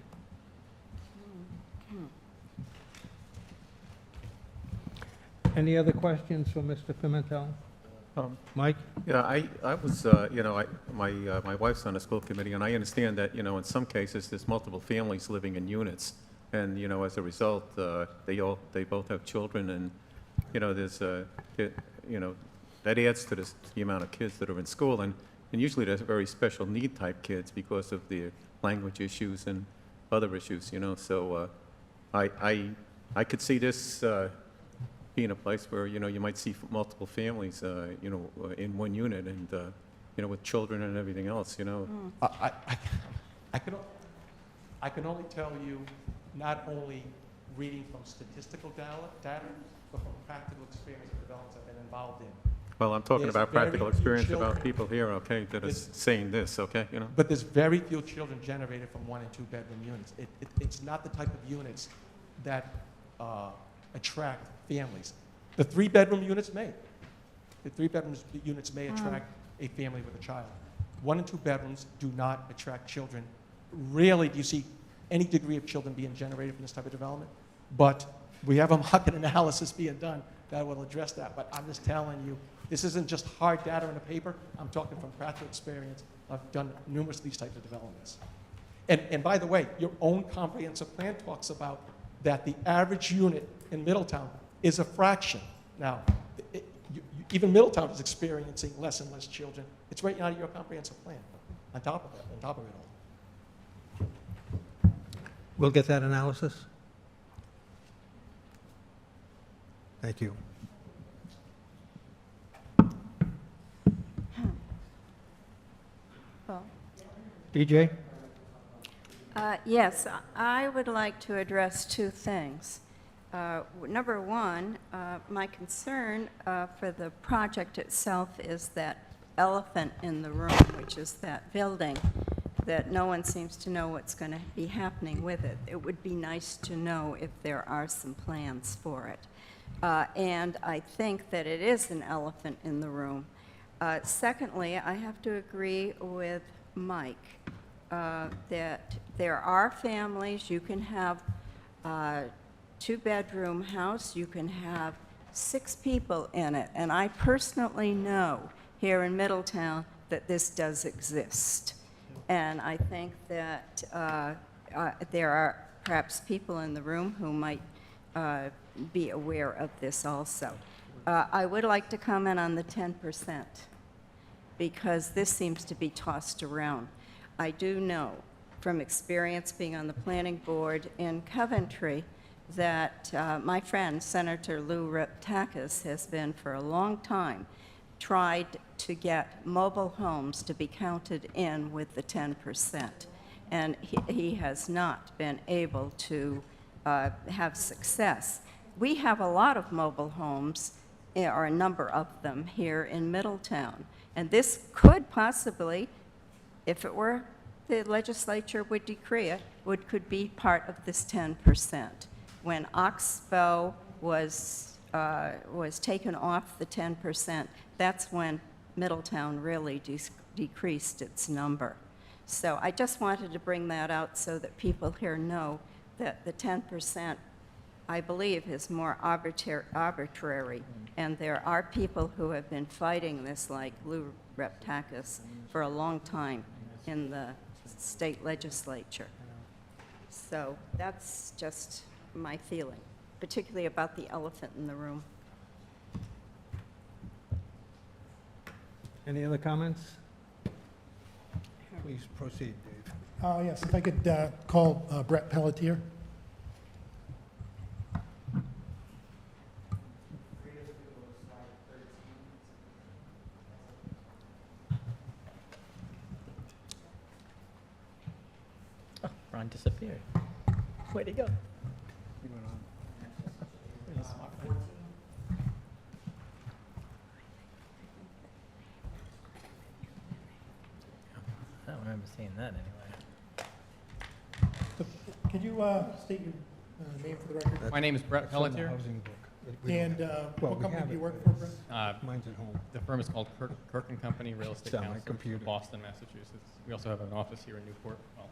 Any other questions for Mr. Pimentel? Mike? Yeah, I was, my wife's on the school committee, and I understand that, in some cases, there's multiple families living in units. And, as a result, they both have children, and, there's, that adds to the amount of kids that are in school. And usually there's very special need type kids because of the language issues and other issues, So I could see this being a place where, you might see multiple families, in one unit and, with children and everything else, I can only tell you, not only reading from statistical data, but from practical experience of developments I've been involved in. Well, I'm talking There's about very practical few experience children. about people here, okay, that is saying this, okay, But there's very few children generated from 1 and 2 bedroom units. It's not the type of units that attract families. The 3 bedroom units may. The 3 bedroom units may attract a family with a child. 1 and 2 bedrooms do not attract children. Rarely do you see any degree of children being generated from this type of development. But we have a market analysis being done that will address that. But I'm just telling you, this isn't just hard data in a paper. I'm talking from practical experience. I've done numerous of these types of developments. And by the way, your own comprehensive plan talks about that the average unit in Middletown is a fraction. Now, even Middletown is experiencing less and less children. It's right out of your comprehensive plan. On top of that, on top of it all. We'll get that analysis. Thank you. Well, DJ? yes, I would like to address 2 things. Number 1, my concern for the project itself is that elephant in the room, which is that building, that no one seems to know what's going to be happening with it. It would be nice to know if there are some plans for it. And I think that it is an elephant in the room. Secondly, I have to agree with Mike that there are families. You can have a 2-bedroom house. You can have 6 people in it. And I personally know here in Middletown that this does exist. And I think that there are perhaps people in the room who might be aware of this also. I would like to comment on the 10%, because this seems to be tossed around. I do know from experience being on the planning board in Coventry that my friend, Senator Lou Reptakis, has been for a long time tried to get mobile homes to be counted in with the 10%. And he has not been able to have success. We have a lot of mobile homes, or a number of them, here in Middletown. And this could possibly, if it were the legislature would decree it, could be part of this 10%. When Oxbow was taken off the 10%, that's when Middletown really decreased its number. So I just wanted to bring that out so that people here know that the 10%, I believe, is more arbitrary. And there are people who have been fighting this, like Lou Reptakis, for a long time in the state legislature. So that's just my feeling, particularly about the elephant in the room. Any other comments? Please proceed, Dave. Yes, if I could call Brett Pelletier. Oh, Ron disappeared. Where'd he go? I don't remember seeing that anyway. Could you state your name for the record? My name is Brett That's from the Pelletier. housing book. We don't And have- what we company have do you it, work but for, Brett? Mine's at home. The firm is called Kirk & Company Real Estate It's on my Counsel, computer. Boston, Massachusetts. We also have an office here in Newport, well,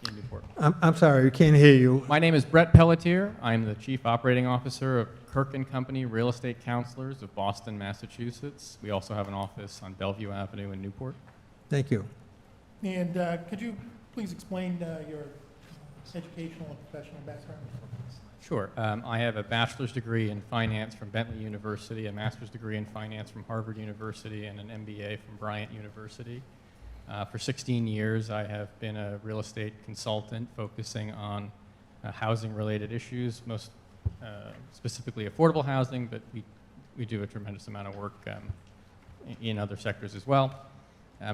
in Newport. I'm sorry, we can't hear you. My name is Brett Pelletier. I'm the Chief Operating Officer of Kirk & Company Real Estate Counselors of Boston, Massachusetts. We also have an office on Bellevue Avenue in Newport. Thank you. And could you please explain your educational and professional background? Sure. I have a bachelor's degree in finance from Bentley University, a master's degree in finance from Harvard University, and an MBA from Bryant University. For 16 years, I have been a real estate consultant focusing on housing-related issues, most specifically affordable housing, but we do a tremendous amount of work in other sectors as well.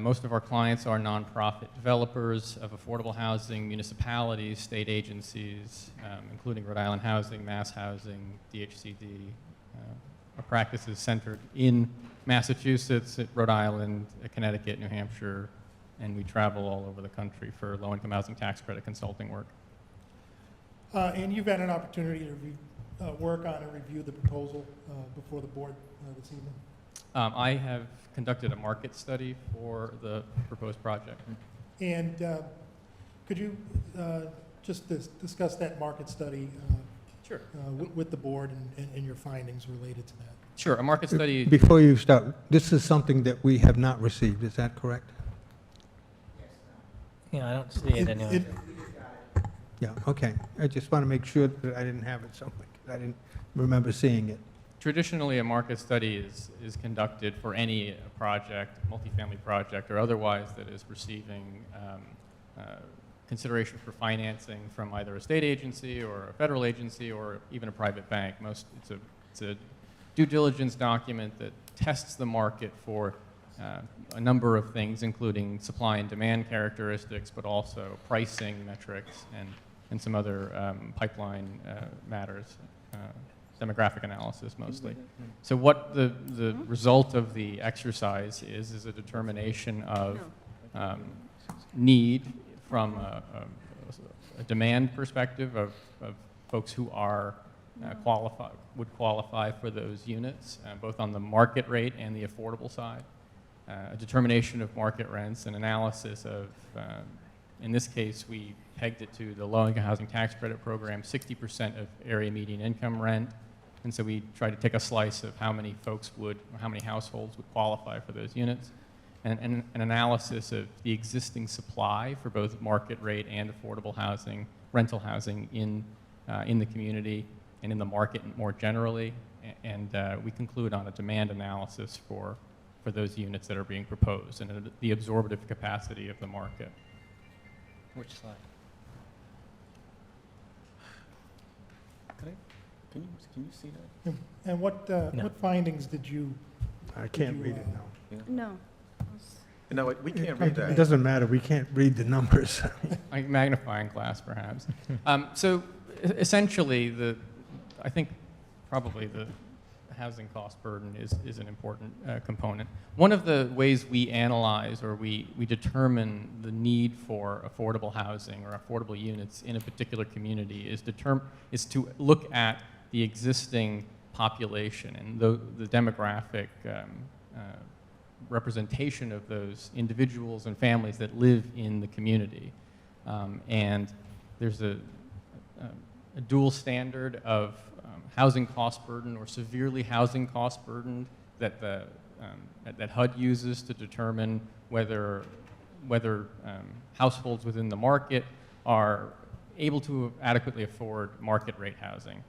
Most of our clients are nonprofit developers of affordable housing, municipalities, state agencies, including Rhode Island Housing, Mass Housing, DHCD. Our practice is centered in Massachusetts, Rhode Island, Connecticut, New Hampshire, and we travel all over the country for low-income housing tax credit consulting work. And you've had an opportunity to work on and review the proposal before the board this evening. I have conducted a market study for the proposed project. And could you just discuss that market study Sure. with the board and your findings related to that? Sure, a market study. Before you start, this is something that we have not received, is that correct? Yeah, I don't see it anyway. Yeah, okay. I just want to make sure that I didn't have it somewhere. I didn't remember seeing it. Traditionally, a market study is conducted for any project, multifamily project or otherwise, that is receiving consideration for financing from either a state agency or a federal agency or even a private bank. It's a due diligence document that tests the market for a number of things, including supply and demand characteristics, but also pricing metrics and some other pipeline matters. Demographic analysis mostly. So what the result of the exercise is a determination of need from a demand perspective of folks who are would qualify for those units, both on the market rate and the affordable side. A determination of market rents, an analysis of, in this case, we pegged it to the low-income housing tax credit program, 60% of area median income rent. And so we try to take a slice of how many folks would, or how many households would qualify for those units, and an analysis of the existing supply for both market rate and affordable housing, rental housing in the community and in the market more generally. And we conclude on a demand analysis for those units that are being proposed and the absorptive capacity of the market. Which slide? Can you see that? And what findings did you? I can't you, read it now. No. No, we can't read It that. doesn't matter, we can't read the numbers. Like magnifying glass, perhaps. So essentially, I think probably the housing cost burden is an important component. One of the ways we analyze or we determine the need for affordable housing or affordable units in a particular community is to look at the existing population and the demographic representation of those individuals and families that live in the community. And there's a dual standard of housing cost burden or severely housing cost burden that that HUD uses to determine whether households within the market are able to adequately afford market rate housing.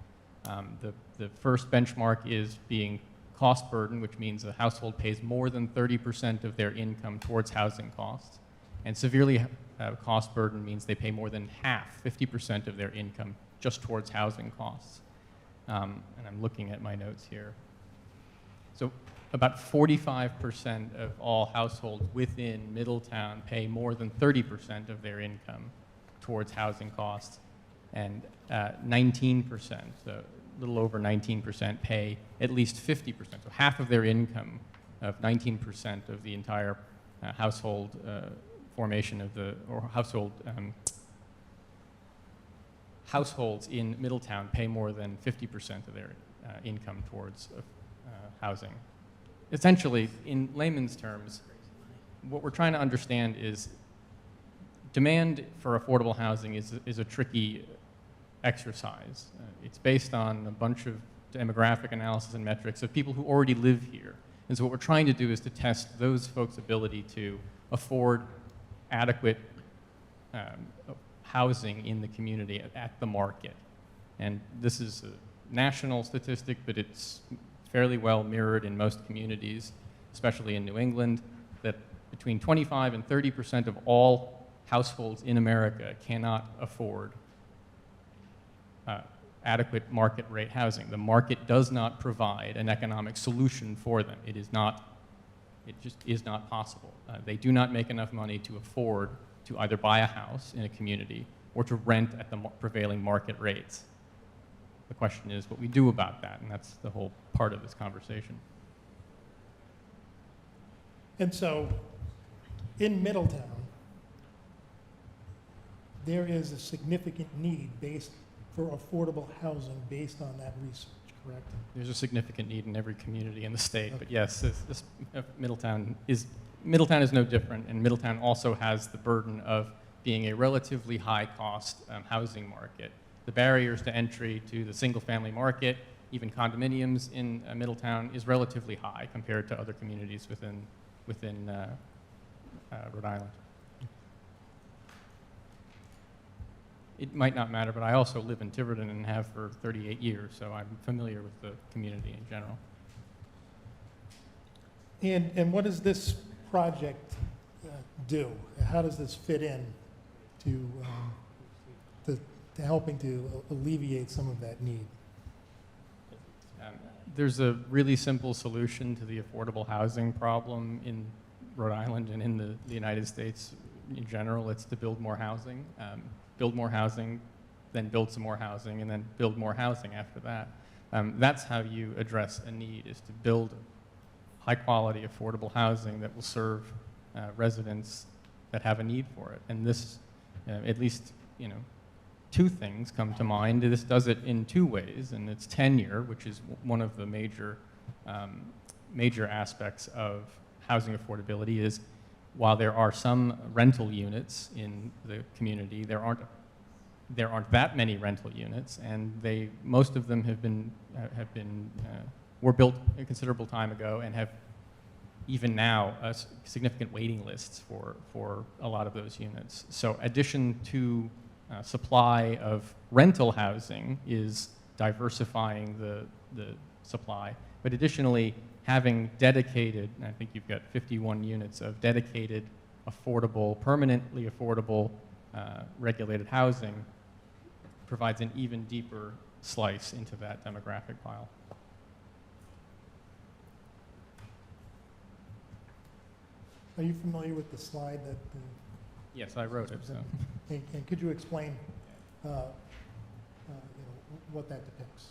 The first benchmark is being cost burden, which means a household pays more than 30% of their income towards housing costs. And severely cost burden means they pay more than half, 50% of their income just towards housing costs. And I'm looking at my notes here. So about 45% of all households within Middletown pay more than 30% of their income towards housing costs, and 19%, so a little over 19%, pay at least 50%. So half of their income, of 19% of the entire household formation of the, or household, households in Middletown pay more than 50% of their income towards housing. Essentially, in layman's terms, what we're trying to understand is demand for affordable housing is a tricky exercise. It's based on a bunch of demographic analysis and metrics of people who already live here. And so what we're trying to do is to test those folks' ability to afford adequate housing in the community at the market. And this is a national statistic, but it's fairly well mirrored in most communities, especially in New England, that between 25 and 30% of all households in America cannot afford adequate market rate housing. The market does not provide an economic solution for them. It just is not possible. They do not make enough money to afford to either buy a house in a community or to rent at the prevailing market rates. The question is what we do about that, and that's the whole part of this conversation. And so, in Middletown, there is a significant need for affordable housing based on that research, correct? There's a significant need in every community in the state, but yes, Middletown is no different, and Middletown also has the burden of being a relatively high-cost housing market. The barriers to entry to the single-family market, even condominiums in Middletown, is relatively high compared to other communities within Rhode Island. It might not matter, but I also live in Tiverton and have for 38 years, so I'm familiar with the community in general. And what does this project do? How does this fit in to helping to alleviate some of that need? There's a really simple solution to the affordable housing problem in Rhode Island and in the United States in general. It's to build more housing. Build more housing, then build some more housing, and then build more housing after that. That's how you address a need, is to build high-quality, affordable housing that will serve residents that have a need for it. And this, at least, two things come to mind. This does it in two ways, and it's tenure, which is one of the major aspects of housing affordability. Is while there are some rental units in the community, there aren't that many rental units, and most of them were built a considerable time ago and have even now significant waiting lists for a lot of those units. So addition to supply of rental housing is diversifying the supply, but additionally having dedicated, and I think you've got 51 units of dedicated, affordable, permanently affordable, regulated housing provides an even deeper slice into that demographic pile. Are you familiar with the slide that? Yes, I wrote it. So. And could you explain what that depicts?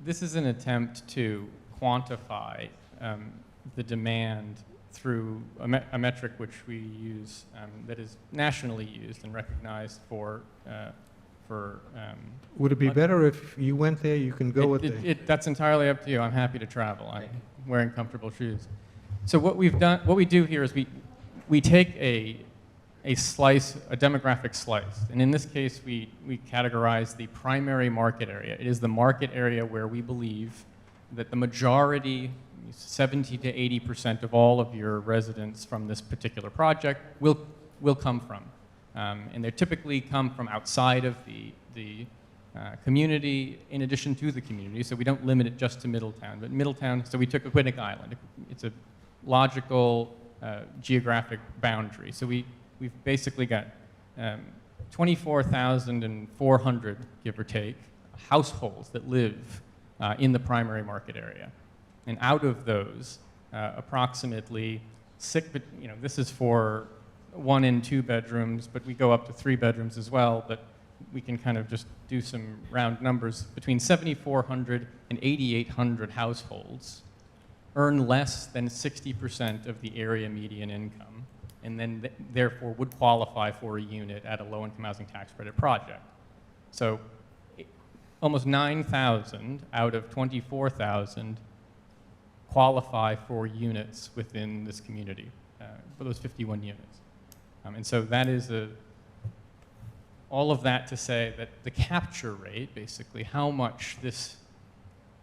This is an attempt to quantify the demand through a metric which we use that is nationally used and recognized for. Would it be better if you went there? You can go with that's entirely up to you. I'm happy to travel. I'm wearing comfortable shoes. So what we do here is we take a slice, a demographic slice, and in this case we categorize the primary market area. It is the market area where we believe that the majority, 70 to 80% of all of your residents from this particular project will come from. And they typically come from outside of the community in addition to the community, so we don't limit it just to Middletown. But Middletown, so we took Aquidneck Island. It's a logical geographic boundary. So we've basically got 24,400, give or take, households that live in the primary market area. And out of those, approximately this is for 1 and 2 bedrooms, but we go up to 3 bedrooms as well, but we can kind of just do some round numbers. Between 7,400 and 8,800 households earn less than 60% of the area median income, and then therefore would qualify for a unit at a low-income housing tax credit project. So almost 9,000 out of 24,000 qualify for units within this community, for those 51 units. And so that is all of that to say that the capture rate, basically how much this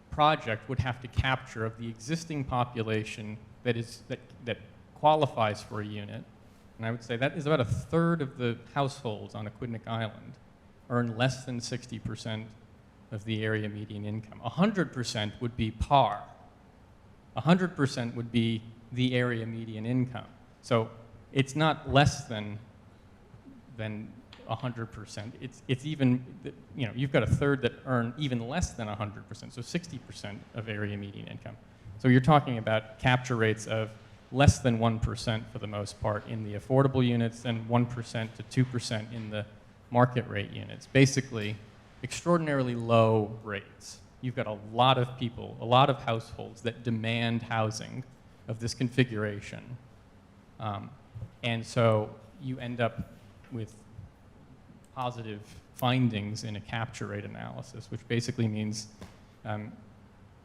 project would have to capture of the existing population that qualifies for a unit, and I would say that is about 1/3 of the households on Aquidneck Island earn less than 60% of the area median income. 100% would be par. 100% would be the area median income. So it's not less than 100%. It's even, you've got 1/3 that earn even less than 100%, so 60% of area median income. So you're talking about capture rates of less than 1% for the most part in the affordable units and 1% to 2% in the market rate units. Basically, extraordinarily low rates. You've got a lot of people, a lot of households that demand housing of this configuration. And so you end up with positive findings in a capture rate analysis, which basically means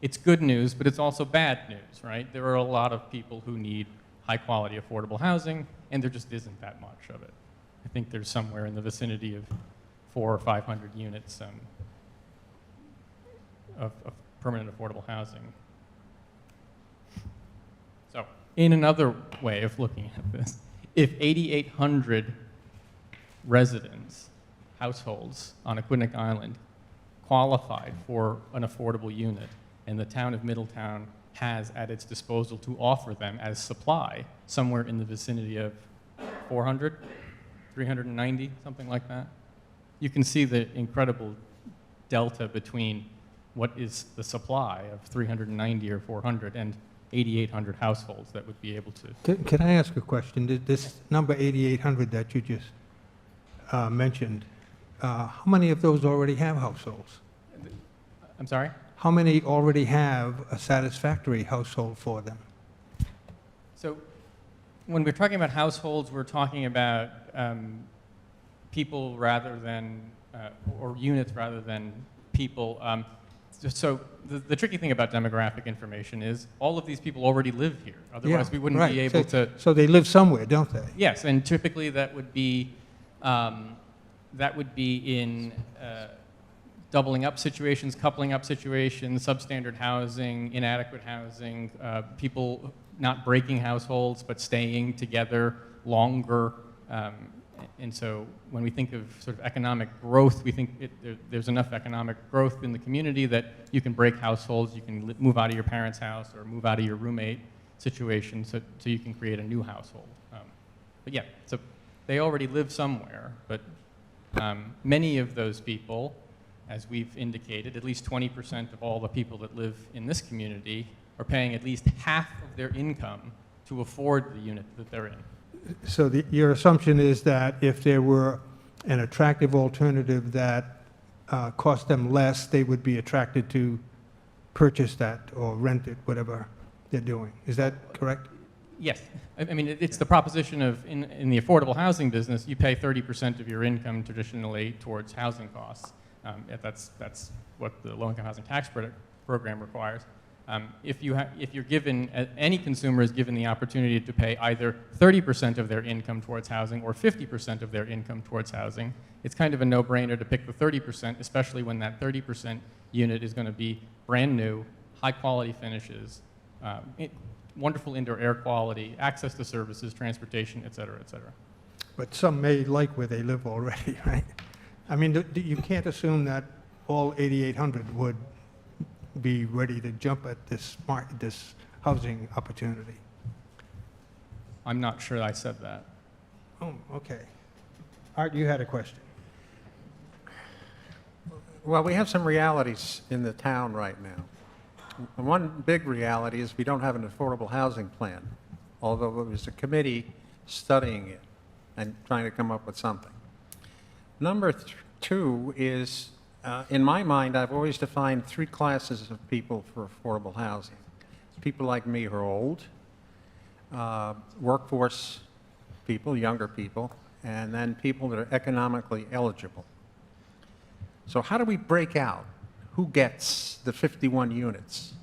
it's good news, but it's also bad news, right? There are a lot of people who need high-quality, affordable housing, and there just isn't that much of it. I think there's somewhere in the vicinity of 400 or 500 units of permanent affordable housing. So, in another way of looking at this, if 8,800 residents, households on Aquidneck Island qualified for an affordable unit, and the town of Middletown has at its disposal to offer them as supply somewhere in the vicinity of 400, 390, something like that, you can see the incredible delta between what is the supply of 390 or 400 and 8,800 households that would be able to. Can I ask a question? This number 8,800 that you just mentioned, how many of those already have households? I'm sorry? How many already have a satisfactory household for them? So when we're talking about households, we're talking about people rather than, or units rather than people. So the tricky thing about demographic information is all of these people already live here. Otherwise, we wouldn't be able to. So they live somewhere, don't they? Yes, and typically that would be in doubling up situations, coupling up situations, substandard housing, inadequate housing, people not breaking households but staying together longer. And so when we think of sort of economic growth, we think there's enough economic growth in the community that you can break households, you can move out of your parents' house or move out of your roommate situation so you can create a new household. But yeah, so they already live somewhere, but many of those people, as we've indicated, at least 20% of all the people that live in this community are paying at least half of their income to afford the unit that they're in. So your assumption is that if there were an attractive alternative that cost them less, they would be attracted to purchase that or rent it, whatever they're doing. Is that correct? Yes. I mean, it's the proposition of, in the affordable housing business, you pay 30% of your income traditionally towards housing costs. That's what the low-income housing tax credit program requires. If you're given, any consumer is given the opportunity to pay either 30% of their income towards housing or 50% of their income towards housing, it's kind of a no-brainer to pick the 30%, especially when that 30% unit is going to be brand new, high-quality finishes, wonderful indoor air quality, access to services, transportation, et cetera, et cetera. But some may like where they live already, right? I mean, you can't assume that all 8,800 would be ready to jump at this housing opportunity. I'm not sure I said that. Oh, okay. Art, you had a question. Well, we have some realities in the town right now. One big reality is we don't have an affordable housing plan, although there was a committee studying it and trying to come up with something. Number two is, in my mind, I've always defined three classes of people for affordable housing. People like me who are old, workforce people, younger people, and then people that are economically eligible. So how do we break out who gets the 51 units?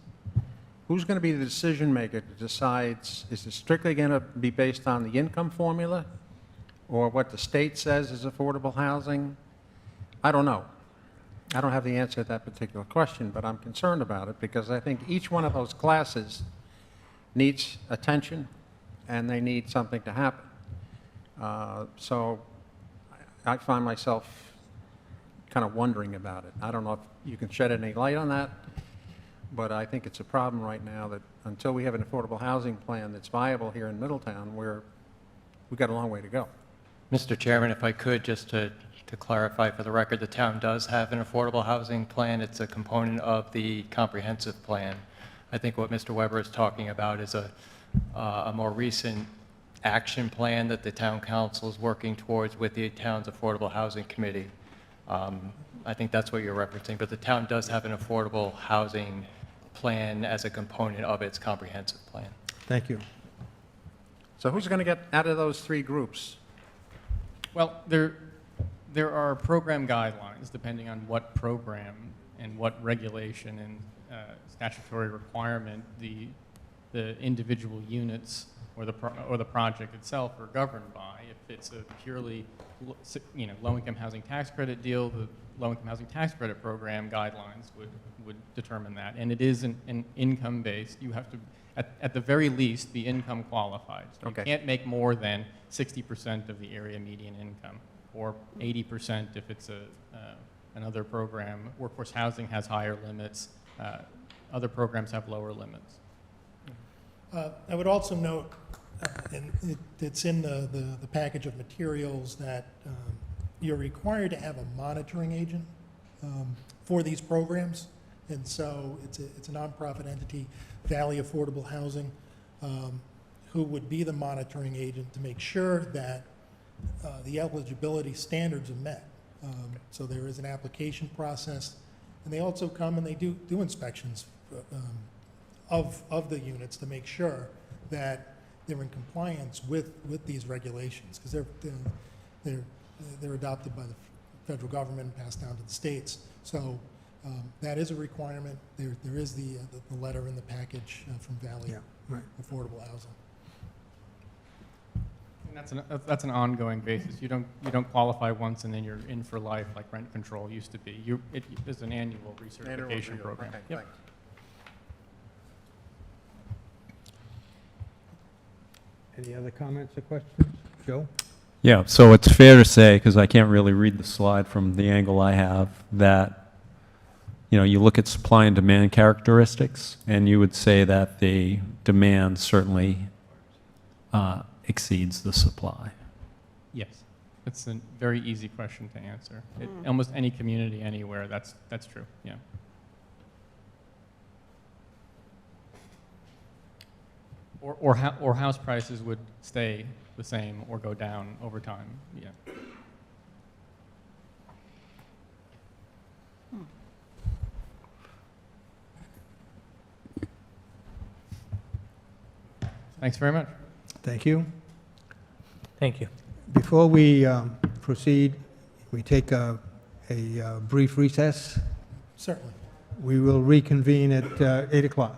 Who's going to be the decision maker that decides, is it strictly going to be based on the income formula or what the state says is affordable housing? I don't know. I don't have the answer to that particular question, but I'm concerned about it because I think each one of those classes needs attention and they need something to happen. So I find myself kind of wondering about it. I don't know if you can shed any light on that, but I think it's a problem right now that until we have an affordable housing plan that's viable here in Middletown, we've got a long way to go. Mr. Chairman, if I could, just to clarify for the record, the town does have an affordable housing plan. It's a component of the comprehensive plan. I think what Mr. Weber is talking about is a more recent action plan that the town council is working towards with the town's affordable housing committee. I think that's what you're referencing, but the town does have an affordable housing plan as a component of its comprehensive plan. Thank you. So who's going to get out of those three groups? Well, there are program guidelines depending on what program and what regulation and statutory requirement the individual units or the project itself are governed by. If it's a purely low-income housing tax credit deal, the low-income housing tax credit program guidelines would determine that. And it is an income-based. You have to, at the very least, be income qualified. So Okay. You can't make more than 60% of the area median income, or 80% if it's another program. Workforce housing has higher limits. Other programs have lower limits. I would also note, and it's in the package of materials, that you're required to have a monitoring agent for these programs. And so it's a nonprofit entity, Valley Affordable Housing, who would be the monitoring agent to make sure that the eligibility standards are met. So there is an application process, and they also come and they do inspections of the units to make sure that they're in compliance with these regulations, because they're adopted by the federal government and passed down to the states. So that is a requirement. There is the letter in the package from Valley Affordable Housing. And that's an ongoing basis. You don't qualify once and then you're in for life like rent control used to be. It is an annual recertification program. Okay, Yep. thanks. Any other comments or questions? Joe? Yeah, so it's fair to say, because I can't really read the slide from the angle I have, that, you look at supply and demand characteristics, and you would say that the demand certainly exceeds the supply. Yes. It's a very easy question to answer. Almost any community, anywhere, that's true, yeah. Or house prices would stay the same or go down over time, yeah. Thanks very much. Thank you. Thank you. Before we proceed, we take a brief recess. Certainly. We will reconvene at 8 o'clock.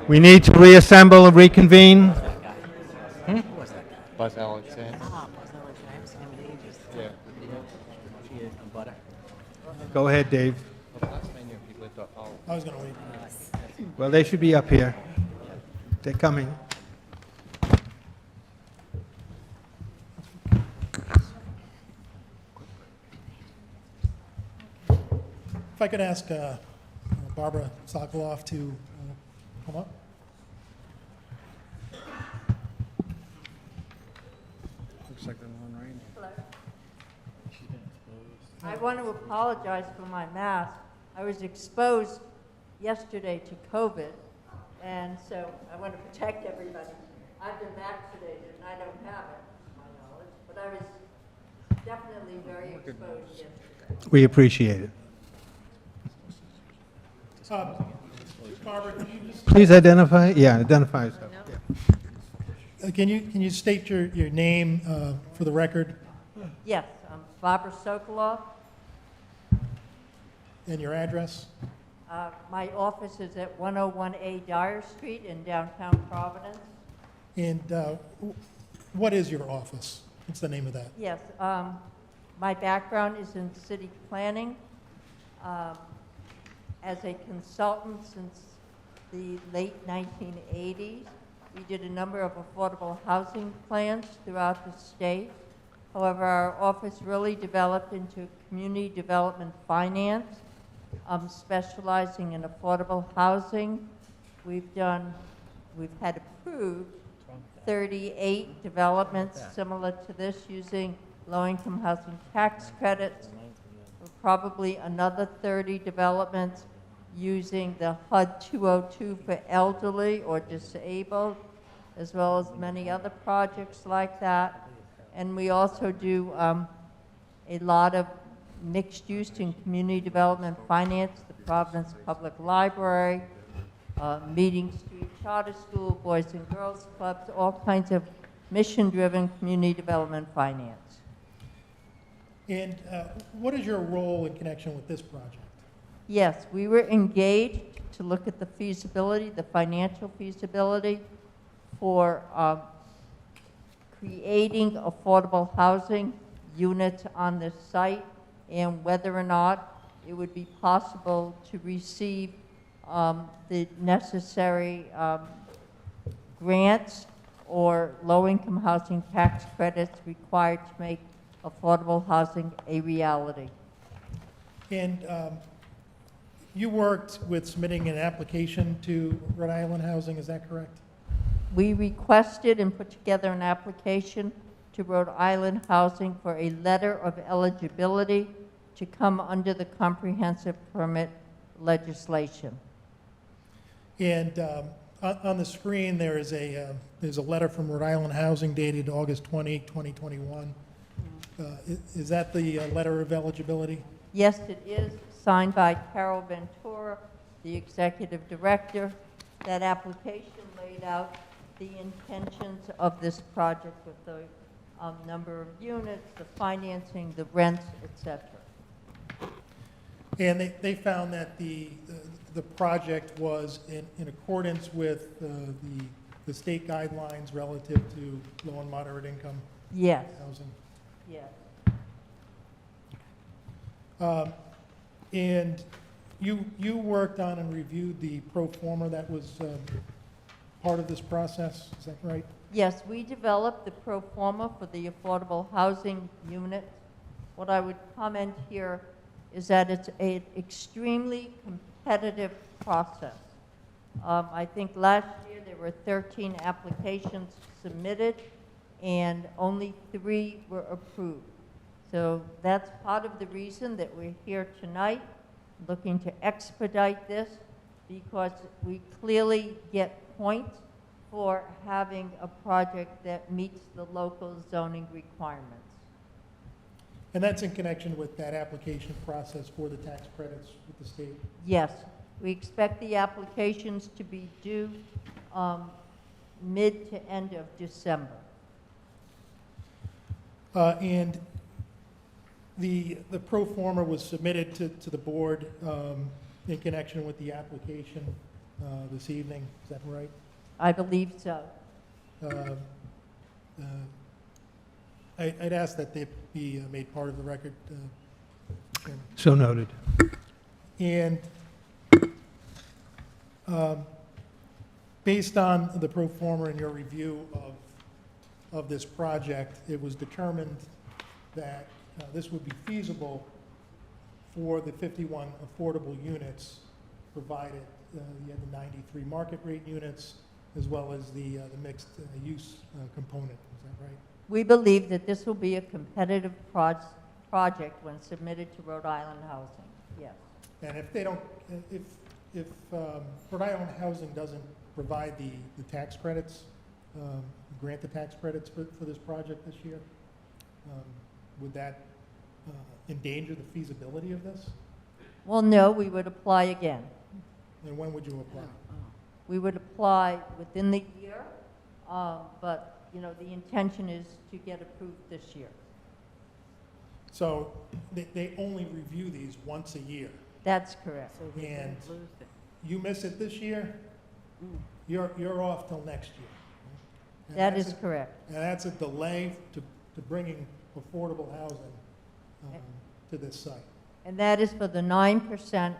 We need to reassemble and reconvene. Buzz Alexander. Yeah. Go ahead, Dave. I was going to wait. Well, they should be up here. They're coming. If I could ask Barbara Sokoloff to come up. Looks like the Lone Ranger. I want to apologize for my mask. I was exposed yesterday to COVID, and so I want to protect everybody. I've been vaccinated, and I don't have it, to my knowledge, but I was definitely very exposed yesterday. We appreciate it. Barbara, can you just, Please identify, identify yourself. can you state your name for the record Yes, I'm Barbara Sokoloff. and your address? My office is at 101A Dyer Street in downtown Providence. And what is your office? What's the name of that? Yes, my background is in city planning. As a consultant since the late 1980s, we did a number of affordable housing plans throughout the state. However, our office really developed into community development finance, specializing in affordable housing. We've had approved 38 developments similar to this using low-income housing tax credits. Probably another 30 developments using the HUD 202 for elderly or disabled, as well as many other projects like that. And we also do a lot of mixed use and community development finance, the Providence Public Library, Meeting Street Charter School, Boys and Girls Clubs, all kinds of mission-driven community development finance. And what is your role in connection with this project? Yes, we were engaged to look at the feasibility, the financial feasibility for creating affordable housing units on this site and whether or not it would be possible to receive the necessary grants or low-income housing tax credits required to make affordable housing a reality. And you worked with submitting an application to Rhode Island Housing, is that correct? We requested and put together an application to Rhode Island Housing for a letter of eligibility to come under the comprehensive permit legislation. And on the screen, there's a letter from Rhode Island Housing dated August 20, 2021. Is that the letter of eligibility? Yes, it is, signed by Carol Ventura, the executive director. That application laid out the intentions of this project with the number of units, the financing, the rents, etc. And they found that the project was in accordance with the state guidelines relative to low and moderate income Yes, housing. yes. And you worked on and reviewed the pro forma that was part of this process, is that right? Yes, we developed the pro forma for the affordable housing unit. What I would comment here is that it's an extremely competitive process. I think last year there were 13 applications submitted and only 3 were approved. So that's part of the reason that we're here tonight, looking to expedite this, because we clearly get points for having a project that meets the local zoning requirements. And that's in connection with that application process for the tax credits with the state? Yes, we expect the applications to be due mid to end of December. And the pro forma was submitted to the board in connection with the application. this evening. Is that right? I believe so. I'd ask that they be made part of the record, Chairman. So noted. And based on the pro forma and your review of this project, it was determined that this would be feasible for the 51 affordable units, provided you had the 93 market rate units, as well as the mixed use component. Is that right? We believe that this will be a competitive project when submitted to Rhode Island Housing, yes. And if they don't, if Rhode Island Housing doesn't provide the tax credits, grant the tax credits for this project this year, would that endanger the feasibility of this? Well, no, we would apply again. And when would you apply? We would apply within the year, but, you know, the intention is to get approved this year. So they only review these once a year. That's correct. And you miss it this year, you're off till next year. And That that's is a- correct. And that's a delay to bringing affordable housing to this site. And that is for the 9%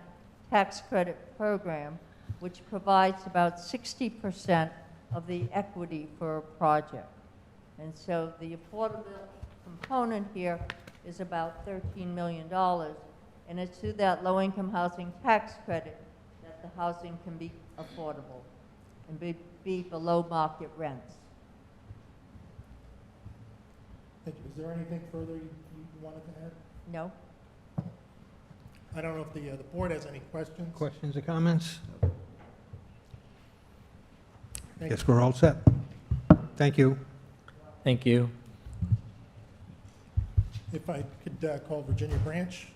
tax credit program, which provides about 60% of the equity for a project. And so the affordable component here is about $13 million, and it's through that low-income housing tax credit that the housing can be affordable and be below market rents. Thank you. Is there anything further you wanted to add? No? I don't know if the board has any questions. Questions or comments? Thank Guess we're all set. Thank you. Thank you. If I could call Virginia Branch.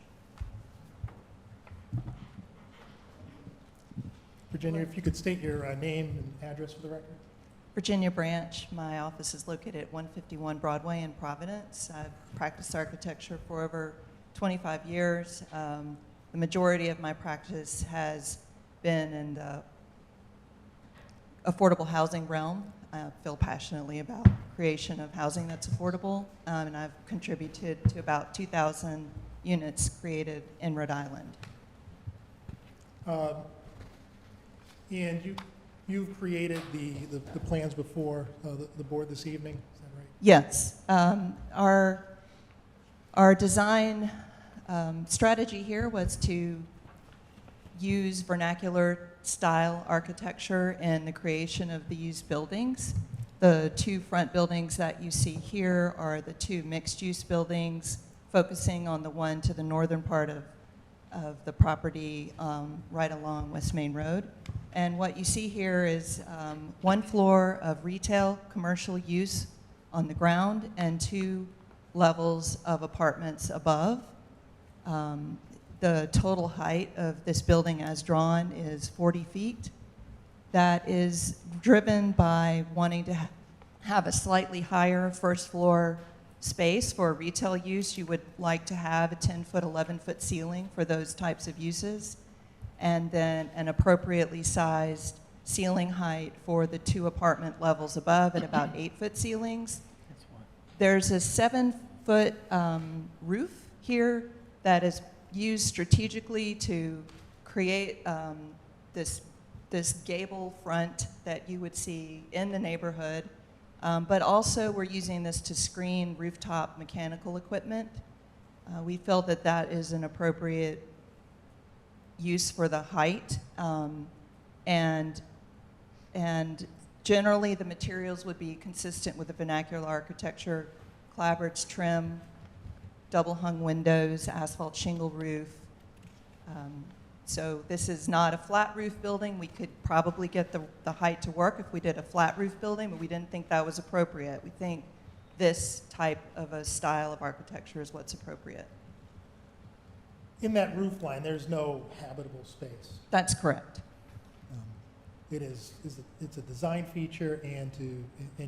Virginia, if you could state your name and address for the record. Virginia Branch. My office is located at 151 Broadway in Providence. I've practiced architecture for over 25 years. The majority of my practice has been in the affordable housing realm. I feel passionately about creation of housing that's affordable, and I've contributed to about 2,000 units created in Rhode Island. And you've created the plans before the board this evening, is that right? Yes. Our design strategy here was to use vernacular style architecture in the creation of these buildings. The two front buildings that you see here are the two mixed-use buildings, focusing on the one to the northern part of the property right along West Main Road. And what you see here is one floor of retail commercial use on the ground and 2 levels of apartments above. The total height of this building as drawn is 40 feet. That is driven by wanting to have a slightly higher first floor space for retail use. You would like to have a 10-foot, 11-foot ceiling for those types of uses, and then an appropriately sized ceiling height for the 2 apartment levels above at about 8-foot ceilings. There's a 7-foot roof here that is used strategically to create this gable front that you would see in the neighborhood, but also we're using this to screen rooftop mechanical equipment. We feel that that is an appropriate use for the height, and generally the materials would be consistent with the vernacular architecture: clapboards, trim, double hung windows, asphalt shingle roof. So this is not a flat roof building. We could probably get the height to work if we did a flat roof building, but we didn't think that was appropriate. We think this type of a style of architecture is what's appropriate. In that roof line, there's no habitable space. That's correct. It's a design feature and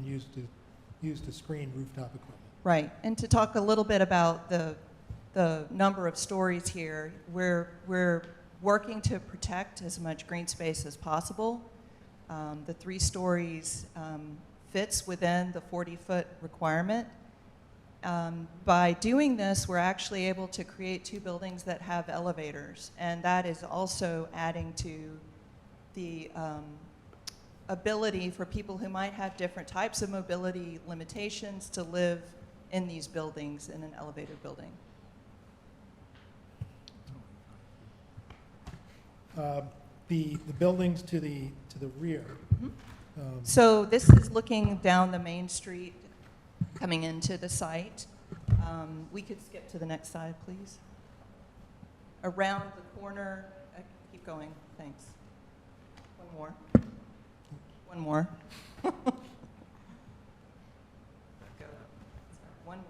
used to screen rooftop equipment. Right, and to talk a little bit about the number of stories here, we're working to protect as much green space as possible. The 3 stories fits within the 40-foot requirement. By doing this, we're actually able to create 2 buildings that have elevators, and that is also adding to the ability for people who might have different types of mobility limitations to live in these buildings in an elevated building. The buildings to the rear. So this is looking down the main street, coming into the site. We could skip to the next slide, please. Around the corner, keep going, thanks. One more. One more. One more.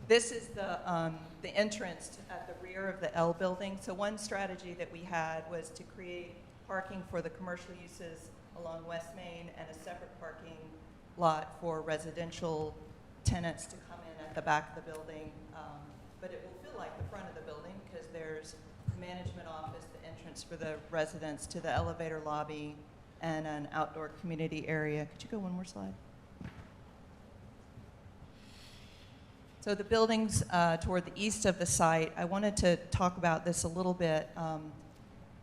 This is the entrance at the rear of the L building. So one strategy that we had was to create parking for the commercial uses along West Main and a separate parking lot for residential tenants to come in at the back of the building. But it will feel like the front of the building because there's the management office, the entrance for the residents to the elevator lobby, and an outdoor community area. Could you go one more slide? So the buildings toward the east of the site, I wanted to talk about this a little bit,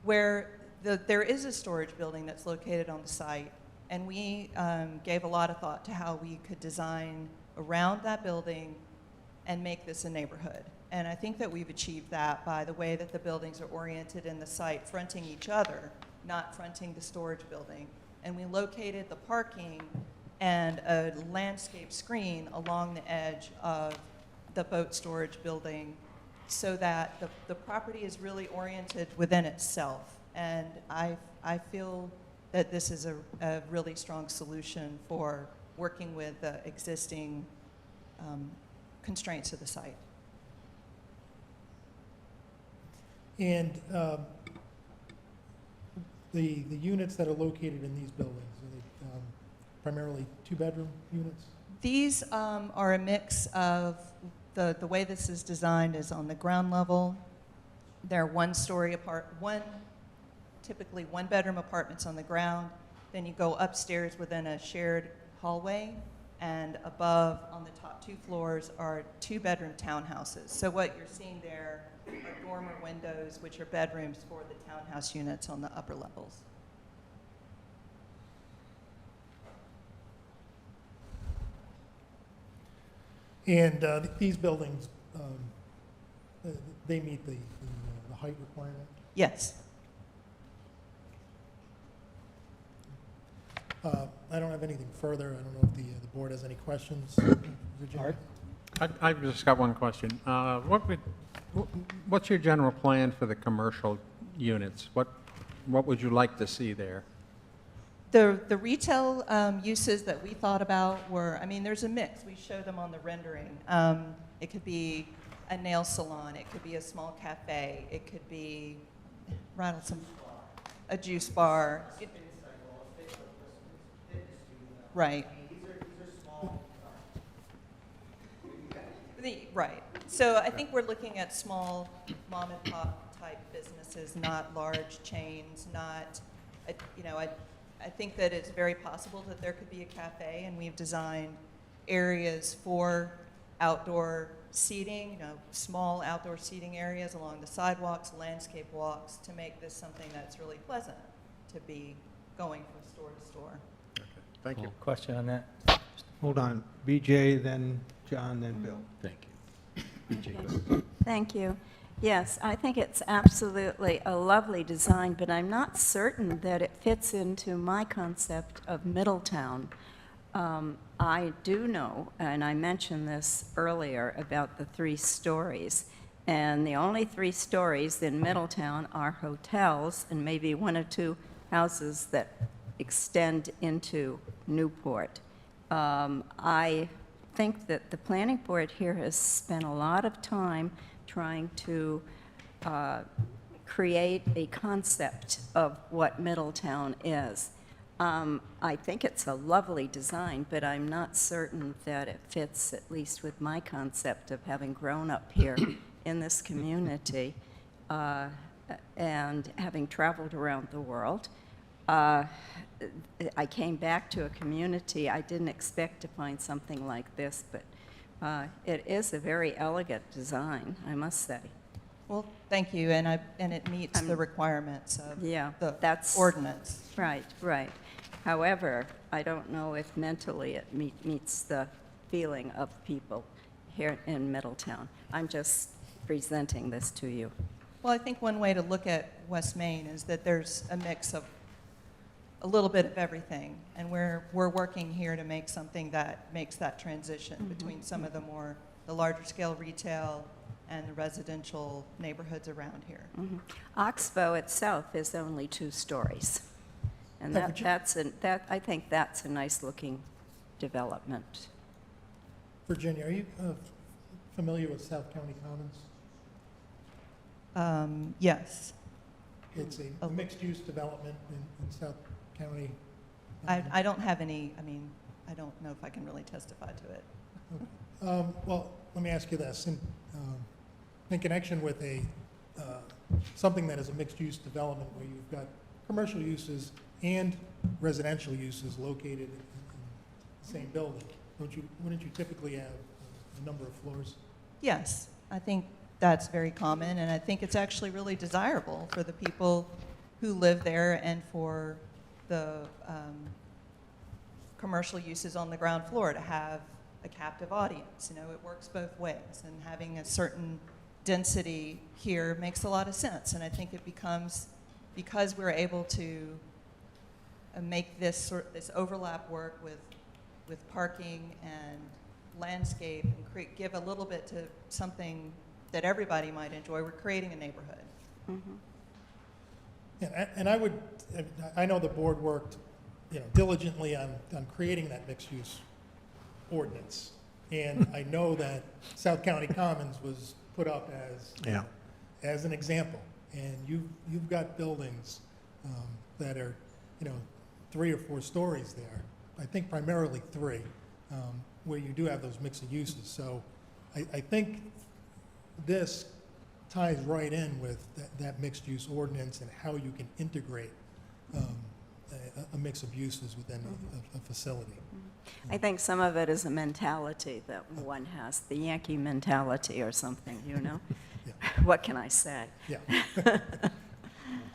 where there is a storage building that's located on the site, and we gave a lot of thought to how we could design around that building and make this a neighborhood. And I think that we've achieved that by the way that the buildings are oriented in the site, fronting each other, not fronting the storage building. And we located the parking and a landscape screen along the edge of the boat storage building so that the property is really oriented within itself. And I feel that this is a really strong solution for working with the existing constraints of the site. And the units that are located in these buildings, are they primarily 2-bedroom units? These are a mix of the way this is designed is on the ground level. They're typically 1-bedroom apartments on the ground. Then you go upstairs within a shared hallway, and above on the top 2 floors are 2-bedroom townhouses. So what you're seeing there are dormer windows, which are bedrooms for the townhouse units on the upper levels. And these buildings, they meet the height requirement? Yes. I don't have anything further. I don't know if the board has any questions. Virginia? I've just got one question. What's your general plan for the commercial units? What would you like to see there? The retail uses that we thought about were, there's a mix. We show them on the rendering. It could be a nail salon. It could be a small cafe. It could be, a juice bar. Right. Right. So I think we're looking at small mom and pop type businesses, not large chains, not, I think that it's very possible that there could be a cafe, and we've designed areas for outdoor seating, small outdoor seating areas along the sidewalks, landscape walks, to make this something that's really pleasant to be going from store to store. Thank you. Question on that? Hold on. BJ, then John, then Bill. Thank you. Thank you. Yes, I think it's absolutely a lovely design, but I'm not certain that it fits into my concept of Middletown. I do know, and I mentioned this earlier, about the 3 stories. And the only 3 stories in Middletown are hotels and maybe 1 or 2 houses that extend into Newport. I think that the planning board here has spent a lot of time trying to create a concept of what Middletown is. I think it's a lovely design, but I'm not certain that it fits, at least with my concept of having grown up here in this community. and having traveled around the world, I came back to a community. I didn't expect to find something like this, but it is a very elegant design, I must say. Well, thank you, and it meets the requirements of the ordinance. Right, right. However, I don't know if mentally it meets the feeling of people here in Middletown. I'm just presenting this to you. Well, I think one way to look at West Main is that there's a mix of a little bit of everything, and we're working here to make something that makes that transition between some of the larger scale retail and the residential neighborhoods around here. Oxbow itself is only 2 stories, and I think that's a nice looking development. Virginia, are you familiar with South County Commons? Yes. It's a mixed-use development in South County. I don't have any, I mean, I don't know if I can really testify to it. Okay. Well, let me ask you this. In connection with something that is a mixed-use development where you've got commercial uses and residential uses located in the same building, wouldn't you typically have a number of floors? Yes, I think that's very common, and I think it's actually really desirable for the people who live there and for the commercial uses on the ground floor to have a captive audience. You know, it works both ways, and having a certain density here makes a lot of sense. And I think it becomes, because we're able to make this overlap work with parking and landscape and give a little bit to something that everybody might enjoy, we're creating a neighborhood. Yeah, and I know the board worked, diligently on creating that mixed-use ordinance. And I know that South County Commons was put up as an example. And you've got buildings that are, 3 or 4 stories there. I think primarily 3, where you do have those mix of uses. So I think this ties right in with that mixed-use ordinance and how you can integrate a mix of uses within a facility. I think some of it is a mentality that one has, the Yankee mentality or something, What can I say? Yeah.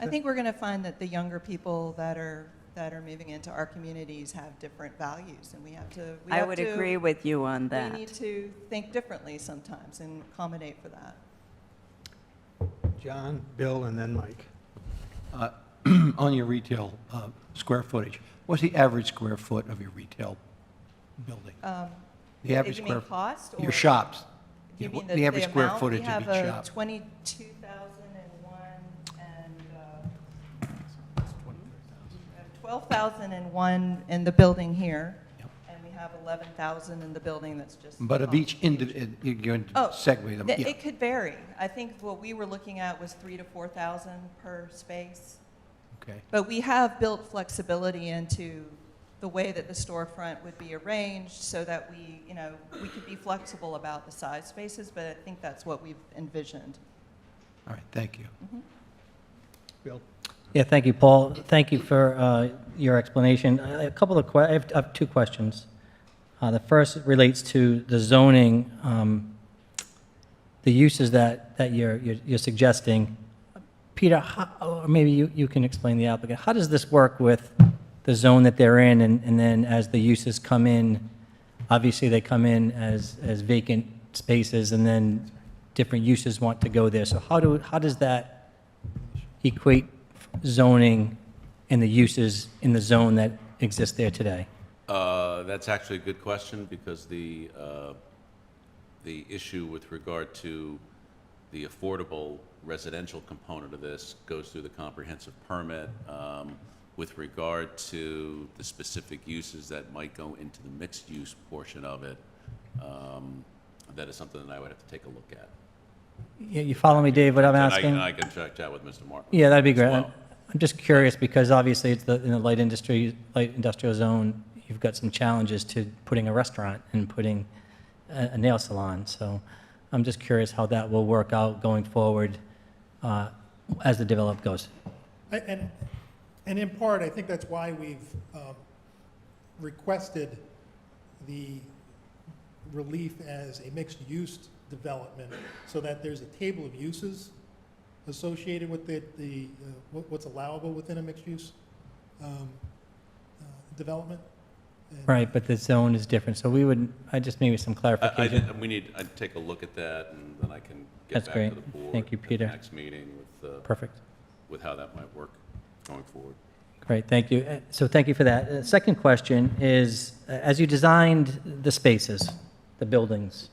I think we're going to find that the younger people that are moving into our communities have different values, and we have to. I would agree with you on that. We need to think differently sometimes and accommodate for that. John, Bill, and then Mike. On your retail square footage, what's the average square foot of your retail building? The average you square mean cost? Your or shops. You mean the average square amount? footage we of each have shop. 22,001 and 12,001 in the building here, and we have 11,000 in the building that's just. But of each you're going to segue them. It could vary. I think what we were looking at was 3,000 to 4,000 per space. Okay. But we have built flexibility into the way that the storefront would be arranged so that we could be flexible about the size spaces, but I think that's what we've envisioned. All right, thank you. Bill? Yeah, thank you, Paul. Thank you for your explanation. I have 2 questions. The first relates to the zoning, the uses that you're suggesting. Peter, or maybe you can explain the applicant. How does this work with the zone that they're in, and then as the uses come in, obviously they come in as vacant spaces, and then different uses want to go there. So how does that equate zoning and the uses in the zone that exists there today? That's actually a good question, because the issue with regard to the affordable residential component of this goes through the comprehensive permit. With regard to the specific uses that might go into the mixed-use portion of it, that is something that I would have to take a look at. You follow me, Dave, what I'm asking? And I can chat with Mr. Martin. Yeah, that'd be as great. well. I'm just curious, because obviously it's in the light industrial zone, you've got some challenges to putting a restaurant and putting a nail salon. So I'm just curious how that will work out going forward. as the development goes. And in part, I think that's why we've requested the relief as a mixed-use development, so that there's a table of uses associated with what's allowable within a mixed-use development. And- Right, but the zone is different, so I just maybe some clarification. I'd take a look at that, and then I can That's get back great. to the board. Thank you, at the Peter. next meeting Perfect. with how that might work going forward. Great, thank you. So thank you for that. Second question is, as you designed the spaces, the buildings,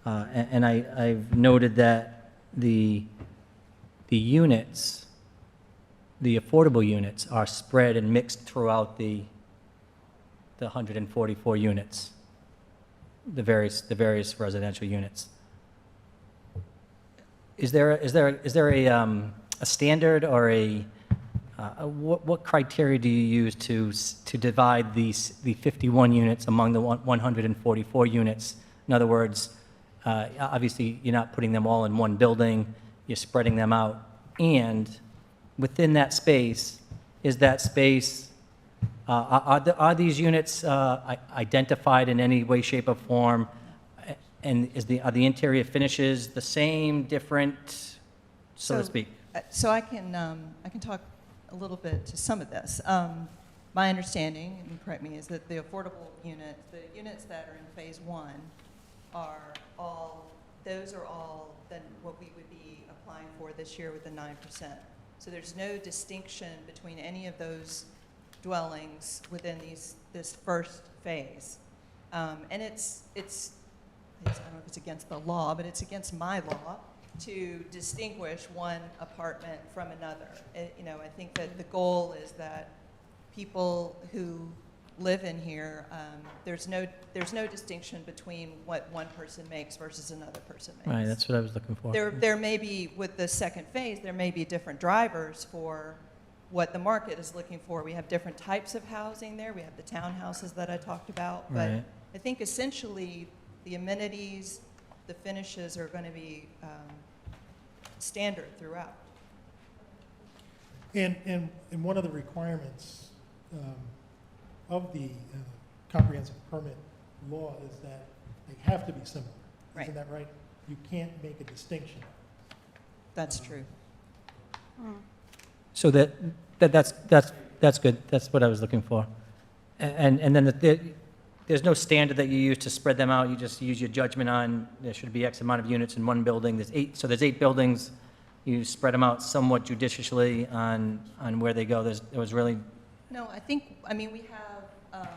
and I've noted that the units, the affordable units are spread and mixed throughout the 144 units, the various residential units. Is there a standard or what criteria do you use to divide the 51 units among the 144 units? In other words, obviously, you're not putting them all in one building, you're spreading them out. And within that space, is that space, are these units identified in any way, shape, or form? And are the interior finishes the same, different, so to speak? So I can talk a little bit to some of this. My understanding, and correct me, is that the affordable units, the units that are in phase one are all then what we would be applying for this year with the 9%. So there's no distinction between any of those dwellings within this first phase. And it's I don't know if it's against the law, but it's against my law to distinguish one apartment from another. I think that the goal is that people who live in here, there's no distinction between what one person makes versus another person makes. Right, that's what I was looking for. There may be, with the second phase, there may be different drivers for what the market is looking for. We have different types of housing there. We have the townhouses that I talked about. But Right. I think essentially the amenities, the finishes are going to be standard throughout. And one of the requirements of the comprehensive permit law is that they have to be similar. Right. Isn't that right? You can't make a distinction. That's true. So that's good. That's what I was looking for. And then there's no standard that you use to spread them out. You just use your judgment on there should be X amount of units in one building. There's 8 buildings. You spread them out somewhat judiciously on where they go. There was really No, we have,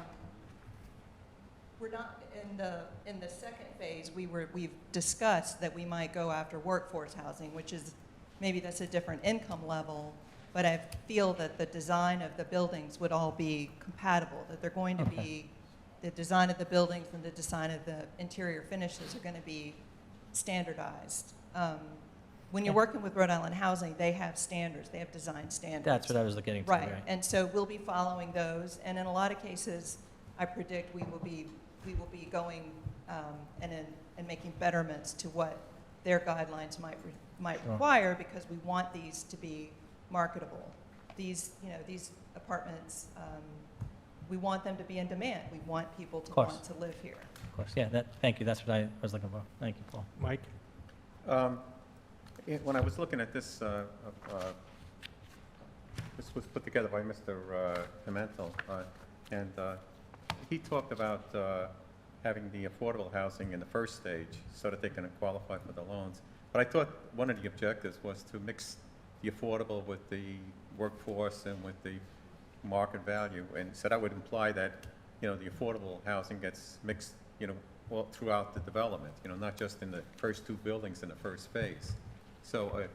we're not, in the second phase, we've discussed that we might go after workforce housing, which is, maybe that's a different income level, but I feel that the design of the buildings would all be compatible, that they're going to be, the design of the buildings and the design of the interior finishes are going to be standardized. When you're working with Rhode Island Housing, they have standards, they have design standards. That's what I was looking for. Right, and so we'll be following those, and in a lot of cases, I predict we will be going and making betterments to what their guidelines might require, because we want these to be marketable. These apartments, we want them to be in demand. We want people to want to live here. Of course, yeah, thank you. That's what I was looking for. Thank you, Paul. Mike? When I was looking at this, this was put together by Mr. Pimentel, and he talked about having the affordable housing in the first stage so that they can qualify for the loans. But I thought one of the objectives was to mix the affordable with the workforce and with the market value. And so that would imply that, the affordable housing gets mixed, all throughout the development, not just in the first 2 buildings in the first phase. So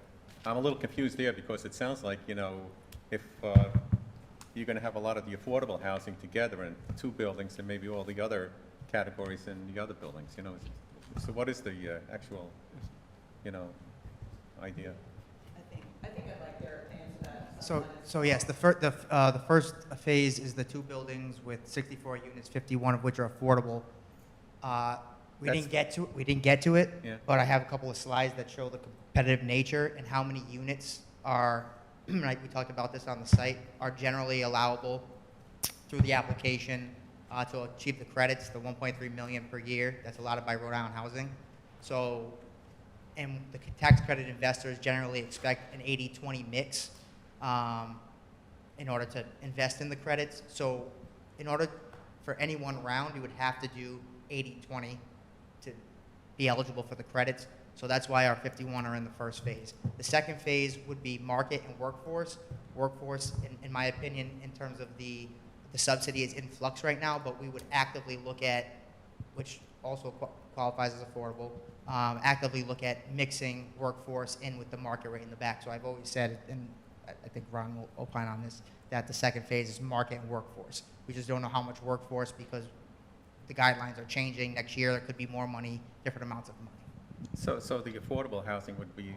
I'm a little confused there, because it sounds like, if you're going to have a lot of the affordable housing together in 2 buildings and maybe all the other categories in the other buildings, So what is the actual, idea? I think I'd like Derek to answer that. So yes, the first phase is the 2 buildings with 64 units, 51 of which are affordable. We didn't get to it, Yeah. but I have a couple of slides that show the competitive nature and how many units are, like we talked about this on the site, are generally allowable through the application to achieve the credits, the 1.3 million per year that's allotted by Rhode Island Housing. So, and the tax credit investors generally expect an 80-20 mix in order to invest in the credits. So in order for any one round, you would have to do 80-20 to be eligible for the credits. So that's why our 51 are in the first phase. The second phase would be market and workforce. Workforce, in my opinion, in terms of the subsidy is in flux right now, but we would actively look at, which also qualifies as affordable, actively look at mixing workforce in with the market rate in the back. So I've always said, and I think Ron will opine on this, that the second phase is market and workforce. We just don't know how much workforce because the guidelines are changing. Next year, there could be more money, different amounts of money. So the affordable housing would be,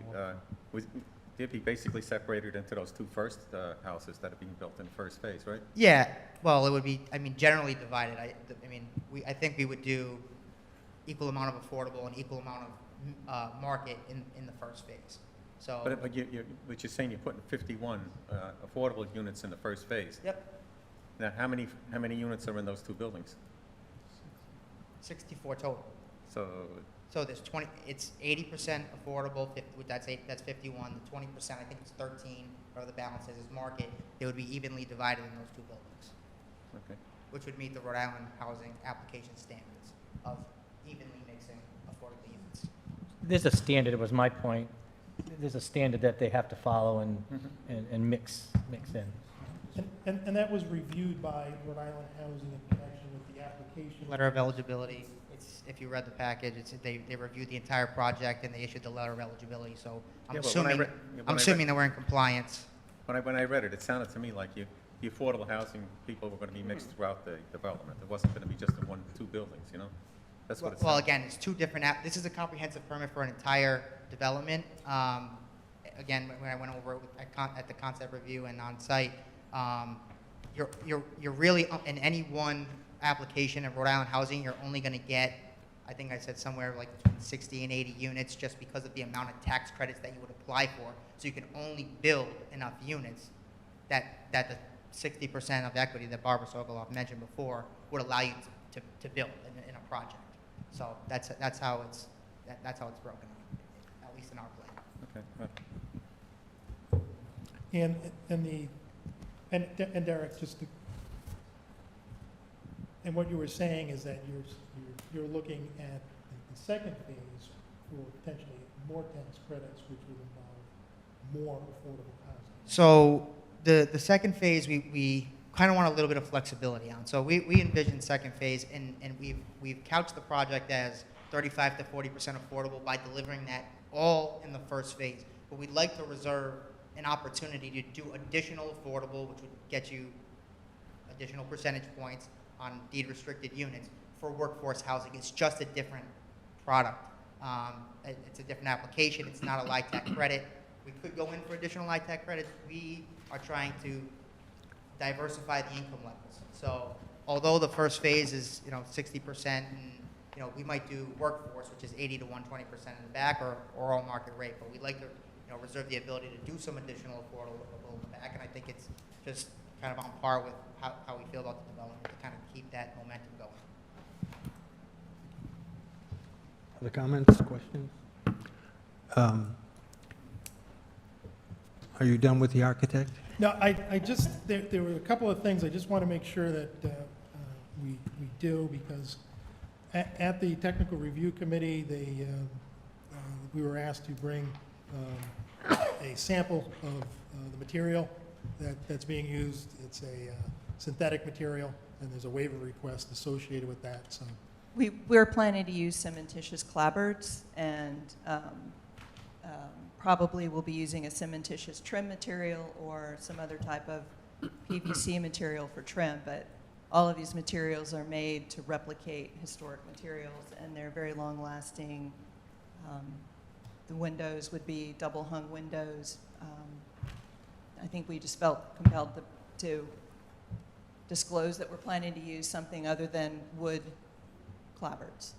it'd be basically separated into those two first houses that are being built in the first phase, right? Yeah, well, it would be, generally divided. I think we would do equal amount of affordable and equal amount of market in the first phase. So. But you're saying you're putting 51 affordable units in the first phase. Yep. Now, how many units are in those two buildings? 64 total. So there's 20. It's 80% affordable. That's 51. The 20%, I think it's 13, or the balance is market. They would be evenly divided in those two buildings. Okay. Which would meet the Rhode Island housing application standards of evenly mixing affordable units. There's a standard, it was my point. There's a standard that they have to follow and mix in. And that was reviewed by Rhode Island Housing in connection with the application. Letter of eligibility. If you read the package, they reviewed the entire project and they issued the letter of eligibility. So I'm assuming that we're in compliance. When I read it, it sounded to me like the affordable housing people were going to be mixed throughout the development. It wasn't going to be just in two buildings, you know? That's what it sounded. Well, again, it's two different this is a comprehensive permit for an entire development. Again, when I went over it at the concept review and on site, you're really in any one application of Rhode Island Housing, you're only going to get, I think I said somewhere like between 60 and 80 units just because of the amount of tax credits that you would apply for. So you can only build enough units that the 60% of equity that Barbara Sokoloff mentioned before would allow you to build in a project. So that's how it's broken up, at least in our plan. Okay. And Derek, and what you were saying is that you're looking at the second phase for potentially more tax credits, which would involve more affordable housing. So the second phase, we kind of want a little bit of flexibility on. So we envision second phase, and we've couched the project as 35 to 40% affordable by delivering that all in the first phase. But we'd like to reserve an opportunity to do additional affordable, which would get you additional percentage points on deed restricted units for workforce housing. It's just a different product. It's a different application. It's not a LIHTC credit. We could go in for additional LIHTC credits. We are trying to diversify the income levels. So although the first phase is 60%, and we might do workforce, which is 80 to 120% in the back, or all market rate. But we'd like to reserve the ability to do some additional affordable in the back, and I think it's just kind of on par with how we feel about the development to kind of keep that momentum going. Other comments, questions? Are you done with the architect? No, there were a couple of things I just want to make sure that we do, because at the technical review committee, we were asked to bring a sample of the material that's being used. It's a synthetic material, and there's a waiver request associated with that. So we're planning to use cementitious clapboards, and probably we'll be using a cementitious trim material or some other type of PVC material for trim. But all of these materials are made to replicate historic materials, and they're very long-lasting. The windows would be double-hung windows. I think we just felt compelled to disclose that we're planning to use something other than wood clapboards.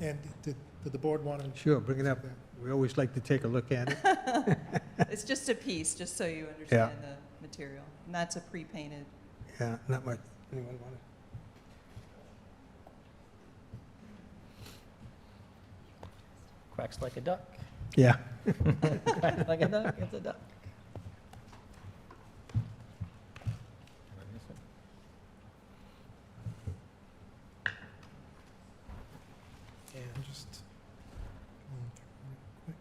And did the board want to? Sure, bring it up. We always like to take a look at it. It's just a piece, just so you understand the material. And that's a pre-painted. Yeah, not much. Anyone want to? Quacks like a duck. Yeah. Quacks like a duck, it's a duck. Yeah, just going through real quick.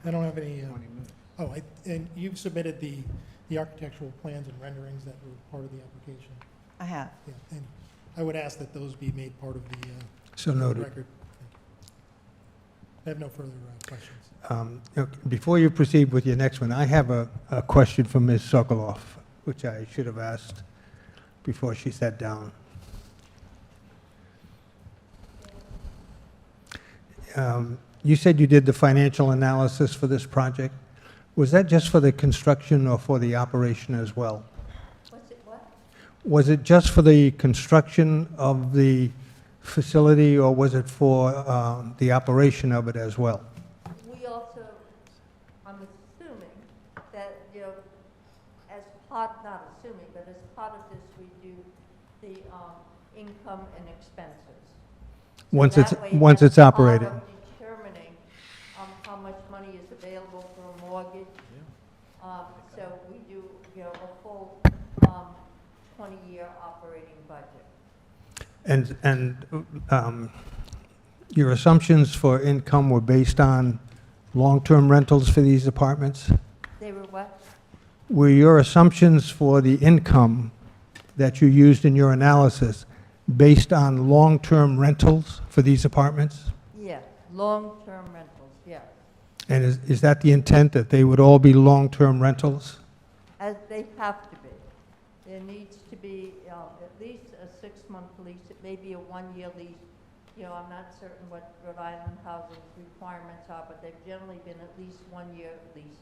I don't have any, and you've submitted the architectural plans and renderings that were part of the application. I have. Yeah, and I would ask that those be made part of the So noted. record. I have no further questions. Okay, before you proceed with your next one, I have a question for Ms. Sokoloff, which I should have asked before she sat down. You said you did the financial analysis for this project. Was that just for the construction or for the operation as well? What's it, what? Was it just for the construction of the facility, or was it for the operation of it as well? We also, I'm assuming that, you know, as part, not assuming, but as part of this, we do the income and expenses. So Once that way, it's that's operating. part of determining how much money is available for a mortgage. So we do, you know, a full 20-year operating budget. And your assumptions for income were based on long-term rentals for these apartments? They were what? Were your assumptions for the income that you used in your analysis based on long-term rentals for these apartments? Yeah, long-term rentals, yeah. And is that the intent, that they would all be long-term rentals? As they have to be. There needs to be at least a 6-month lease. It may be a 1-year lease. You know, I'm not certain what Rhode Island housing's requirements are, but they've generally been at least 1-year leases.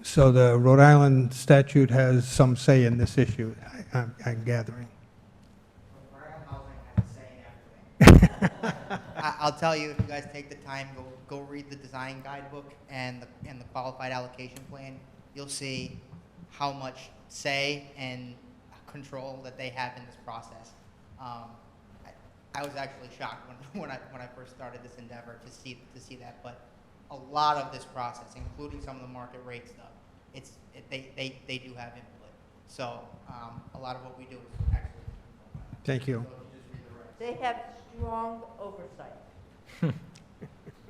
So the Rhode Island statute has some say in this issue, I'm gathering. I'll tell you, if you guys take the time, go read the design guidebook and the qualified allocation plan. You'll see how much say and control that they have in this process. I was actually shocked when I first started this endeavor to see that. But a lot of this process, including some of the market rate stuff, they do have input. So a lot of what we do is actually. Thank you. They have strong oversight.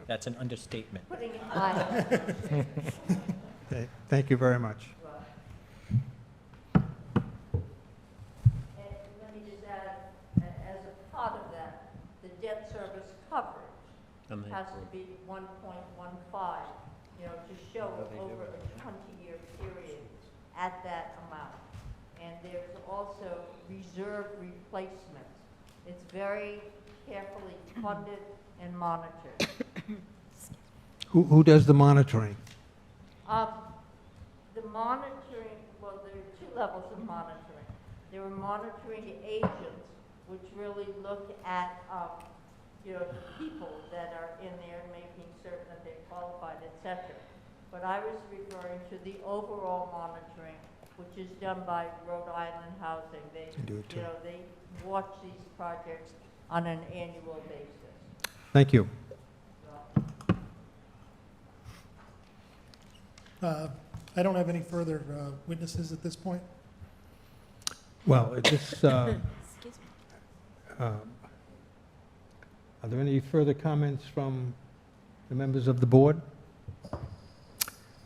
That's an understatement. Putting it mildly. Okay, thank you very much. And let me just add, as a part of that, the debt service coverage has to be 1.15, you know, to show over a 20-year period at that amount. And there's also reserve replacement. It's very carefully funded and monitored. Who does the monitoring? The monitoring, well, there are 2 levels of monitoring. There are monitoring agents, which really look at, you know, the people that are in there, making certain that they're qualified, et cetera. But I was referring to the overall monitoring, which is done by Rhode Island Housing. They do it too. You know, they watch these projects on an annual basis. Thank you. I don't have any further witnesses at this point. Well, are there any further comments from the members of the board?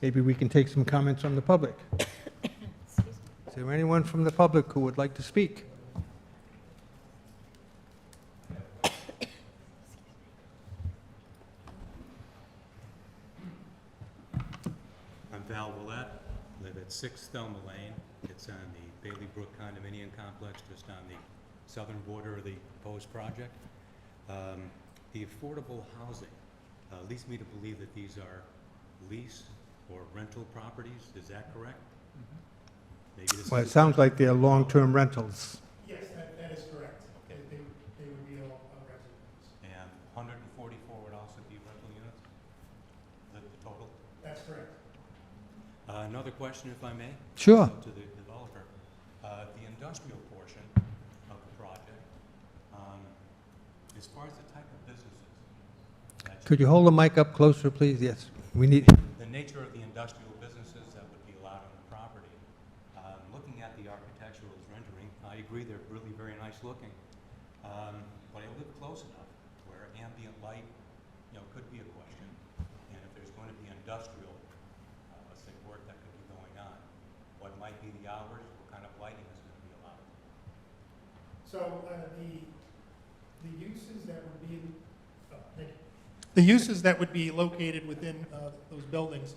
Maybe we can take some comments from the public. Is there anyone from the public who would like to speak? I'm Val Willett, live at 6 Thelma Lane. It's on the Bailey Brook condominium complex, just on the southern border of the proposed project. The affordable housing leads me to believe that these are lease or rental properties. Is that correct? Maybe this Well, is it sounds like they're long-term rentals. Yes, that is correct. They would be all rental units. And 144 would also be rental units? The total? That's correct. Another question, if I may? Sure. Also to the developer. The industrial portion of the project, as far as the type of businesses that Could you hold the mic up closer, please? Yes, we need, the nature of the industrial businesses that would be allowed on the property, looking at the architectural rendering, I agree they're really very nice looking. But I live close enough where ambient light, could be a question. And if there's going to be industrial, let's say work that could be going on, what might be the hours, what kind of lighting is going to be allowed? So the uses that would be, the uses that would be located within those buildings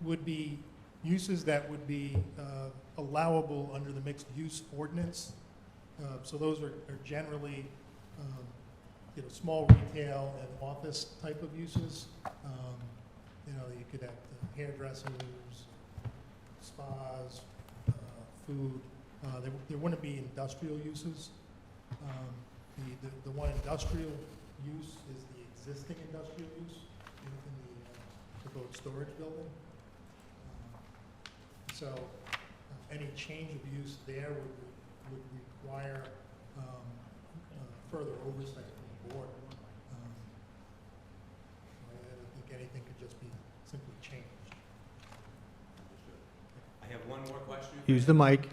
would be uses that would be allowable under the mixed use ordinance. So those are generally, small retail and office type of uses. You could have hairdressers, spas, food. There wouldn't be industrial uses. The one industrial use is the existing industrial use in the boat storage building. So any change of use there would require further oversight from the board. I don't think anything could just be simply changed. I have one more question. use the mic.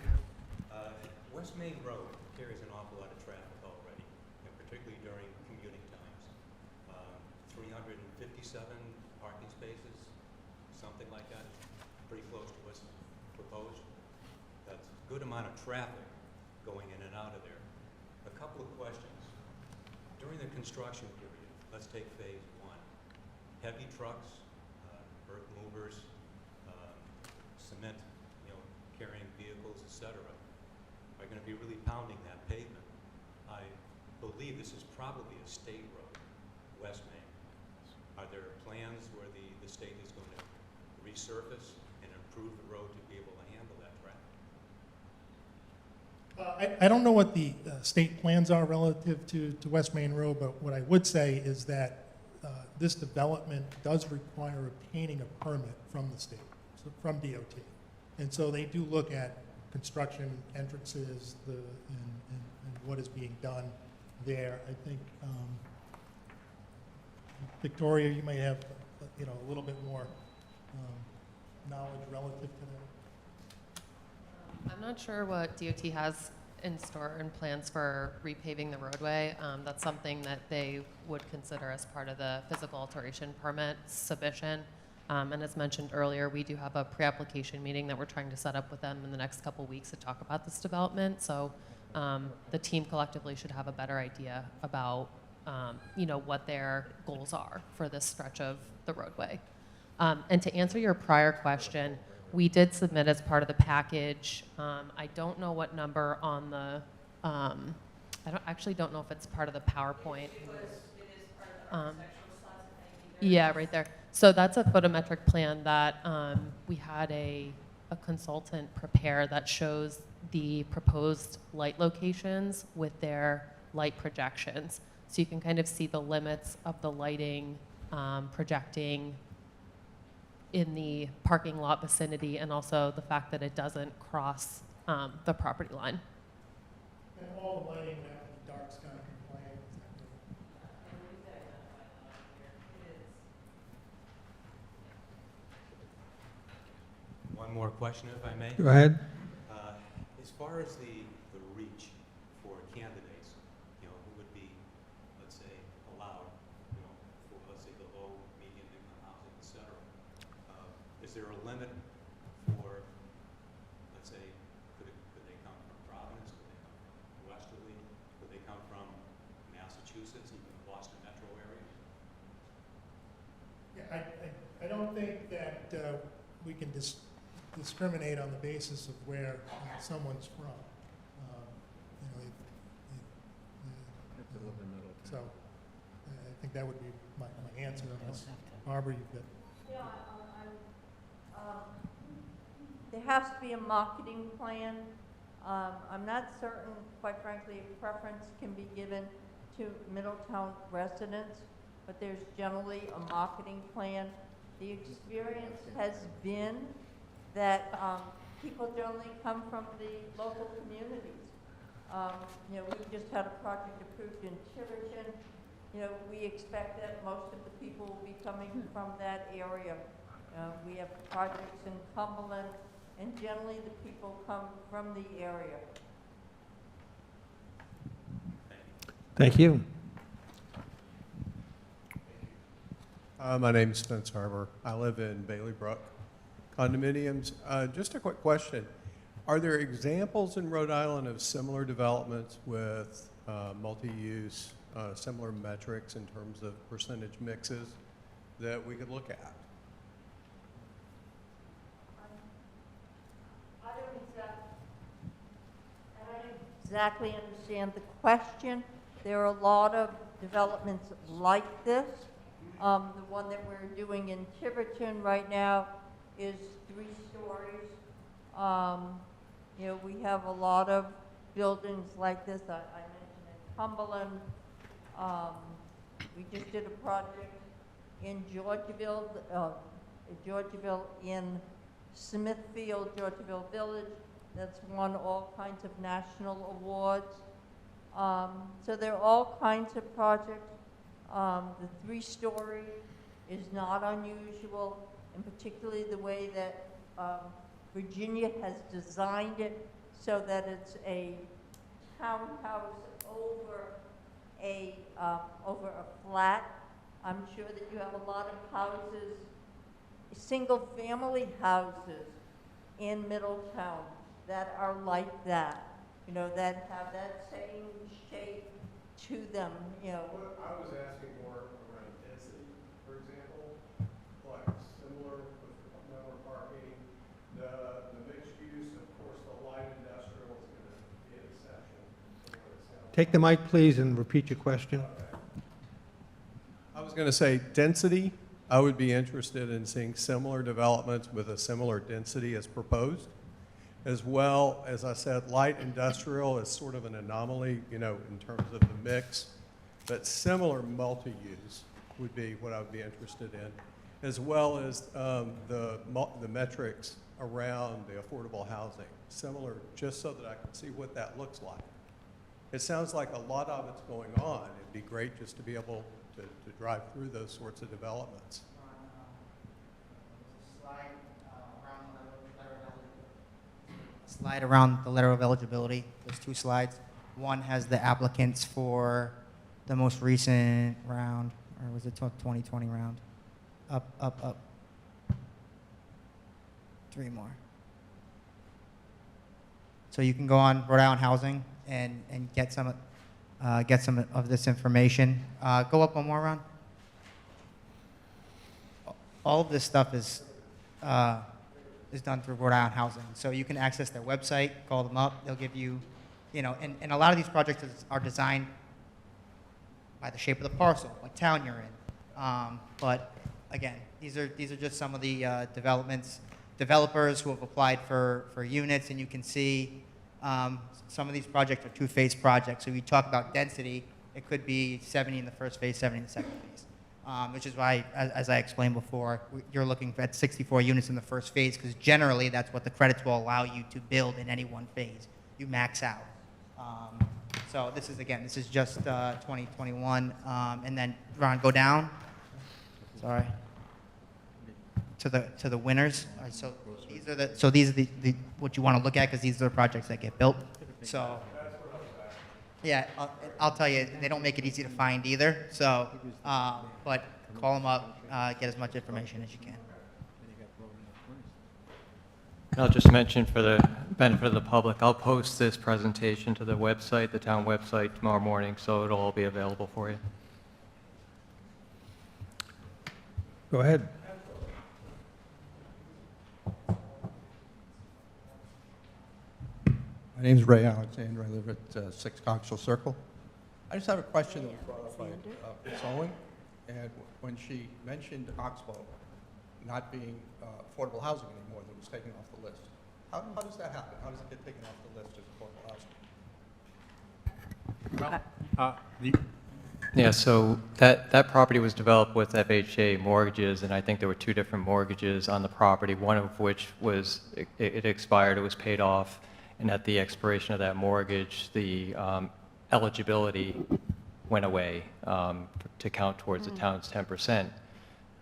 West Main Road carries an awful lot of traffic already, and particularly during commuting times. 357 parking spaces, something like that, pretty close to what's proposed. That's a good amount of traffic going in and out of there. A couple of questions. During the construction period, let's take phase one. Heavy trucks, earth movers, cement, carrying vehicles, etc., are going to be really pounding that pavement. I believe this is probably a state road, West Main. Are there plans where the state is going to resurface and improve the road to be able to handle that traffic? I don't know what the state plans are relative to West Main Road, but what I would say is that this development does require obtaining a permit from the state, so from DOT. And so they do look at construction entrances and what is being done there. I think, Victoria, you may have a little bit more knowledge relative to that. I'm not sure what DOT has in store and plans for repaving the roadway. That's something that they would consider as part of the physical alteration permit submission. And as mentioned earlier, we do have a pre-application meeting that we're trying to set up with them in the next couple weeks to talk about this development. So the team collectively should have a better idea about what their goals are for this stretch of the roadway. And to answer your prior question, we did submit as part of the package. I don't know what number on the, I actually don't know if it's part of the PowerPoint. It is part of the architectural slides, I think. Yeah, right there. So that's a photometric plan that we had a consultant prepare that shows the proposed light locations with their light projections. So you can kind of see the limits of the lighting projecting in the parking lot vicinity, and also the fact that it doesn't cross the property line. And all the lighting would have to be dark sky compliant. One more question, if I may. Go ahead. As far as the reach for candidates, who would be, let's say, allowed, for, let's say, the low, medium income housing, et cetera, is there a limit for, let's say, could they come from Providence, could they come from Westerly, could they come from Massachusetts, even the Boston metro area? Yeah, I don't think that we can discriminate on the basis of where someone's from. So think that would be my answer, unless, Barbara, you've got. Yeah, there has to be a marketing plan. I'm not certain, quite frankly, if preference can be given to Middletown residents, but there's generally a marketing plan. The experience has been that people generally come from the local communities. You know, we just had a project approved in Tiverton. You know, we expect that most of the people will be coming from that area. We have projects in Cumberland, and generally the people come from the area. Thank you. My name's Spence Harbor. I live in Bailey Brook condominiums. Just a quick question. Are there examples in Rhode Island of similar developments with multi-use, similar metrics in terms of percentage mixes that we could look at? I don't exactly understand the question. There are a lot of developments like this. The one that we're doing in Tiverton right now is 3 stories. You know, we have a lot of buildings like this. I mentioned in Cumberland. We just did a project in Georgeville in Smithfield, Georgeville Village. That's won all kinds of national awards. So there are all kinds of projects. The 3-story is not unusual, and particularly the way that Virginia has designed it so that it's a townhouse over a flat. I'm sure that you have a lot of houses, single-family houses in Middletown that are like that, you know, that have that same shape to them, you know. I was asking more around density, for example, like similar with number of parking, the mixed use, of course, the light industrial is going to be an exception. Take the mic, please, and repeat your question. I was going to say density. I would be interested in seeing similar developments with a similar density as proposed, as well as I said, light industrial is sort of an anomaly, you know, in terms of the mix, but similar multi-use would be what I would be interested in, as well as the metrics around the affordable housing, similar, just so that I can see what that looks like. It sounds like a lot of it's going on. It'd be great just to be able to drive through those sorts of developments. Slide around the letter of eligibility. There's 2 slides. One has the applicants for the most recent round, or was it 2020 round? Up. 3 more. So you can go on Rhode Island Housing and get some of this information. Go up 1 more, Ron. All of this stuff is done through Rhode Island Housing. So you can access their website, call them up. They'll give you, you know, and a lot of these projects are designed by the shape of the parcel, what town you're in. But again, these are just some of the developers who have applied for units, and you can see some of these projects are 2-phase projects. So if you talk about density, it could be 70 in the first phase, 70 in the second phase. Which is why, as I explained before, you're looking at 64 units in the first phase, because generally that's what the credits will allow you to build in any one phase. You max out. So this is just 2021. And then, Ron, go down. Sorry. To the winners. All right, so these are the what you want to look at, because these are the projects that get built. So. Yeah, I'll tell you, they don't make it easy to find either. So, but call them up, get as much information as you can. I'll just mention for the benefit of the public, I'll post this presentation to the website, the town website, tomorrow morning, so it'll all be available for you. Go ahead. My name's Ray Alexander. I live at 6 Coxwell Circle. I just have a question that was brought up by Ms. Owen. And when she mentioned Oxbow not being affordable housing anymore, that was taken off the list. How does that happen? How does it get taken off the list as affordable housing? Yeah, so that property was developed with FHA mortgages, and I think there were 2 different mortgages on the property, one of which was, it expired, it was paid off, and at the expiration of that mortgage, the eligibility went away to count towards the town's 10%.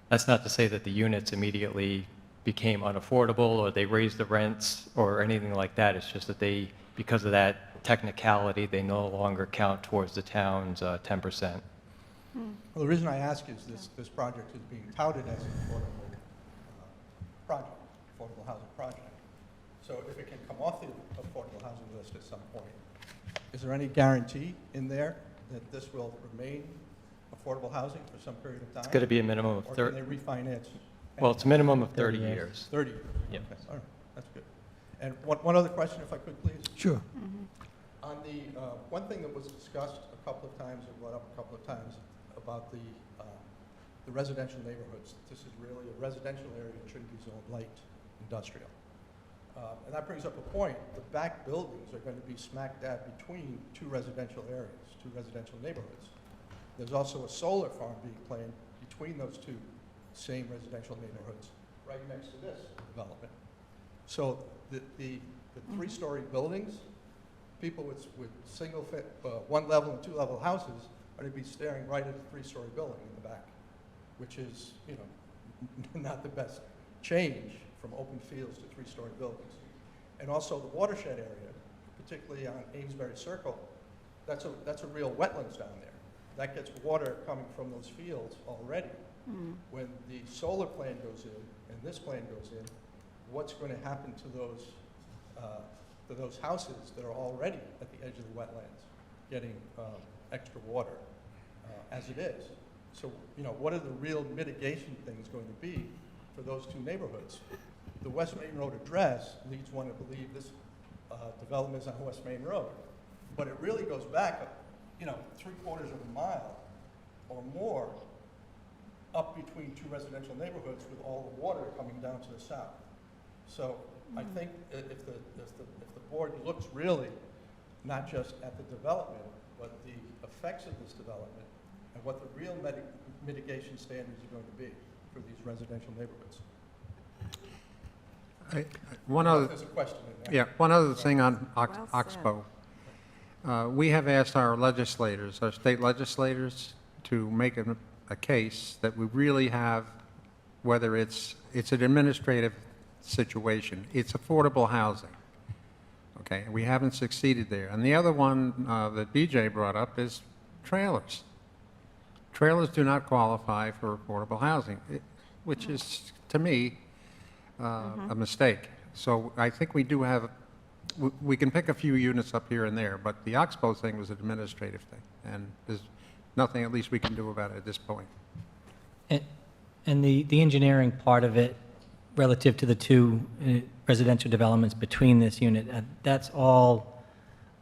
That's not to say that the units immediately became unaffordable or they raised the rents or anything like that. It's just that they, because of that technicality, they no longer count towards the town's 10%. Well, the reason I ask is this project is being touted as an affordable project, affordable housing project. So if it can come off the affordable housing list at some point, is there any guarantee in there that this will remain affordable housing for some period of time? It's going to be a minimum of Or 30. can they refinance? Well, it's a minimum of 30 years. 30 years? Yep. Okay, all right, that's good. And one other question, if I could, please? Sure. On the, one thing that was discussed a couple of times, or brought up a couple of times, about the residential neighborhoods. This is really a residential area, it shouldn't be zoned light industrial. And that brings up a point. The back buildings are going to be smack dab between 2 residential areas, 2 residential neighborhoods. There's also a solar farm being planned between those 2 same residential neighborhoods, right next to this development. So the 3-story buildings, people with single, 1-level and 2-level houses are going to be staring right at the 3-story building in the back, which is, you know, not the best change from open fields to 3-story buildings. And also the watershed area, particularly on Amesbury Circle, that's a real wetlands down there. That gets water coming from those fields already. When the solar plan goes in and this plan goes in, what's going to happen to those houses that are already at the edge of the wetlands, getting extra water as it is? So, you know, what are the real mitigation things going to be for those 2 neighborhoods? The West Main Road address leads one to believe this development is on West Main Road, but it really goes back, you know, 3/4 of a mile or more up between 2 residential neighborhoods with all the water coming down to the south. So I think if the board looks really not just at the development, but the effects of this development and what the real mitigation standards are going to be for these residential neighborhoods. One other, There's a question in there. yeah, one other thing on Well said. Oxbow. We have asked our legislators, our state legislators, to make a case that we really have, whether it's an administrative situation, it's affordable housing. Okay, we haven't succeeded there. And the other one that BJ brought up is trailers. Trailers do not qualify for affordable housing, which is, to me, a mistake. So I think we do have, we can pick a few units up here and there, but the Oxbow thing was an administrative thing, and there's nothing at least we can do about it at this point. And the engineering part of it, relative to the 2 residential developments between this unit, that's all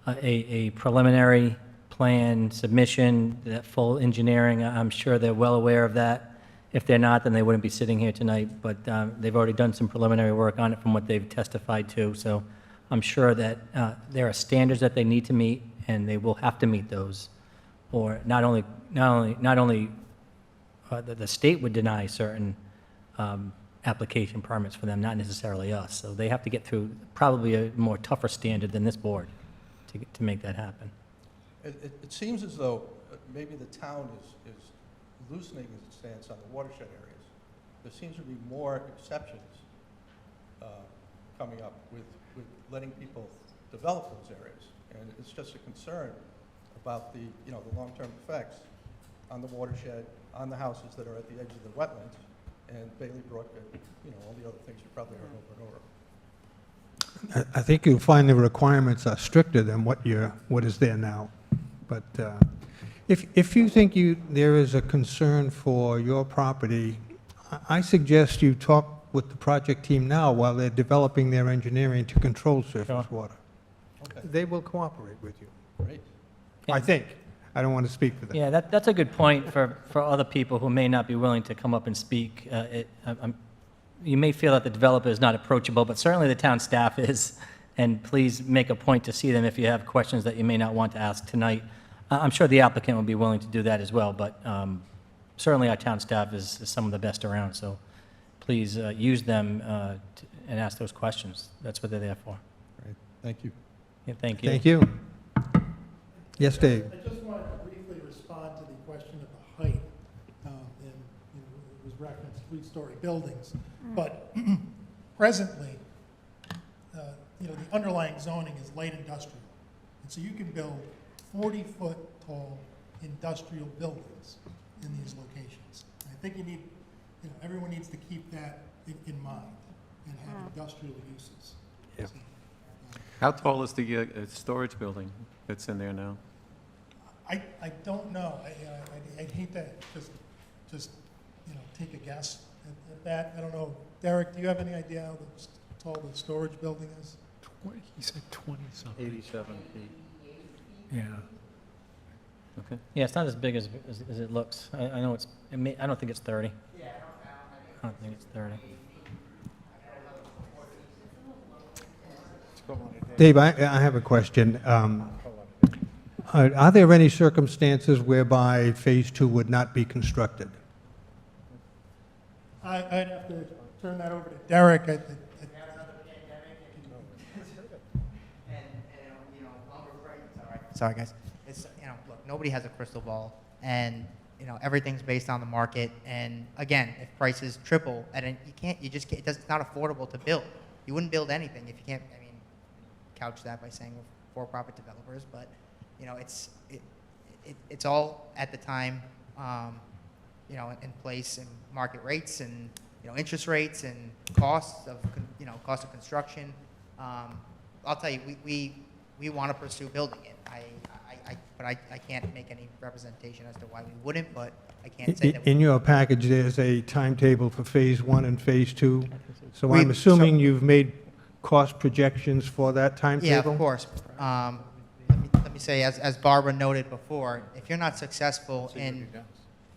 a preliminary plan submission, that full engineering. I'm sure they're well aware of that. If they're not, then they wouldn't be sitting here tonight, but they've already done some preliminary work on it from what they've testified to. So I'm sure that there are standards that they need to meet, and they will have to meet those. Or not only the state would deny certain application permits for them, not necessarily us. So they have to get through probably a more tougher standard than this board to make that happen. It seems as though maybe the town is loosening its stance on the watershed areas. There seems to be more exceptions coming up with letting people develop those areas. And it's just a concern about the long-term effects on the watershed, on the houses that are at the edge of the wetlands, and Bailey Brook, and, all the other things you probably heard over and over. I think you'll find the requirements are stricter than what is there now. But if you think there is a concern for your property, I suggest you talk with the project team now while they're developing their engineering to control surface water. Okay. They will cooperate with you, Great. I think. I don't want to speak for them. Yeah, that's a good point for other people who may not be willing to come up and speak. You may feel that the developer is not approachable, but certainly the town staff is, and please make a point to see them if you have questions that you may not want to ask tonight. I'm sure the applicant will be willing to do that as well, but certainly our town staff is some of the best around, so please use them and ask those questions. That's what they're there for. Right. Thank you. Yeah, thank you. Thank you. Yes, Dave? I just wanted to briefly respond to the question of the height. And, it was referenced three-story buildings. But presently, the underlying zoning is light industrial. And so you can build 40-foot tall industrial buildings in these locations. I think you need, everyone needs to keep that in mind and have industrial uses. Yeah. How tall is the storage building that's in there now? I don't know. I'd hate to just take a guess at that. I don't know. Derek, do you have any idea how tall the storage building is? He said 20-something. 87 feet. Yeah. Okay. Yeah, it's not as big as it looks. I know I don't think it's 30. I don't think it's 30. Dave, I have a question. Are there any circumstances whereby Phase 2 would not be constructed? I'd have to turn that over to Derek. Sorry, guys. It's, look, nobody has a crystal ball, and, everything's based on the market. And again, if prices triple, and it's not affordable to build. You wouldn't build anything if you can't, couch that by saying we're for-profit developers, but, it's all at the time, in place, and market rates, and, interest rates, and costs of construction. I'll tell you, we want to pursue building it. But I can't make any representation as to why we wouldn't, but I can't say that. In your package, there's a timetable for Phase 1 and Phase 2. So We- I'm assuming you've made cost projections for that timetable? Yeah, of course. Let me say, as Barbara noted before, if you're not successful in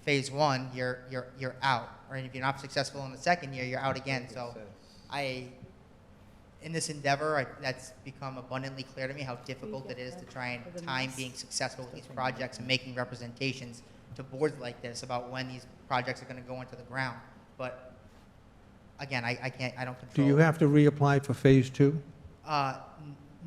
Phase 1, you're out. Or if you're not successful in the second year, you're out again. So in this endeavor, that's become abundantly clear to me how difficult it is to try and time being successful with these projects and making representations to boards like this about when these projects are going to go into the ground. But again, I don't control. Do you have to reapply for Phase 2?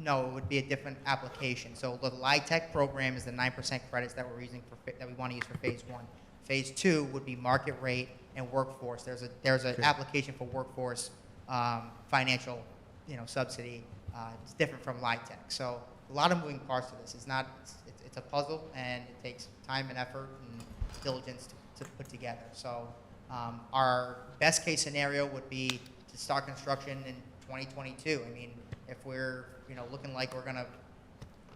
No, it would be a different application. So the LIHTC program is the 9% credits that we're using that we want to use for Phase 1. Phase 2 would be market rate and workforce. There's an application for workforce financial subsidy. It's different from LIHTC. So a lot of moving parts to this. It's a puzzle, and it takes time and effort and diligence to put together. So our best case scenario would be to start construction in 2022. If we're looking like we're going to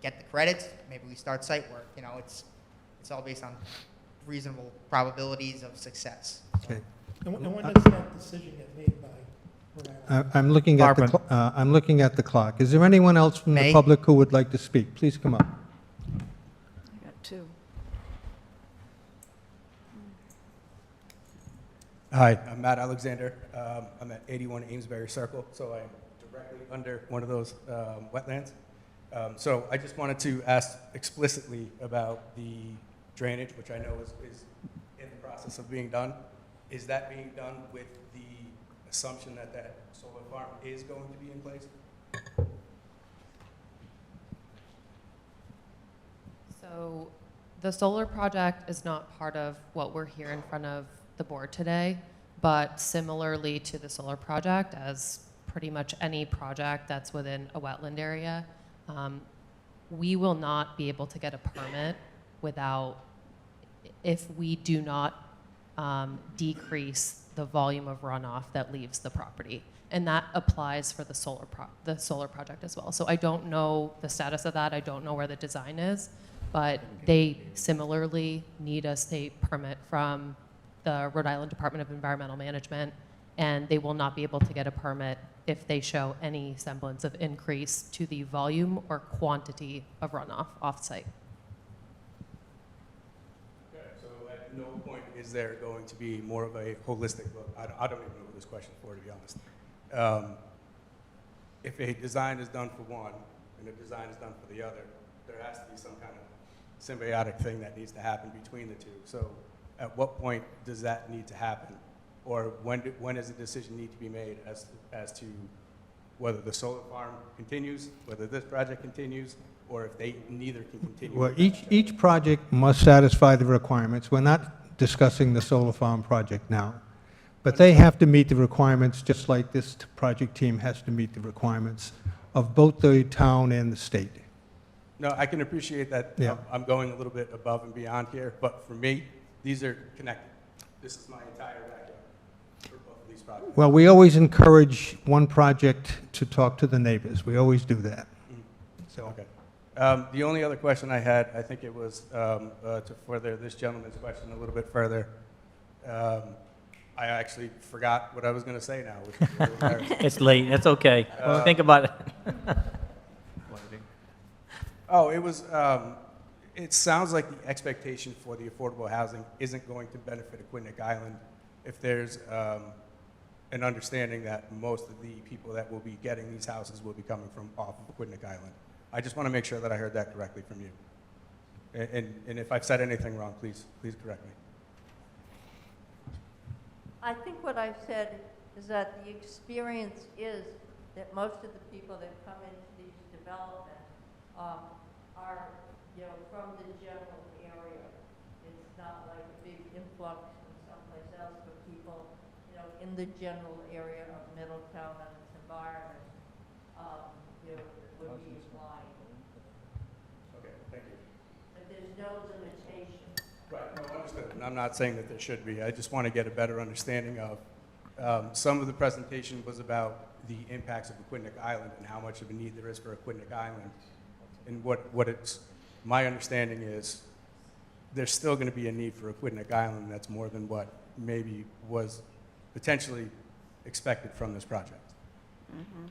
get the credits, maybe we start site work. It's all based on reasonable probabilities of success. Okay. And when does that decision get made by? I'm looking at the clock. Is there anyone else from the public who would like to speak? Please come up. I got two. Hi, I'm Matt Alexander. I'm at 81 Amesbury Circle, so I'm directly under one of those wetlands. So I just wanted to ask explicitly about the drainage, which I know is in the process of being done. Is that being done with the assumption that that solar farm is going to be in place? So the solar project is not part of what we're here in front of the board today, but similarly to the solar project, as pretty much any project that's within a wetland area, we will not be able to get a permit if we do not decrease the volume of runoff that leaves the property. And that applies for the solar project as well. So I don't know the status of that. I don't know where the design is, but they similarly need a state permit from the Rhode Island Department of Environmental Management, and they will not be able to get a permit if they show any semblance of increase to the volume or quantity of runoff off-site. at no point is there going to be more of a holistic look. I don't even know what this question's for, to be honest. If a design is done for one and a design is done for the other, there has to be some kind of symbiotic thing that needs to happen between the two. So at what point does that need to happen? Or when does a decision need to be made as to whether the solar farm continues, whether this project continues, or if they neither can continue? Well, each project must satisfy the requirements. We're not discussing the solar farm project now. But they have to meet the requirements, just like this project team has to meet the requirements of both the town and the state. No, I can appreciate that. Yeah. I'm going a little bit above and beyond here, but for me, these are connected. This is my entire backyard for both of these projects. Well, we always encourage one project to talk to the neighbors. We always do that. So. Okay. The only other question I had, I think it was to further this gentleman's question a little bit further. I actually forgot what I was going to say now. Which is really embarrassing. It's late, it's okay. Think about it. Oh, it was, it sounds like the expectation for the affordable housing isn't going to benefit Aquidneck Island if there's an understanding that most of the people that will be getting these houses will be coming from off of Aquidneck Island. I just want to make sure that I heard that correctly from you. And if I've said anything wrong, please correct me. I think what I've said is that the experience is that most of the people that come into these developments are, from the general area. It's not like a big influx from someplace else, but people, in the general area of Middletown and its environment, would be applying. Okay, thank you. But there's no limitation. Right, no, understood. And I'm not saying that there should be. I just want to get a better understanding of, some of the presentation was about the impacts of Aquidneck Island and how much of a need there is for Aquidneck Island. And my understanding is there's still going to be a need for Aquidneck Island that's more than what maybe was potentially expected from this project. Mm-hmm.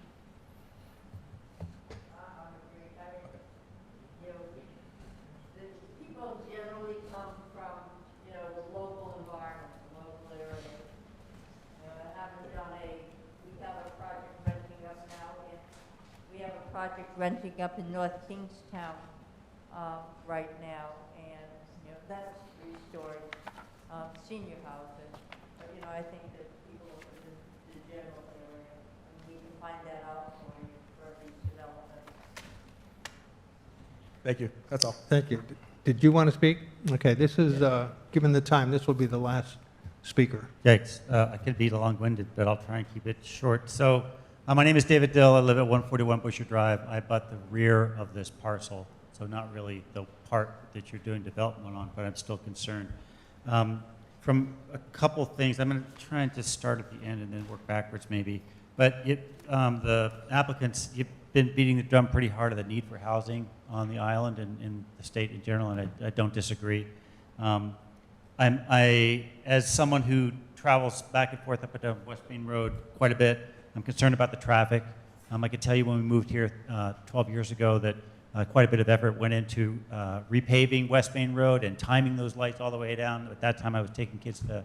People generally come from, the local environment, the local area. I haven't done we have a project renting up now we have a project renting up in North Kingstown right now, and, that's 3-story senior housing. But, I think that people in the general area, and we can find that out for you for these developments. Thank you. That's all. Thank you. Did you want to speak? Okay, this is, given the time, this will be the last speaker. Yikes. I could be long-winded, but I'll try and keep it short. So, my name is David Dill. I live at 141 Busher Drive. I bought the rear of this parcel, so not really the part that you're doing development on, but I'm still concerned. From a couple things, I'm going to try and just start at the end and then work backwards maybe. But the applicants, you've been beating the drum pretty hard of the need for housing on the island and in the state in general, and I don't disagree. As someone who travels back and forth up and down West Main Road quite a bit, I'm concerned about the traffic. I can tell you when we moved here 12 years ago that quite a bit of effort went into repaving West Main Road and timing those lights all the way down. At that time, I was taking kids to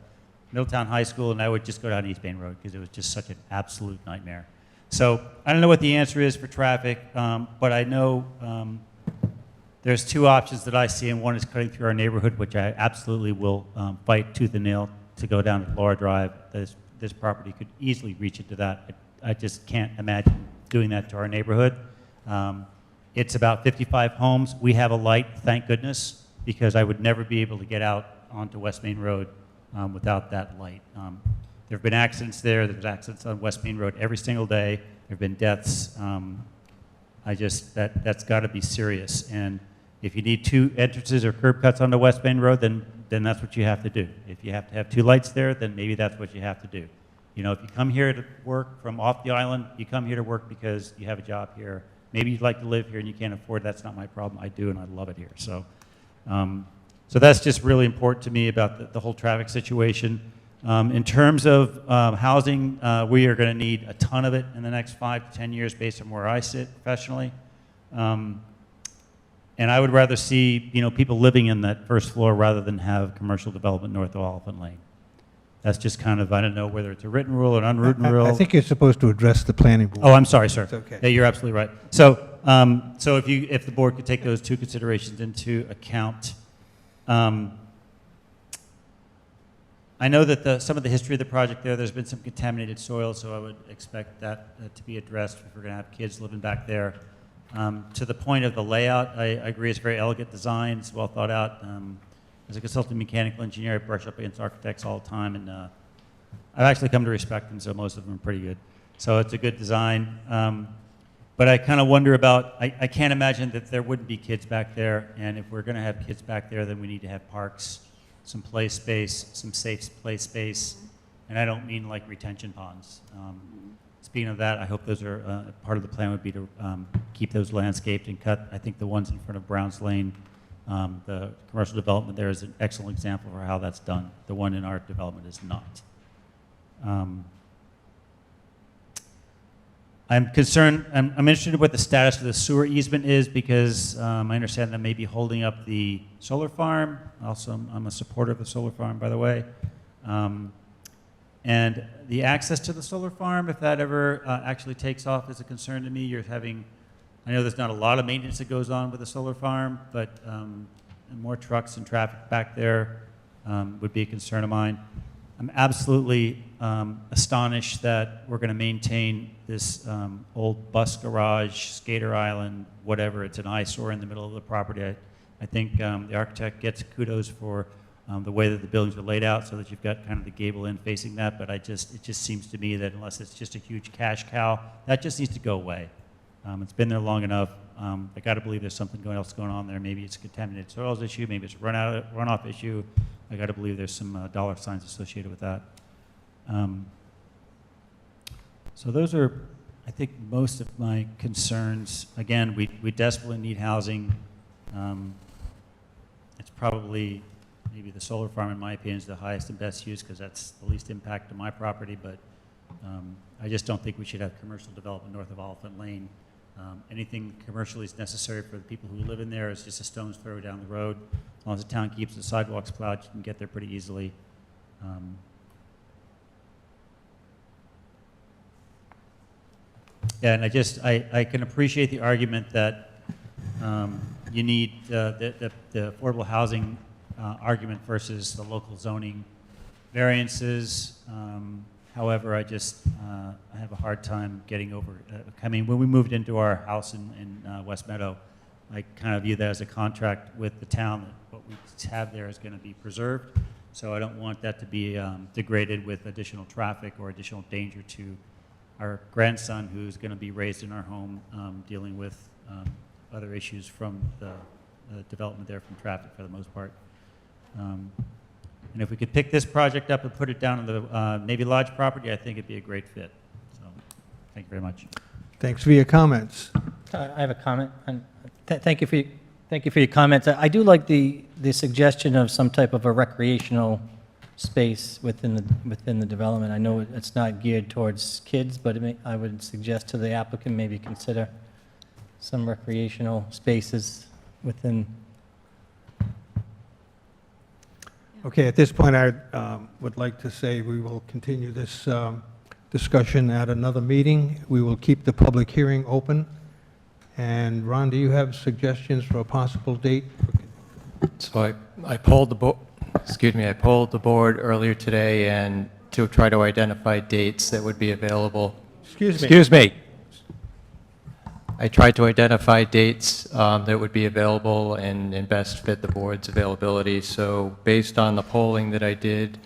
Middletown High School, and I would just go down East Main Road because it was just such an absolute nightmare. So I don't know what the answer is for traffic, but I know there's two options that I see, and one is cutting through our neighborhood, which I absolutely will fight tooth and nail to go down to Laura Drive. This property could easily reach into that. I just can't imagine doing that to our neighborhood. It's about 55 homes. We have a light, thank goodness, because I would never be able to get out onto West Main Road without that light. There have been accidents there. There's accidents on West Main Road every single day. There have been deaths. That's got to be serious. And if you need 2 entrances or curb cuts onto West Main Road, then that's what you have to do. If you have to have 2 lights there, then maybe that's what you have to do. If you come here to work from off the island, you come here to work because you have a job here. Maybe you'd like to live here and you can't afford it. That's not my problem. I do, and I love it here. So that's just really important to me about the whole traffic situation. In terms of housing, we are going to need a ton of it in the next 5 to 10 years based on where I sit professionally. And I would rather see, people living in that first floor rather than have commercial development north of Oliphant Lane. That's just kind of, I don't know whether it's a written rule or an unwritten rule. I think you're supposed to address the planning board. Oh, I'm sorry, sir. It's okay. Yeah, you're absolutely right. So, if the board could take those two considerations into account. I know that some of the history of the project there's been some contaminated soil, so I would expect that to be addressed if we're going to have kids living back there. To the point of the layout, I agree it's a very elegant design. It's well thought out. As a consultant mechanical engineer, I brush up against architects all the time, and I've actually come to respect them, so most of them are pretty good. So it's a good design. But I kind of wonder about, I can't imagine that there wouldn't be kids back there, and if we're going to have kids back there, then we need to have parks, some play space, some safe play space, and I don't mean like retention ponds. Speaking of that, I hope those are, part of the plan would be to keep those landscaped and cut. I think the ones in front of Browns Lane, the commercial development there is an excellent example for how that's done. The one in our development is not. I'm concerned, I'm interested in what the status of the sewer easement is because I understand that may be holding up the solar farm. Also, I'm a supporter of the solar farm, by the way. And the access to the solar farm, if that ever actually takes off, is a concern to me. I know there's not a lot of maintenance that goes on with the solar farm, but more trucks and traffic back there would be a concern of mine. I'm absolutely astonished that we're going to maintain this old bus garage, skater island, whatever. It's an eyesore in the middle of the property. I think the architect gets kudos for the way that the buildings are laid out so that you've got kind of the gable end facing that, but it just seems to me that unless it's just a huge cash cow, that just needs to go away. It's been there long enough. I got to believe there's something else going on there. Maybe it's a contaminated soils issue, maybe it's a runoff issue. I got to believe there's some dollar signs associated with that. So those are, I think, most of my concerns. Again, we desperately need housing. It's probably, maybe the solar farm, in my opinion, is the highest and best use because that's the least impact to my property, but I just don't think we should have commercial development north of Oliphant Lane. Anything commercially is necessary for the people who live in there. It's just a stone's throw down the road. As long as the town keeps the sidewalks plowed, you can get there pretty easily. Yeah, and I can appreciate the argument that you need the affordable housing argument versus the local zoning variances. However, I have a hard time getting over. When we moved into our house in West Meadow, I kind of view that as a contract with the town that what we have there is going to be preserved. So I don't want that to be degraded with additional traffic or additional danger to our grandson, who's going to be raised in our home, dealing with other issues from the development there from traffic for the most part. And if we could pick this project up and put it down on the Navy Lodge property, I think it'd be a great fit. So, thank you very much. Thanks for your comments. I have a comment. And thank you for your comments. I do like the suggestion of some type of a recreational space within the development. I know it's not geared towards kids, but I would suggest to the applicant maybe consider some recreational spaces within. Okay, at this point, I would like to say we will continue this discussion at another meeting. We will keep the public hearing open. And Ron, do you have suggestions for a possible date? So I polled I polled the board earlier today and to try to identify dates that would be available. Excuse me. I tried to identify dates that would be available and best fit the board's availability. So based on the polling that I did,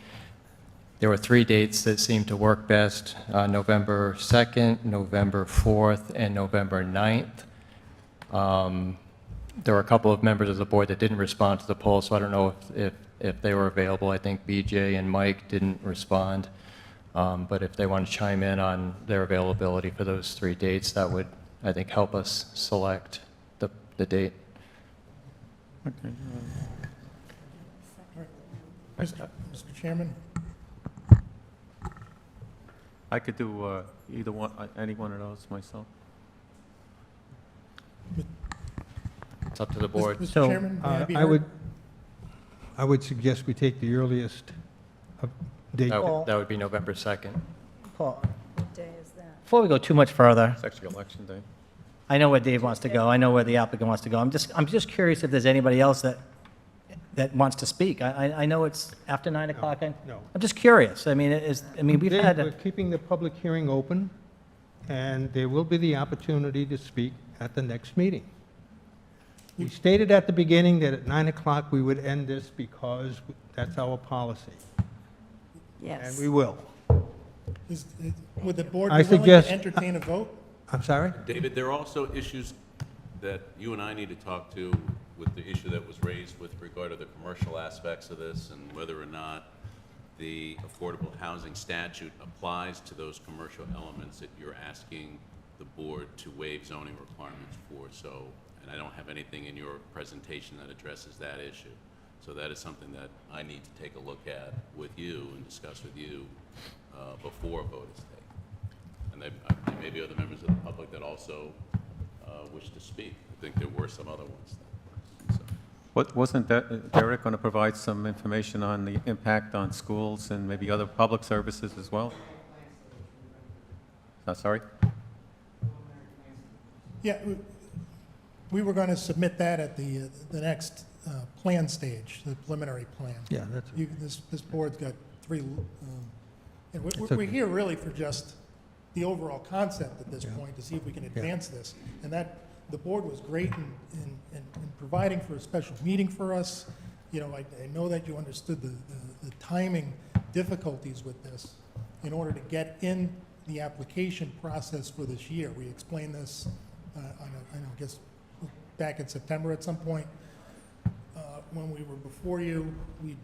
there were 3 dates that seemed to work best: November 2nd, November 4th, and November 9th. There were a couple of members of the board that didn't respond to the poll, so I don't know if they were available. I think BJ and Mike didn't respond. But if they want to chime in on their availability for those 3 dates, that would, I think, help us select the date. Okay. Mr. Chairman? I could do either one, any one of those myself. up to the board. Mr. So, Chairman, may I be I heard? would suggest we take the earliest date. That would be November 2nd. Paul, What day is that? before we go too much further, It's actually election day. I know where Dave wants to go. I know where the applicant wants to go. I'm just curious if there's anybody else that wants to speak. I know it's after 9 o'clock. No. I'm just curious. I mean, we've Dave, had, we're keeping the public hearing open, and there will be the opportunity to speak at the next meeting. We stated at the beginning that at 9 o'clock we would end this because that's our policy, Yes. and we will. Would the board I be willing suggest- to entertain a vote? I'm sorry? David, there are also issues that you and I need to talk to with the issue that was raised with regard to the commercial aspects of this and whether or not the affordable housing statute applies to those commercial elements that you're asking the board to waive zoning requirements for. So, and I don't have anything in your presentation that addresses that issue. So that is something that I need to take a look at with you and discuss with you before a vote is taken. And there may be other members of the public that also wish to speak. I think there were some other ones. Wasn't Derek going to provide some information on the impact on schools and maybe other public services as well? Sorry? Yeah, we were going to submit that at the next plan stage, the preliminary plan. Yeah, that's, This board's got three, and That's we're okay. here really for just the overall concept at this point, to see if we can advance this. And that, the board was great in providing for a special meeting for us. You know, I know that you understood the timing difficulties with this in order to get in the application process for this year. We explained this, I guess, back in September at some point. When we were before you, we'd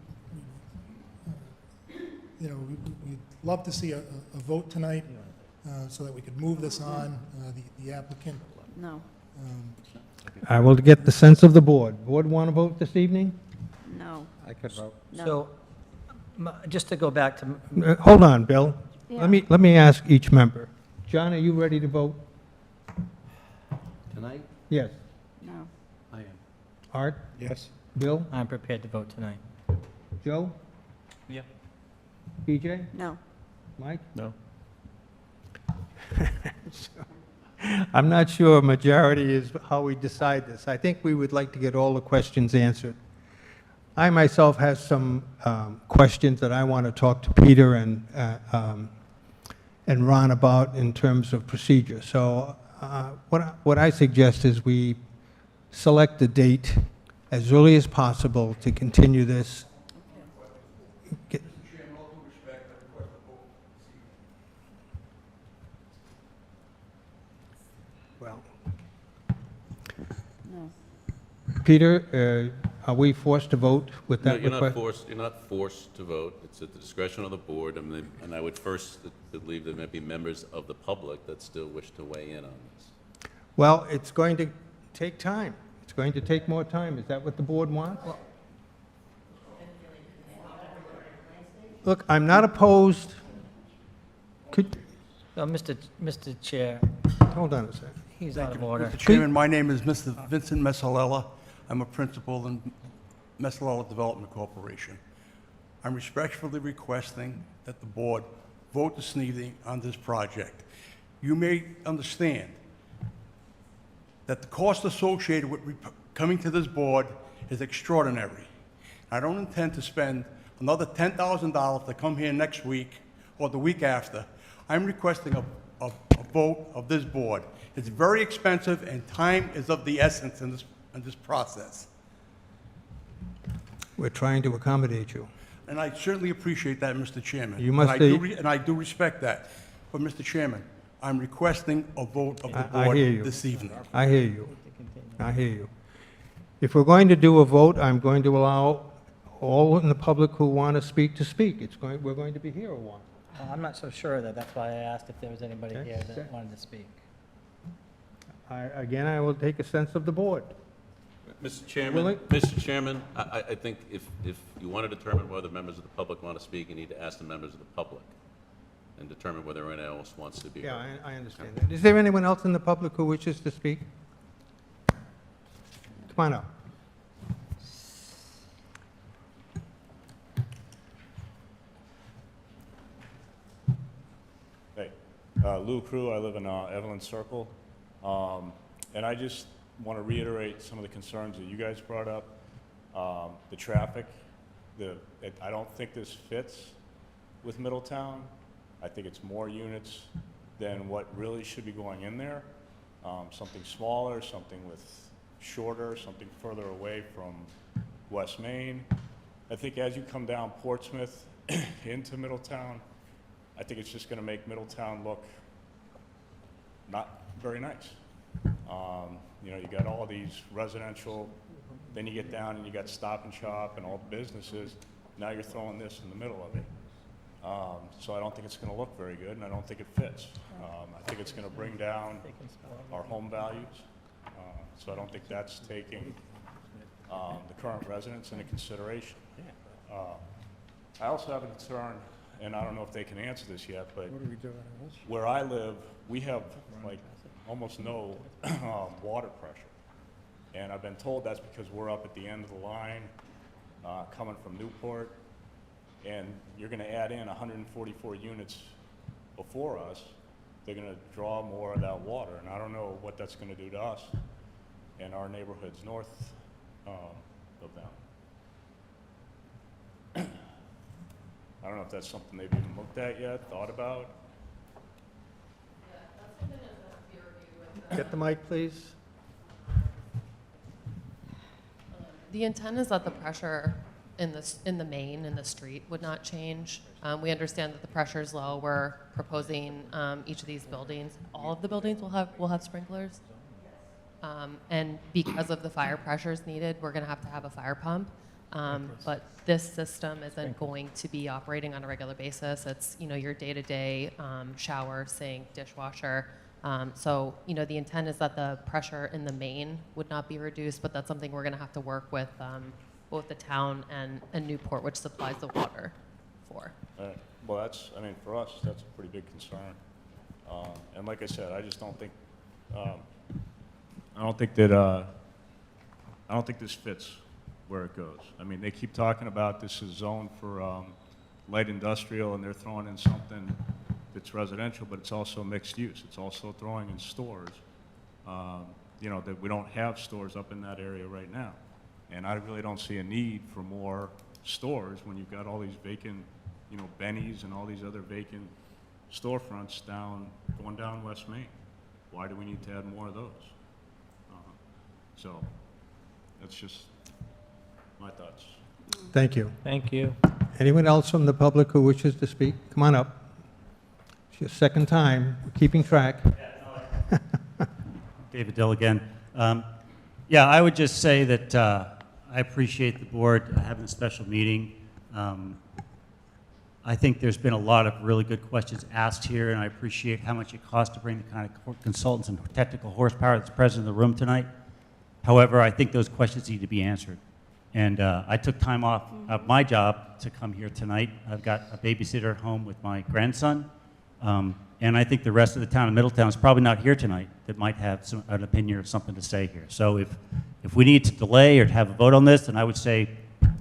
love to see a vote tonight so that we could move this on. The applicant. No, I will get the sense of the board. Board want to vote this evening? no, I could vote. no. so, just to go back to, Hold on, Bill. Yeah. Let me ask each member. John, are you ready to vote? Tonight? Yes. No. I am. Art? Yes. Bill? I'm prepared to vote tonight. Joe? Yeah. PJ? No. Mike? No. I'm not sure a majority is how we decide this. I think we would like to get all the questions answered. I myself have some questions that I want to talk to Peter and Ron about in terms of procedure. So what I suggest is we select a date as early as possible to continue this. Get- Well, No. Peter, are we forced to vote with No, that you're not request? forced, you're not forced to vote. It's at the discretion of the board, and I would first believe there may be members of the public that still wish to weigh in on this. Well, it's going to take time. It's going to take more time. Is that what the board wants? Look, I'm not opposed. Could, Mr. Chair, hold on a second. he's out of order. Mr. Chairman, my name is Mr. Vincent Messalella. I'm a principal in Messalella Development Corporation. I'm respectfully requesting that the board vote this evening on this project. You may understand that the cost associated with coming to this board is extraordinary. I don't intend to spend another $10,000 to come here next week or the week after. I'm requesting a vote of this board. It's very expensive, and time is of the essence in this process. We're trying to accommodate you. And I certainly appreciate that, Mr. Chairman. You must And I do respect that. But, Mr. Chairman, I'm requesting a vote of the I board hear you. this evening. I hear you. I hear you. If we're going to do a vote, I'm going to allow all in the public who want to speak. We're going to be here a while. I'm not so sure of that. That's why I asked if there was anybody Okay. here that wanted to speak. Again, I will take a sense of the board. Mr. Willie? Chairman, I think if you want to determine whether members of the public want to speak, you need to ask the members of the public and determine whether anyone else wants to be heard. Yeah, I understand that. Is there anyone else in the public who wishes to speak? Come on up. Hey, Lou Crew, I live in Evelyn Circle. And I just want to reiterate some of the concerns that you guys brought up. The traffic, I don't think this fits with Middletown. I think it's more units than what really should be going in there. Something smaller, something with shorter, something further away from West Main. I think as you come down Portsmouth into Middletown, I think it's just going to make Middletown look not very nice. You know, you got all these residential, then you get down and you got Stop and Shop and all the businesses. Now you're throwing this in the middle of it. So I don't think it's going to look very good, and I don't think it fits. I think it's going to bring down our home values. So I don't think that's taking the current residents into consideration. I also have a concern, and I don't know if they can answer this yet, but where I live, we have like almost no water pressure. And I've been told that's because we're up at the end of the line, coming from Newport, and you're going to add in 144 units before us. They're going to draw more of that water, and I don't know what that's going to do to us and our neighborhoods north of them. I don't know if that's something they've even looked at yet, thought about. Get the mic, please. The intent is that the pressure in the main, in the street, would not change. We understand that the pressure is low. We're proposing each of these buildings. All of the buildings will have sprinklers. And because of the fire pressures needed, we're going to have a fire pump. But this system isn't going to be operating on a regular basis. It's, you know, your day-to-day shower, sink, dishwasher. So, you know, the intent is that the pressure in the main would not be reduced, but that's something we're going to have to work with both the town and Newport, which supplies the water for. Well, that's, I mean, for us, that's a pretty big concern. And like I said, I just don't think, I don't think this fits where it goes. I mean, they keep talking about this is zoned for light industrial, and they're throwing in something that's residential, but it's also mixed use. It's also throwing in stores. You know, that we don't have stores up in that area right now. And I really don't see a need for more stores when you've got all these vacant, you know, Benny's and all these other vacant storefronts going down West Main. Why do we need to add more of those? So that's just my thoughts. Thank you. Thank you. Anyone else from the public who wishes to speak? Come on up. It's your second time. We're keeping track. David Dill again. Yeah, I would just say that I appreciate the board having a special meeting. I think there's been a lot of really good questions asked here, and I appreciate how much it costs to bring the kind of consultants and technical horsepower that's present in the room tonight. However, I think those questions need to be answered. And I took time off of my job to come here tonight. I've got a babysitter at home with my grandson. And I think the rest of the town of Middletown is probably not here tonight that might have an opinion or something to say here. So if we need to delay or to have a vote on this, then I would say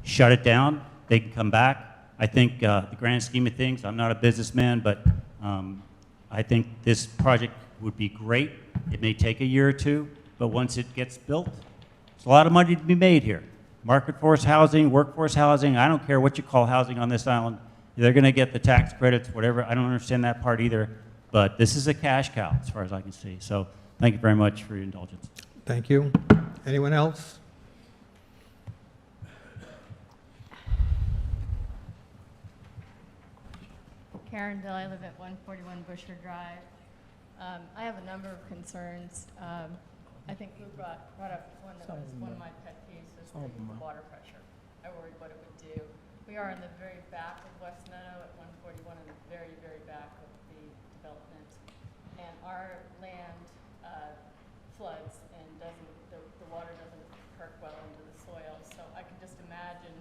shut it down. They can come back. I think the grand scheme of things, I'm not a businessman, but I think this project would be great. It may take a year or two, but once it gets built, there's a lot of money to be made here. Market force housing, workforce housing, I don't care what you call housing on this island. They're going to get the tax credits, whatever. I don't understand that part either. But this is a cash cow as far as I can see. So thank you very much for your indulgence. Thank you. Anyone else? Karen Dill, I live at 141 Busher Drive. I have a number of concerns. I think Lou brought up one that was one of my pet peeves, is the water pressure. I worried what it would do. We are in the very back of West Meadow at 141, in the very, very back of the development. And our land floods and the water doesn't perk well into the soil. So I can just imagine,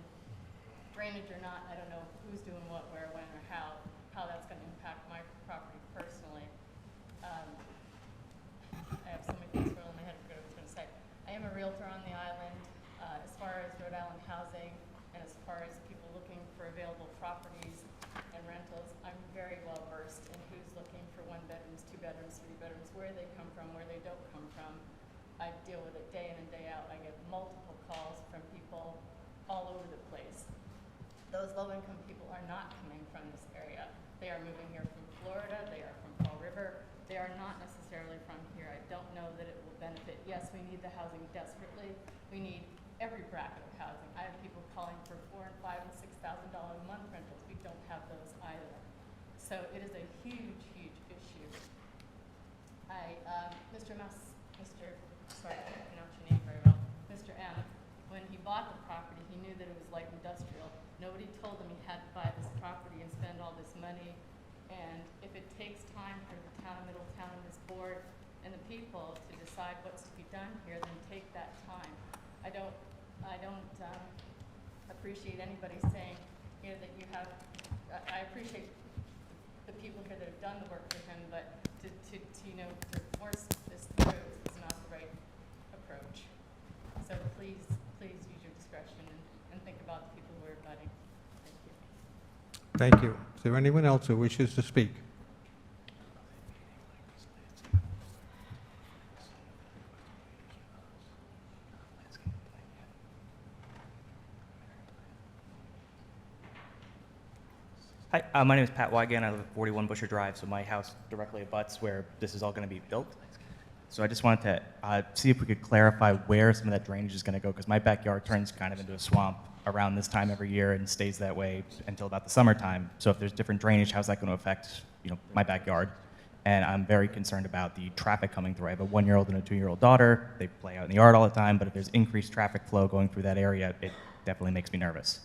drainage or not, I don't know who's doing what, where, when, or how that's going to impact my property personally. I have so many things swirling in my head, I forget what I was going to say. I am a realtor on the island. Rhode Island housing, and as far as people looking for available properties and rentals, I'm very well versed in who's looking for 1 bedrooms, 2 bedrooms, 3 bedrooms, where they come from, where they don't come from. I deal with it day in and day out. I get multiple calls from people all over the place. Those low-income people are not coming from this area. They are moving here from Florida, they are from Fall River, they are not necessarily from here. I don't know that it will benefit. Yes, we need the housing desperately. We need every bracket of housing. I have people calling for $4,000 and $5,000 and $6,000 a month rentals. We don't have those either. So it is a huge, huge issue. Sorry, I can't pronounce your name very well. Mr. M, when he bought the property, he knew that it was light industrial. Nobody told him he had to buy this property and spend all this money. And if it takes time for the town of Middletown and this board and the people to decide what's to be done here, then take that time. I don't appreciate anybody saying, you know, that you have, I appreciate the people here that have done the work for him, but to force this through is not the right approach. So please use your discretion and think about the people who are abutting. Thank you. Thank you. Is there anyone else who wishes to speak? Hi, my name is Pat Wygan. I live at 41 Busher Drive, so my house directly abuts where this is all going to be built. So I just wanted to see if we could clarify where some of that drainage is going to go, because my backyard turns kind of into a swamp around this time every year and stays that way until about the summertime. So if there's different drainage, how's that going to affect, my backyard? And I'm very concerned about the traffic coming through. I have a 1-year-old and a 2-year-old daughter. They play out in the yard all the time, but if there's increased traffic flow going through that area, it definitely makes me nervous.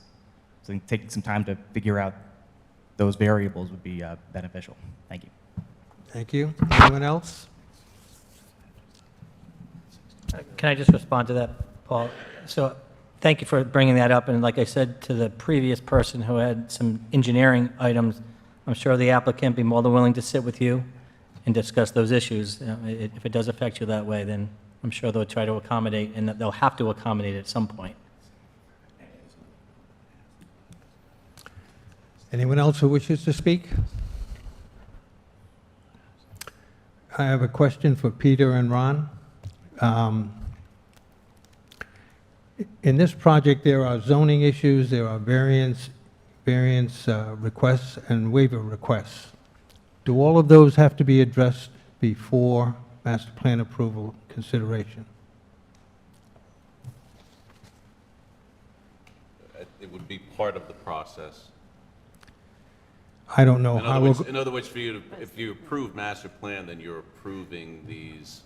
So taking some time to figure out those variables would be beneficial. Thank you. Thank you. Anyone else? Can I just respond to that, Paul? So thank you for bringing that up. And like I said to the previous person who had some engineering items, I'm sure the applicant be more than willing to sit with you and discuss those issues. If it does affect you that way, then I'm sure they'll try to accommodate, and that they'll have to accommodate at some point. Anyone else who wishes to speak? I have a question for Peter and Ron. In this project, there are zoning issues, there are variance requests and waiver requests. Do all of those have to be addressed before master plan approval consideration? It would be part of the process. I don't know how we'll... In other words, if you approve master plan, then you're approving these,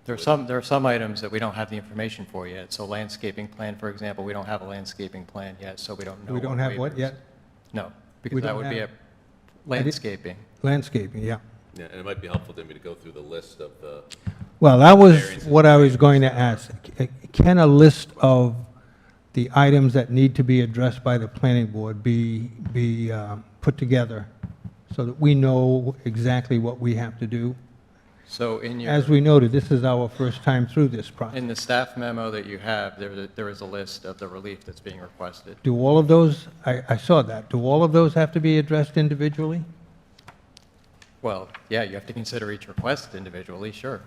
There are some items that we don't have the information for yet. So landscaping plan, for example, we don't have a landscaping plan yet, so we don't know. We don't have what yet? No, because that would be a landscaping. Landscaping, yeah. Yeah, and it might be helpful to me to go through the list of the. Well, that was what I was going to ask. Can a list of the items that need to be addressed by the planning board be put together so that we know exactly what we have to do? So in your... As we noted, this is our first time through this process. In the staff memo that you have, there is a list of the relief that's being requested. Do all of those, I saw that, do all of those have to be addressed individually? Well, yeah, you have to consider each request individually, sure.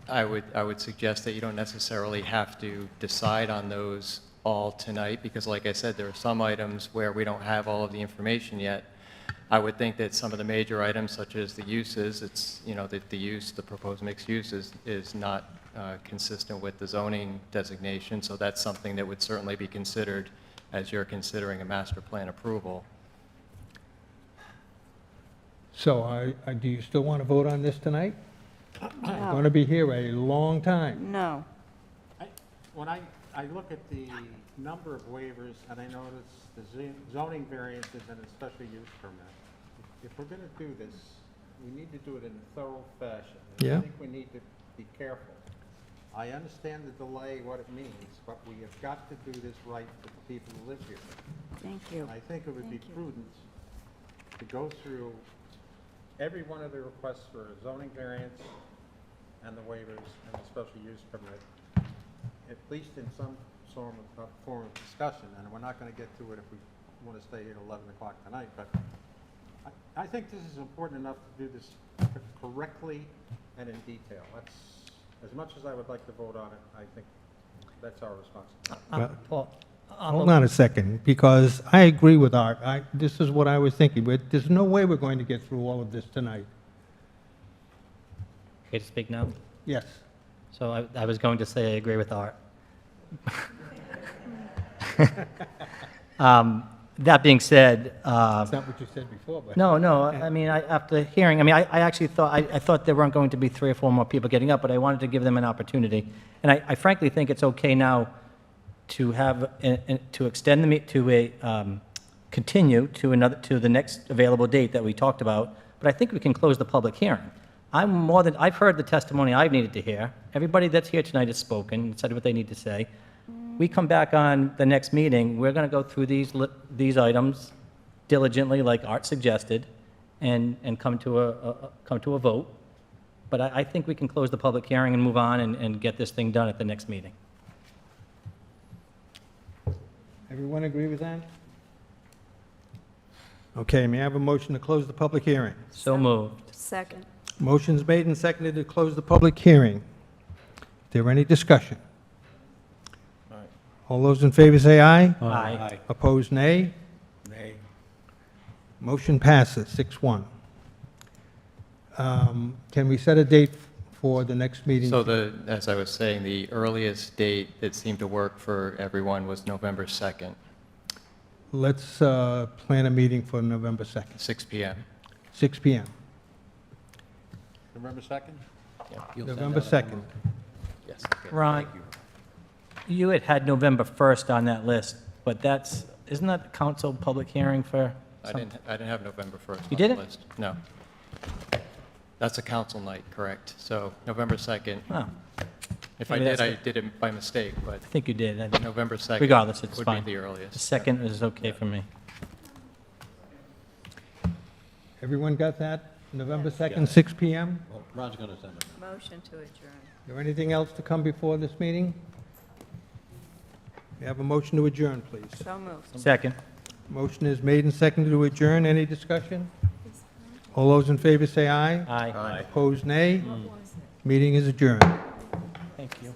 I would suggest that you don't necessarily have to decide on those all tonight, because like I said, there are some items where we don't have all of the information yet. I would think that some of the major items, such as the uses, it's, that the proposed mixed use is not consistent with the zoning designation, so that's something that would certainly be considered as you're considering a master plan approval. So do you still want to vote on this tonight? We're going to be here a long time. No. When I look at the number of waivers, and I notice the zoning variances and a special use permit, if we're going to do this, we need to do it in a thorough fashion. And Yeah. I think we need to be careful. I understand the delay, what it means, but we have got to do this right for the people who live here. Thank you. I think it would be Thank you. prudent to go through every one of the requests for a zoning variance and the waivers and the special use permit at least in some form of discussion, and we're not going to get to it if we want to stay here till 11 o'clock tonight, but I think this is important enough to do this correctly and in detail. That's, as much as I would like to vote on it, I think that's our responsibility. Hold on a second, because I agree with Art. This is what I was thinking, but there's no way we're going to get through all of this tonight. Okay to speak now? Yes. So I was going to say I agree with Art. That being said, That's not what you said before, but... no, I mean, after hearing, I mean, I actually thought, I thought there weren't going to be 3 or 4 more people getting up, but I wanted to give them an opportunity. And I frankly think it's okay now to have, to extend the, continue to the next available date that we talked about, but I think we can close the public hearing. I've heard the testimony I've needed to hear. Everybody that's here tonight has spoken and said what they need to say. We come back on the next meeting, we're going to go through these items diligently, like Art suggested, and come to a vote. But I think we can close the public hearing and move on and get this thing done at the next meeting. Everyone agree with that? Okay, may I have a motion to close the public hearing? So moved. Second. Motion's made and seconded to close the public hearing. Is there any discussion? All those in favor say aye. Aye. Opposed, nay. Nay. Motion passes, 6-1. Can we set a date for the next meeting? So as I was saying, the earliest date that seemed to work for everyone was November 2nd, Let's plan a meeting for November 2nd, 6 p.m. 6 p.m. November 2nd? November 2nd. Yes. Ron, you had November 1st on that list, but isn't that the council public hearing for? I didn't have November 1st You on didn't? the list. No. That's a council night, correct? So November 2nd. Oh. If I Maybe did, that's I did it by mistake, but I think you did. November 2nd Regardless, it's would fine. be the The earliest. 2nd is okay for me. Everyone got that? November 2nd, 6 p.m.? Ron's going to send it. Motion to adjourn. Is there anything else to come before this meeting? We have a motion to adjourn, please. So moved. Second. Motion is made and seconded to adjourn. Any discussion? All those in favor say aye. Aye. Opposed, nay. Meeting is adjourned. Thank you.